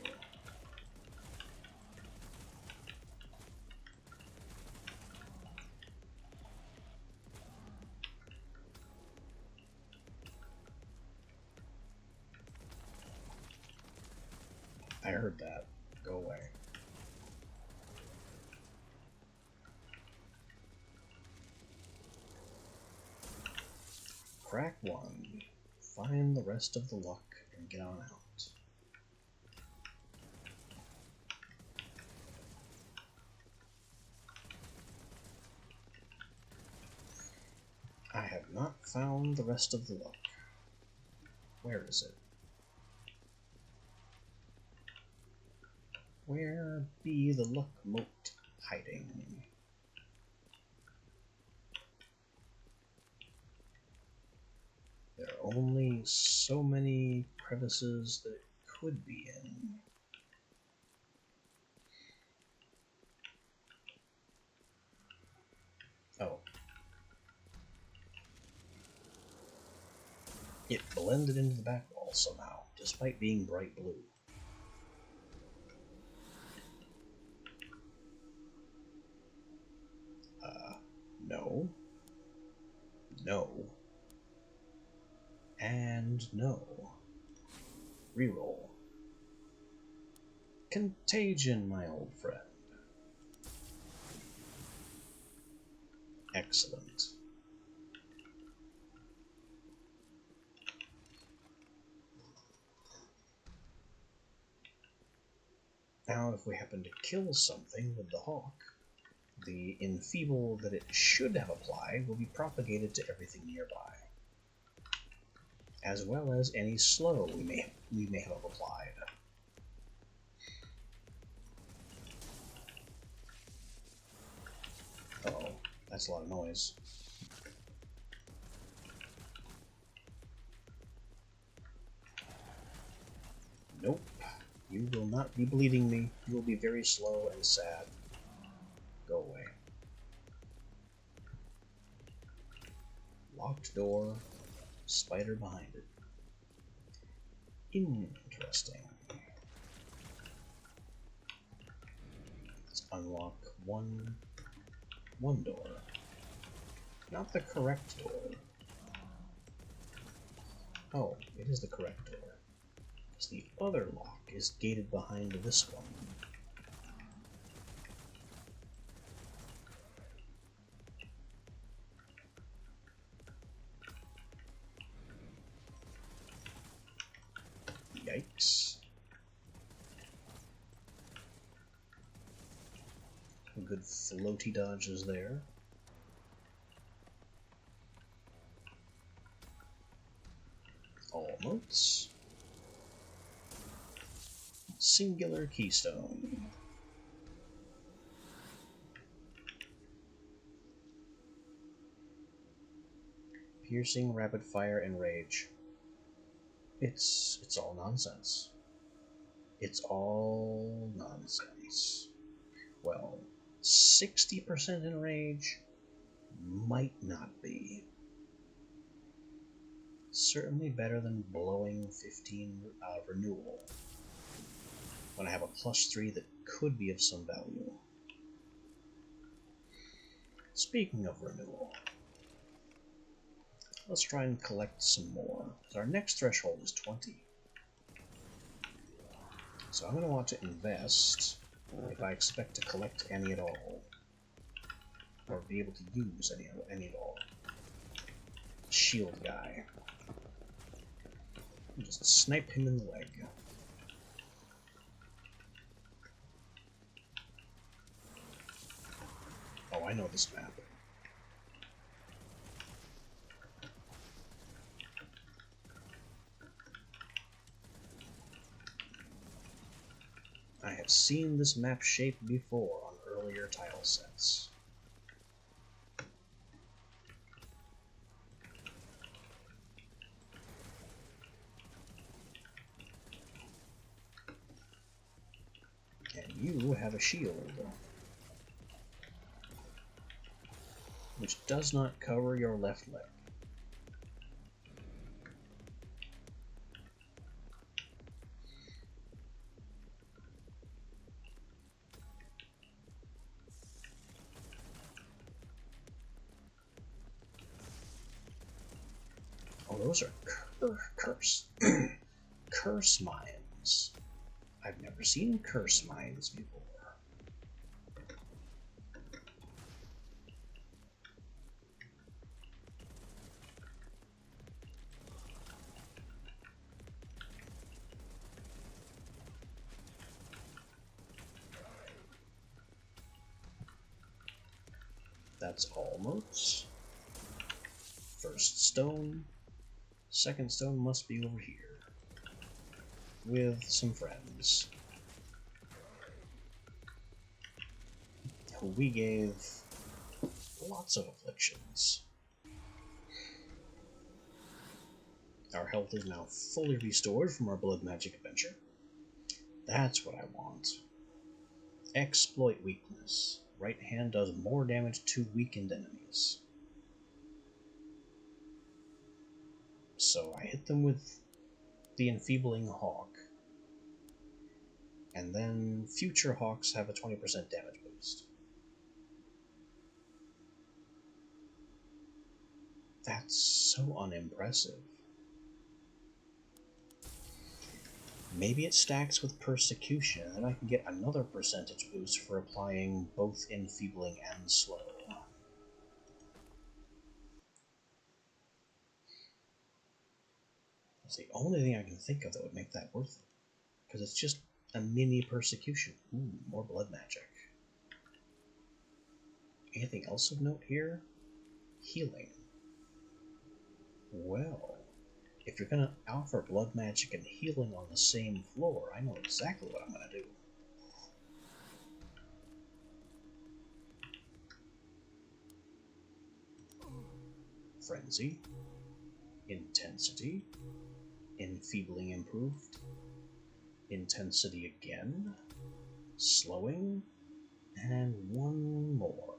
Speaker 1: I heard that. Go away. Crack 1. Find the rest of the luck and get on out. I have not found the rest of the luck. Where is it? Where be the luck mote hiding? There are only so many crevices that it could be in. It blended into the back wall somehow, despite being bright blue. No. No. And no. Reroll. Contagion, my old friend. Excellent. Now, if we happen to kill something with the hawk, the enfeeble that it should have applied will be propagated to everything nearby, as well as any slow we may have applied. Uh-oh, that's a lot of noise. Nope. You will not be bleeding me. You will be very slow and sad. Go away. Locked door. Spider behind it. Interesting. Let's unlock one door. Not the correct door. Oh, it is the correct door. Because the other lock is gated behind this one. Yikes. Some good floaty dodges there. Almost. Singular keystone. Piercing, rapid fire, and rage. It's all nonsense. It's all nonsense. Well, 60% in rage might not be. Certainly better than blowing 15 renewal, when I have a +3 that could be of some value. Speaking of renewal, let's try and collect some more. Our next threshold is 20. So I'm going to want to invest if I expect to collect any at all. Or be able to use any at all. Shield guy. Just snipe him in the leg. Oh, I know this map. I have seen this map shape before on earlier tile sets. And you have a shield, which does not cover your left leg. Oh, those are curse curse mines. I've never seen curse mines before. That's almost. First stone. Second stone must be over here. With some friends. Who we gave lots of afflictions. Our health is now fully restored from our blood magic adventure. That's what I want. Exploit weakness. Right hand does more damage to weakened enemies. So I hit them with the Enfeebling Hawk, and then future Hawks have a 20% damage boost. That's so unimpressive. Maybe it stacks with Persecution, and then I can get another percentage boost for applying both Enfeebling and Slow. That's the only thing I can think of that would make that worth it. Because it's just a mini Persecution. Ooh, more blood magic. Anything else of note here? Healing. Well, if you're going to offer blood magic and healing on the same floor, I know exactly what I'm going to do. Frenzy. Intensity. Enfeebling improved. Intensity again. Slowing. And one more.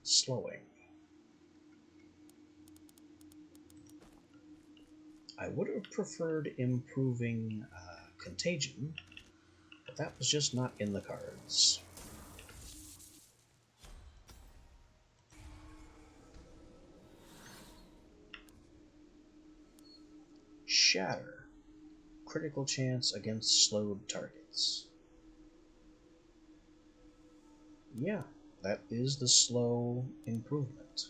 Speaker 1: Slowing. I would have preferred improving Contagion, but that was just not in the cards. Shatter. Critical chance against slowed targets. Yeah, that is the slow improvement.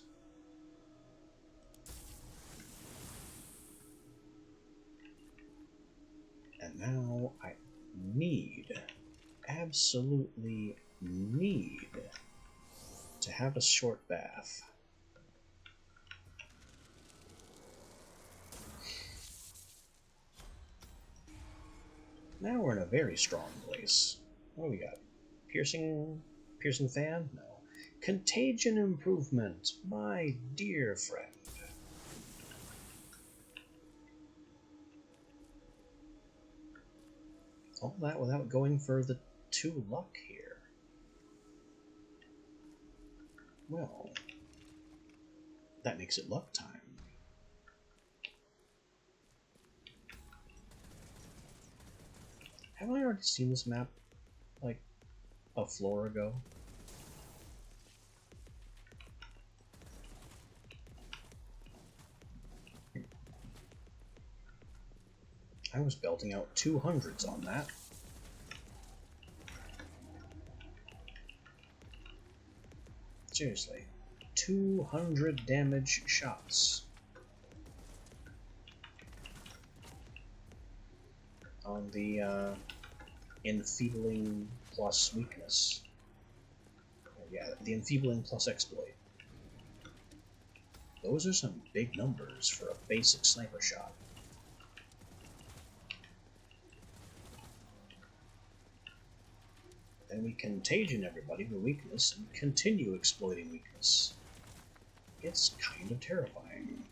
Speaker 1: And now I absolutely need to have a short bath. Now we're in a very strong place. What do we got? Piercing fan? No. Contagion improvement, my dear friend. All that without going for the 2 luck here. Well, that makes it luck time. Haven't I already seen this map, like, a floor ago? I was belting out 200s on that. Seriously. 200 damage shots. On the, Enfeebling plus weakness. Yeah, the Enfeebling plus exploit. Those are some big numbers for a basic sniper shot. Then we contagion everybody with weakness and continue exploiting weakness. It's kind of terrifying.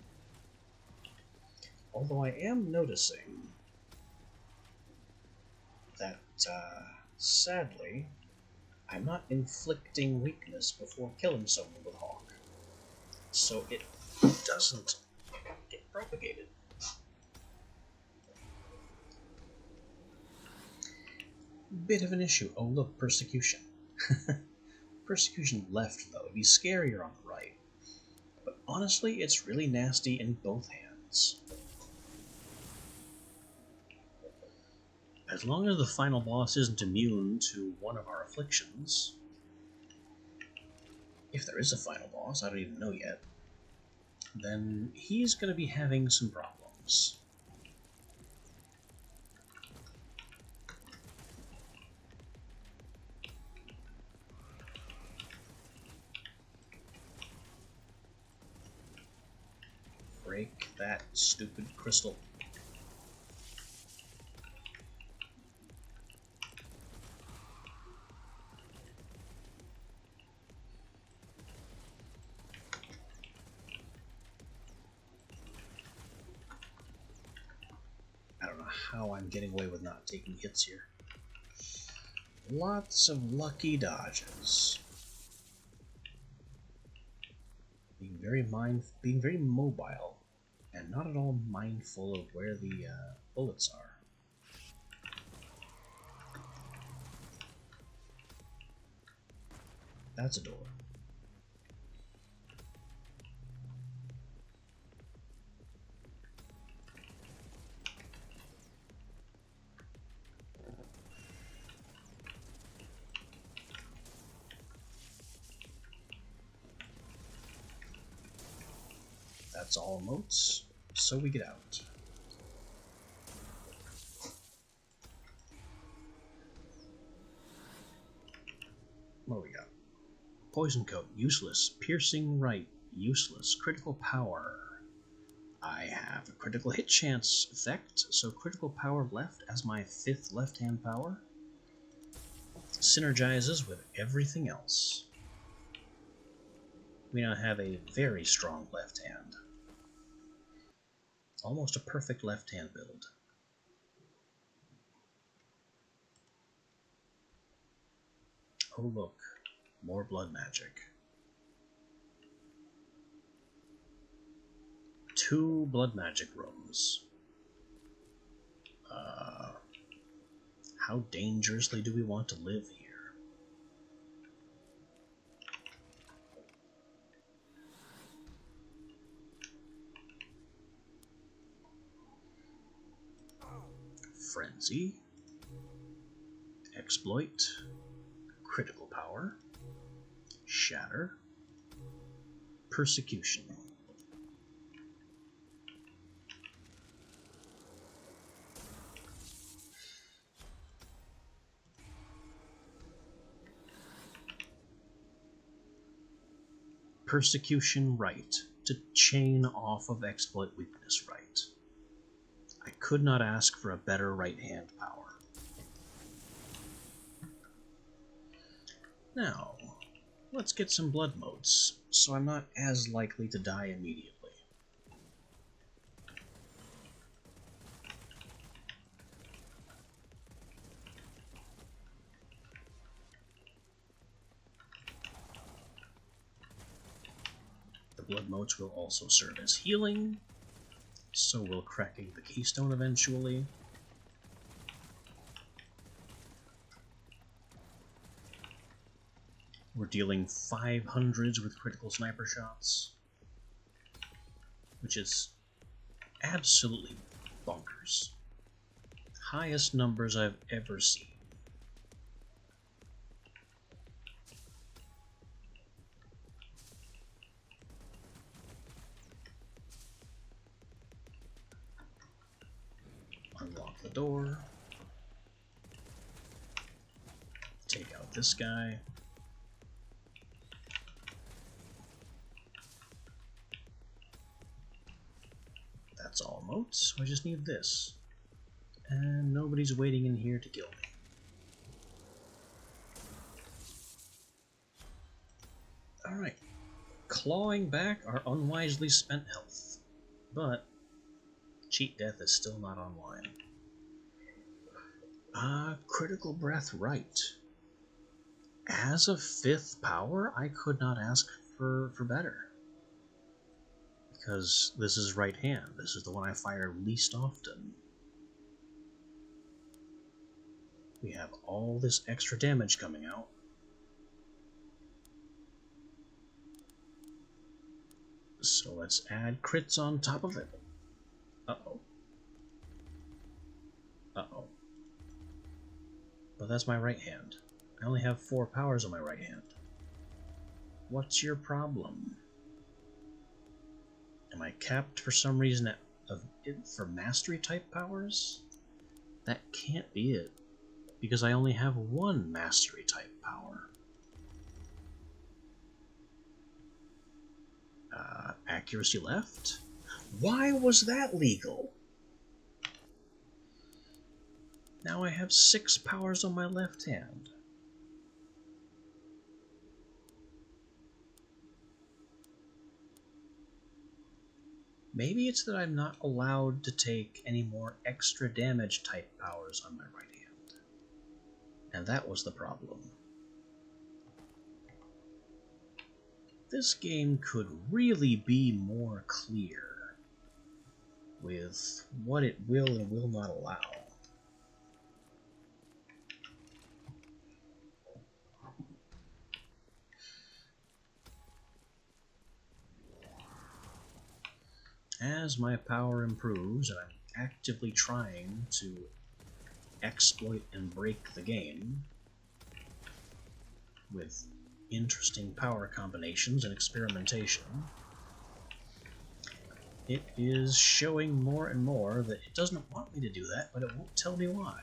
Speaker 1: Although I am noticing that, sadly, I'm not inflicting weakness before killing someone with Hawk. So it doesn't get propagated. Bit of an issue. Oh look, Persecution. Persecution left, though. It'd be scarier on the right. But honestly, it's really nasty in both hands. As long as the final boss isn't immune to one of our afflictions, if there is a final boss, I don't even know yet, then he's going to be having some problems. Break that stupid crystal. I don't know how I'm getting away with not taking hits here. Lots of lucky dodges. Being very mobile and not at all mindful of where the bullets are. That's a door. That's all moats, so we get out. What do we got? Poison coat, useless. Piercing right, useless. Critical power. I have a critical hit chance effect, so critical power left as my 5th left-hand power. Synergizes with everything else. We now have a very strong left hand. Almost a perfect left-hand build. Oh look, more blood magic. 2 blood magic rooms. How dangerously do we want to live here? Frenzy. Exploit. Critical power. Shatter. Persecution. Persecution right, to chain off of exploit weakness right. I could not ask for a better right-hand power. Now, let's get some blood motes, so I'm not as likely to die immediately. Blood motes will also serve as healing, so will cracking the keystone eventually. We're dealing 500s with critical sniper shots, which is absolutely bonkers. Highest numbers I've ever seen. Unlock the door. Take out this guy. That's all motes, so I just need this. And nobody's waiting in here to kill me. Alright. Clawing back our unwisely spent health. But cheat death is still not online. Critical breath right. As a 5th power, I could not ask for better. Because this is right hand. This is the one I fire least often. We have all this extra damage coming out. So let's add crits on top of it. Uh-oh. Uh-oh. But that's my right hand. I only have 4 powers on my right hand. What's your problem? Am I capped for some reason for mastery type powers? That can't be it, because I only have 1 mastery type power. Accuracy left? Why was that legal? Now I have 6 powers on my left hand. Maybe it's that I'm not allowed to take any more extra damage type powers on my right hand. And that was the problem. This game could really be more clear. with what it will and will not allow. As my power improves, and I'm actively trying to exploit and break the game with interesting power combinations and experimentation, it is showing more and more that it doesn't want me to do that, but it won't tell me why.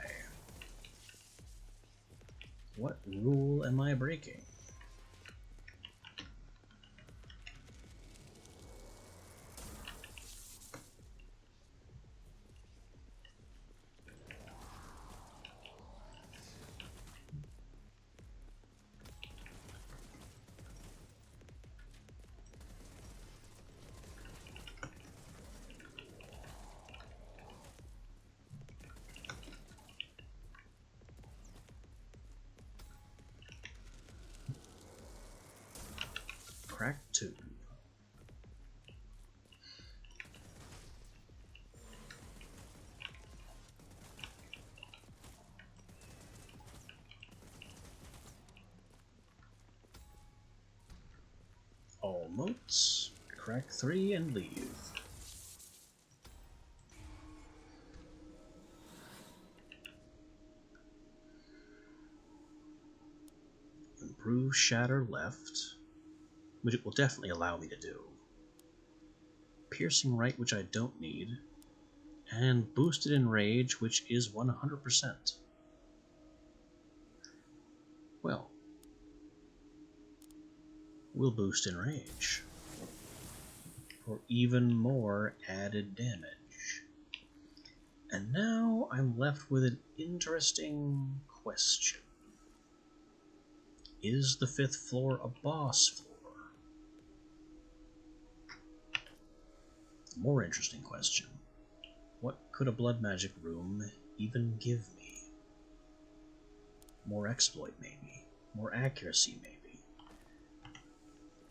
Speaker 1: What rule am I breaking? Crack 2. All motes. Crack 3 and leave. Improve shatter left, which it will definitely allow me to do. Piercing right, which I don't need. And boosted in rage, which is 100%. Well, we'll boost in rage for even more added damage. And now I'm left with an interesting question. Is the 5th floor a boss floor? More interesting question. What could a blood magic room even give me? More exploit, maybe. More accuracy, maybe.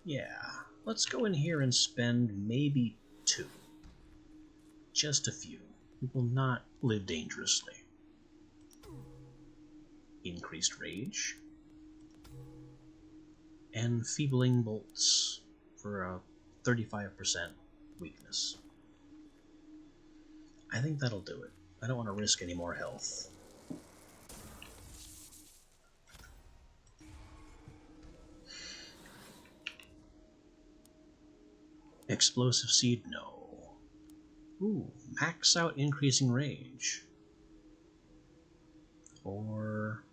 Speaker 1: Yeah, let's go in here and spend maybe 2. Just a few. We will not live dangerously. Increased rage. Enfeebling bolts for a 35% weakness. I think that'll do it. I don't want to risk any more health. Explosive seed, no. Ooh, max out increasing rage. Or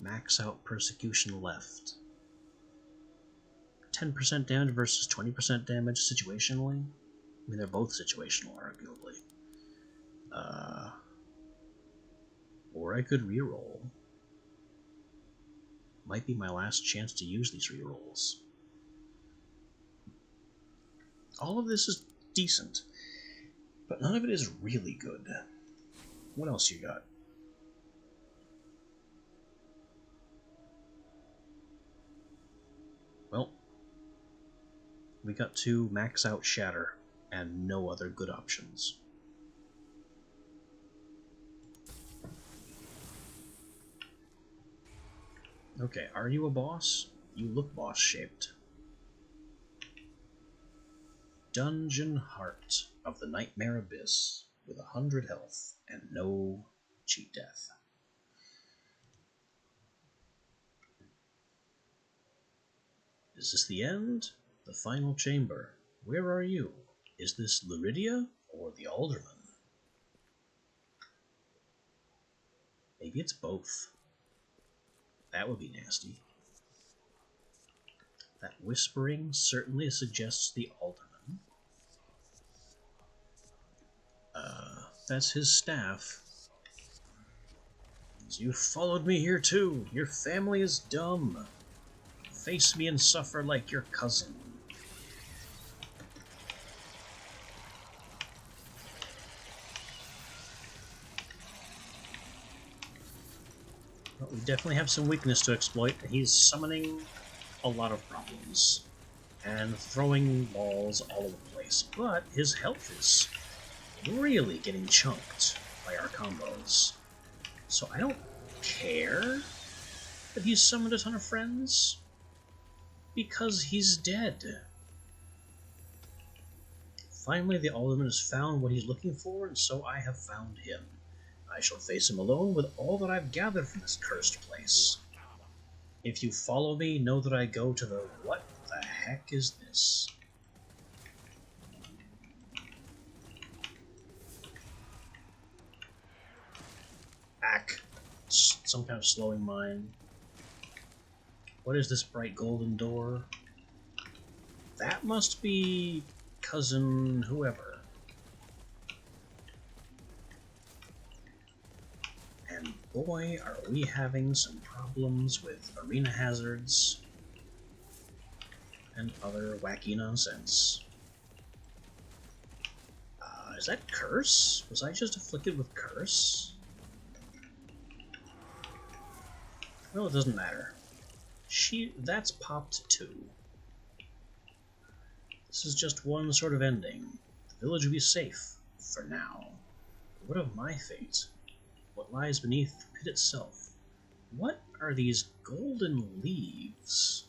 Speaker 1: max out persecution left. 10% damage versus 20% damage situationally? I mean, they're both situational, arguably. Or I could reroll. Might be my last chance to use these rerolls. All of this is decent, but none of it is really good. What else you got? Well, we got to max out Shatter and no other good options. Okay, are you a boss? You look boss-shaped. Dungeon Heart of the Nightmare Abyss with 100 health and no cheat death. Is this the end? The final chamber. Where are you? Is this Lyridia or the Alderman? Maybe it's both. That would be nasty. That whispering certainly suggests the Alderman. That's his staff. So you followed me here too. Your family is dumb. Face me and suffer like your cousin. Well, we definitely have some weakness to exploit. He's summoning a lot of problems and throwing balls all over the place. But his health is really getting chunked by our combos. So I don't care that he's summoned a ton of friends, because he's dead. Finally, the Alderman has found what he's looking for, and so I have found him. I shall face him alone with all that I've gathered from this cursed place. If you follow me, know that I go to the... What the heck is this? Back. Some kind of slowing mine. What is this bright golden door? That must be cousin whoever. And boy, are we having some problems with arena hazards and other wacky nonsense. Is that curse? Was I just afflicted with curse? Well, it doesn't matter. That's popped too. This is just one sort of ending. The village will be safe, for now. But what of my fate? What lies beneath the pit itself? What are these golden leaves?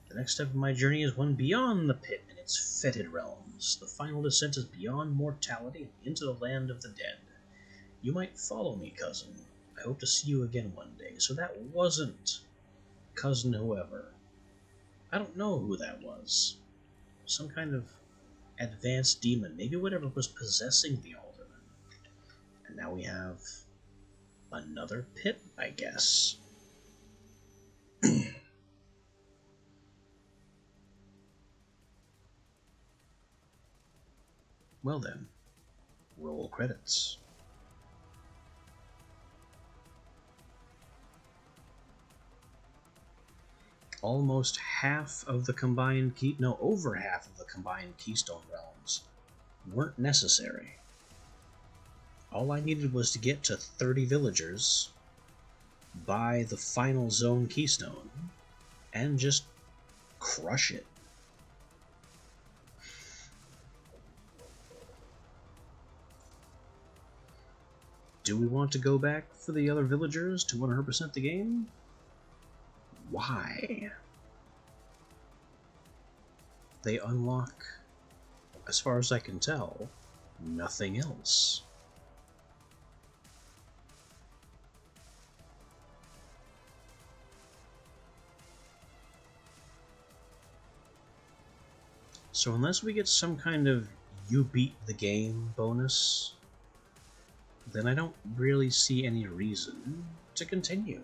Speaker 1: The next step of my journey is one beyond the pit and its fetid realms. The final descent is beyond mortality and into the land of the dead. You might follow me, cousin. I hope to see you again one day. So that wasn't cousin whoever. I don't know who that was. Some kind of advanced demon. Maybe whatever was possessing the Alderman. And now we have another pit, I guess. Well then, roll credits. Almost half of the combined over half of the combined Keystone Realms weren't necessary. All I needed was to get to 30 villagers, buy the final zone Keystone, and just crush it. Do we want to go back for the other villagers to 100% the game? Why? They unlock, as far as I can tell, nothing else. So unless we get some kind of you beat the game bonus, then I don't really see any reason to continue.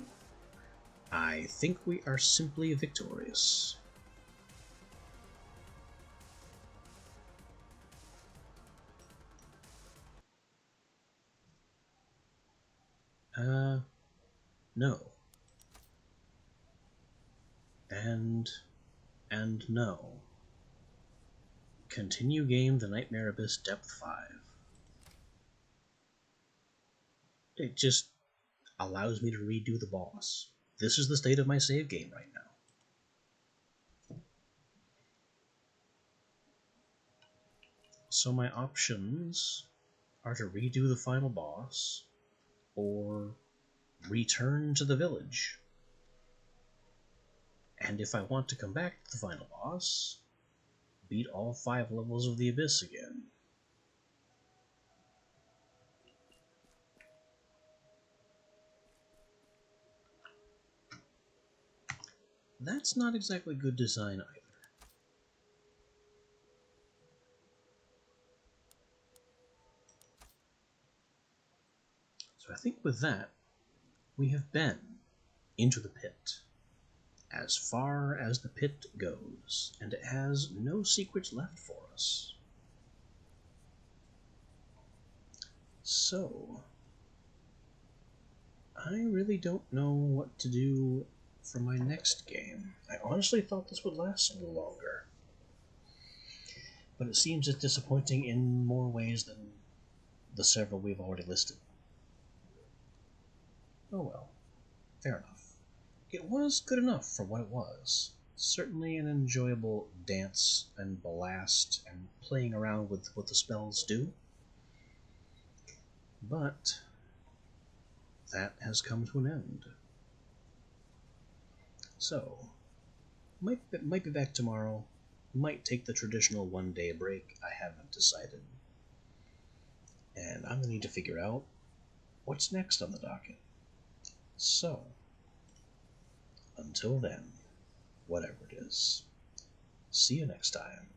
Speaker 1: I think we are simply victorious. No. And no. Continue game The Nightmare Abyss Depth 5. It just allows me to redo the boss. This is the state of my save game right now. So my options are to redo the final boss, or return to the village. And if I want to come back to the final boss, beat all 5 levels of the Abyss again. That's not exactly good design either. So I think with that, we have been into the pit, as far as the pit goes, and it has no secrets left for us. So, I really don't know what to do for my next game. I honestly thought this would last a little longer, but it seems it's disappointing in more ways than the several we've already listed. Oh well, fair enough. It was good enough for what it was. Certainly an enjoyable dance and blast and playing around with what the spells do. But that has come to an end. So, might be back tomorrow. Might take the traditional 1 day break. I haven't decided. And I'm going to need to figure out what's next on the docket. So, until then, whatever it is, see you next time.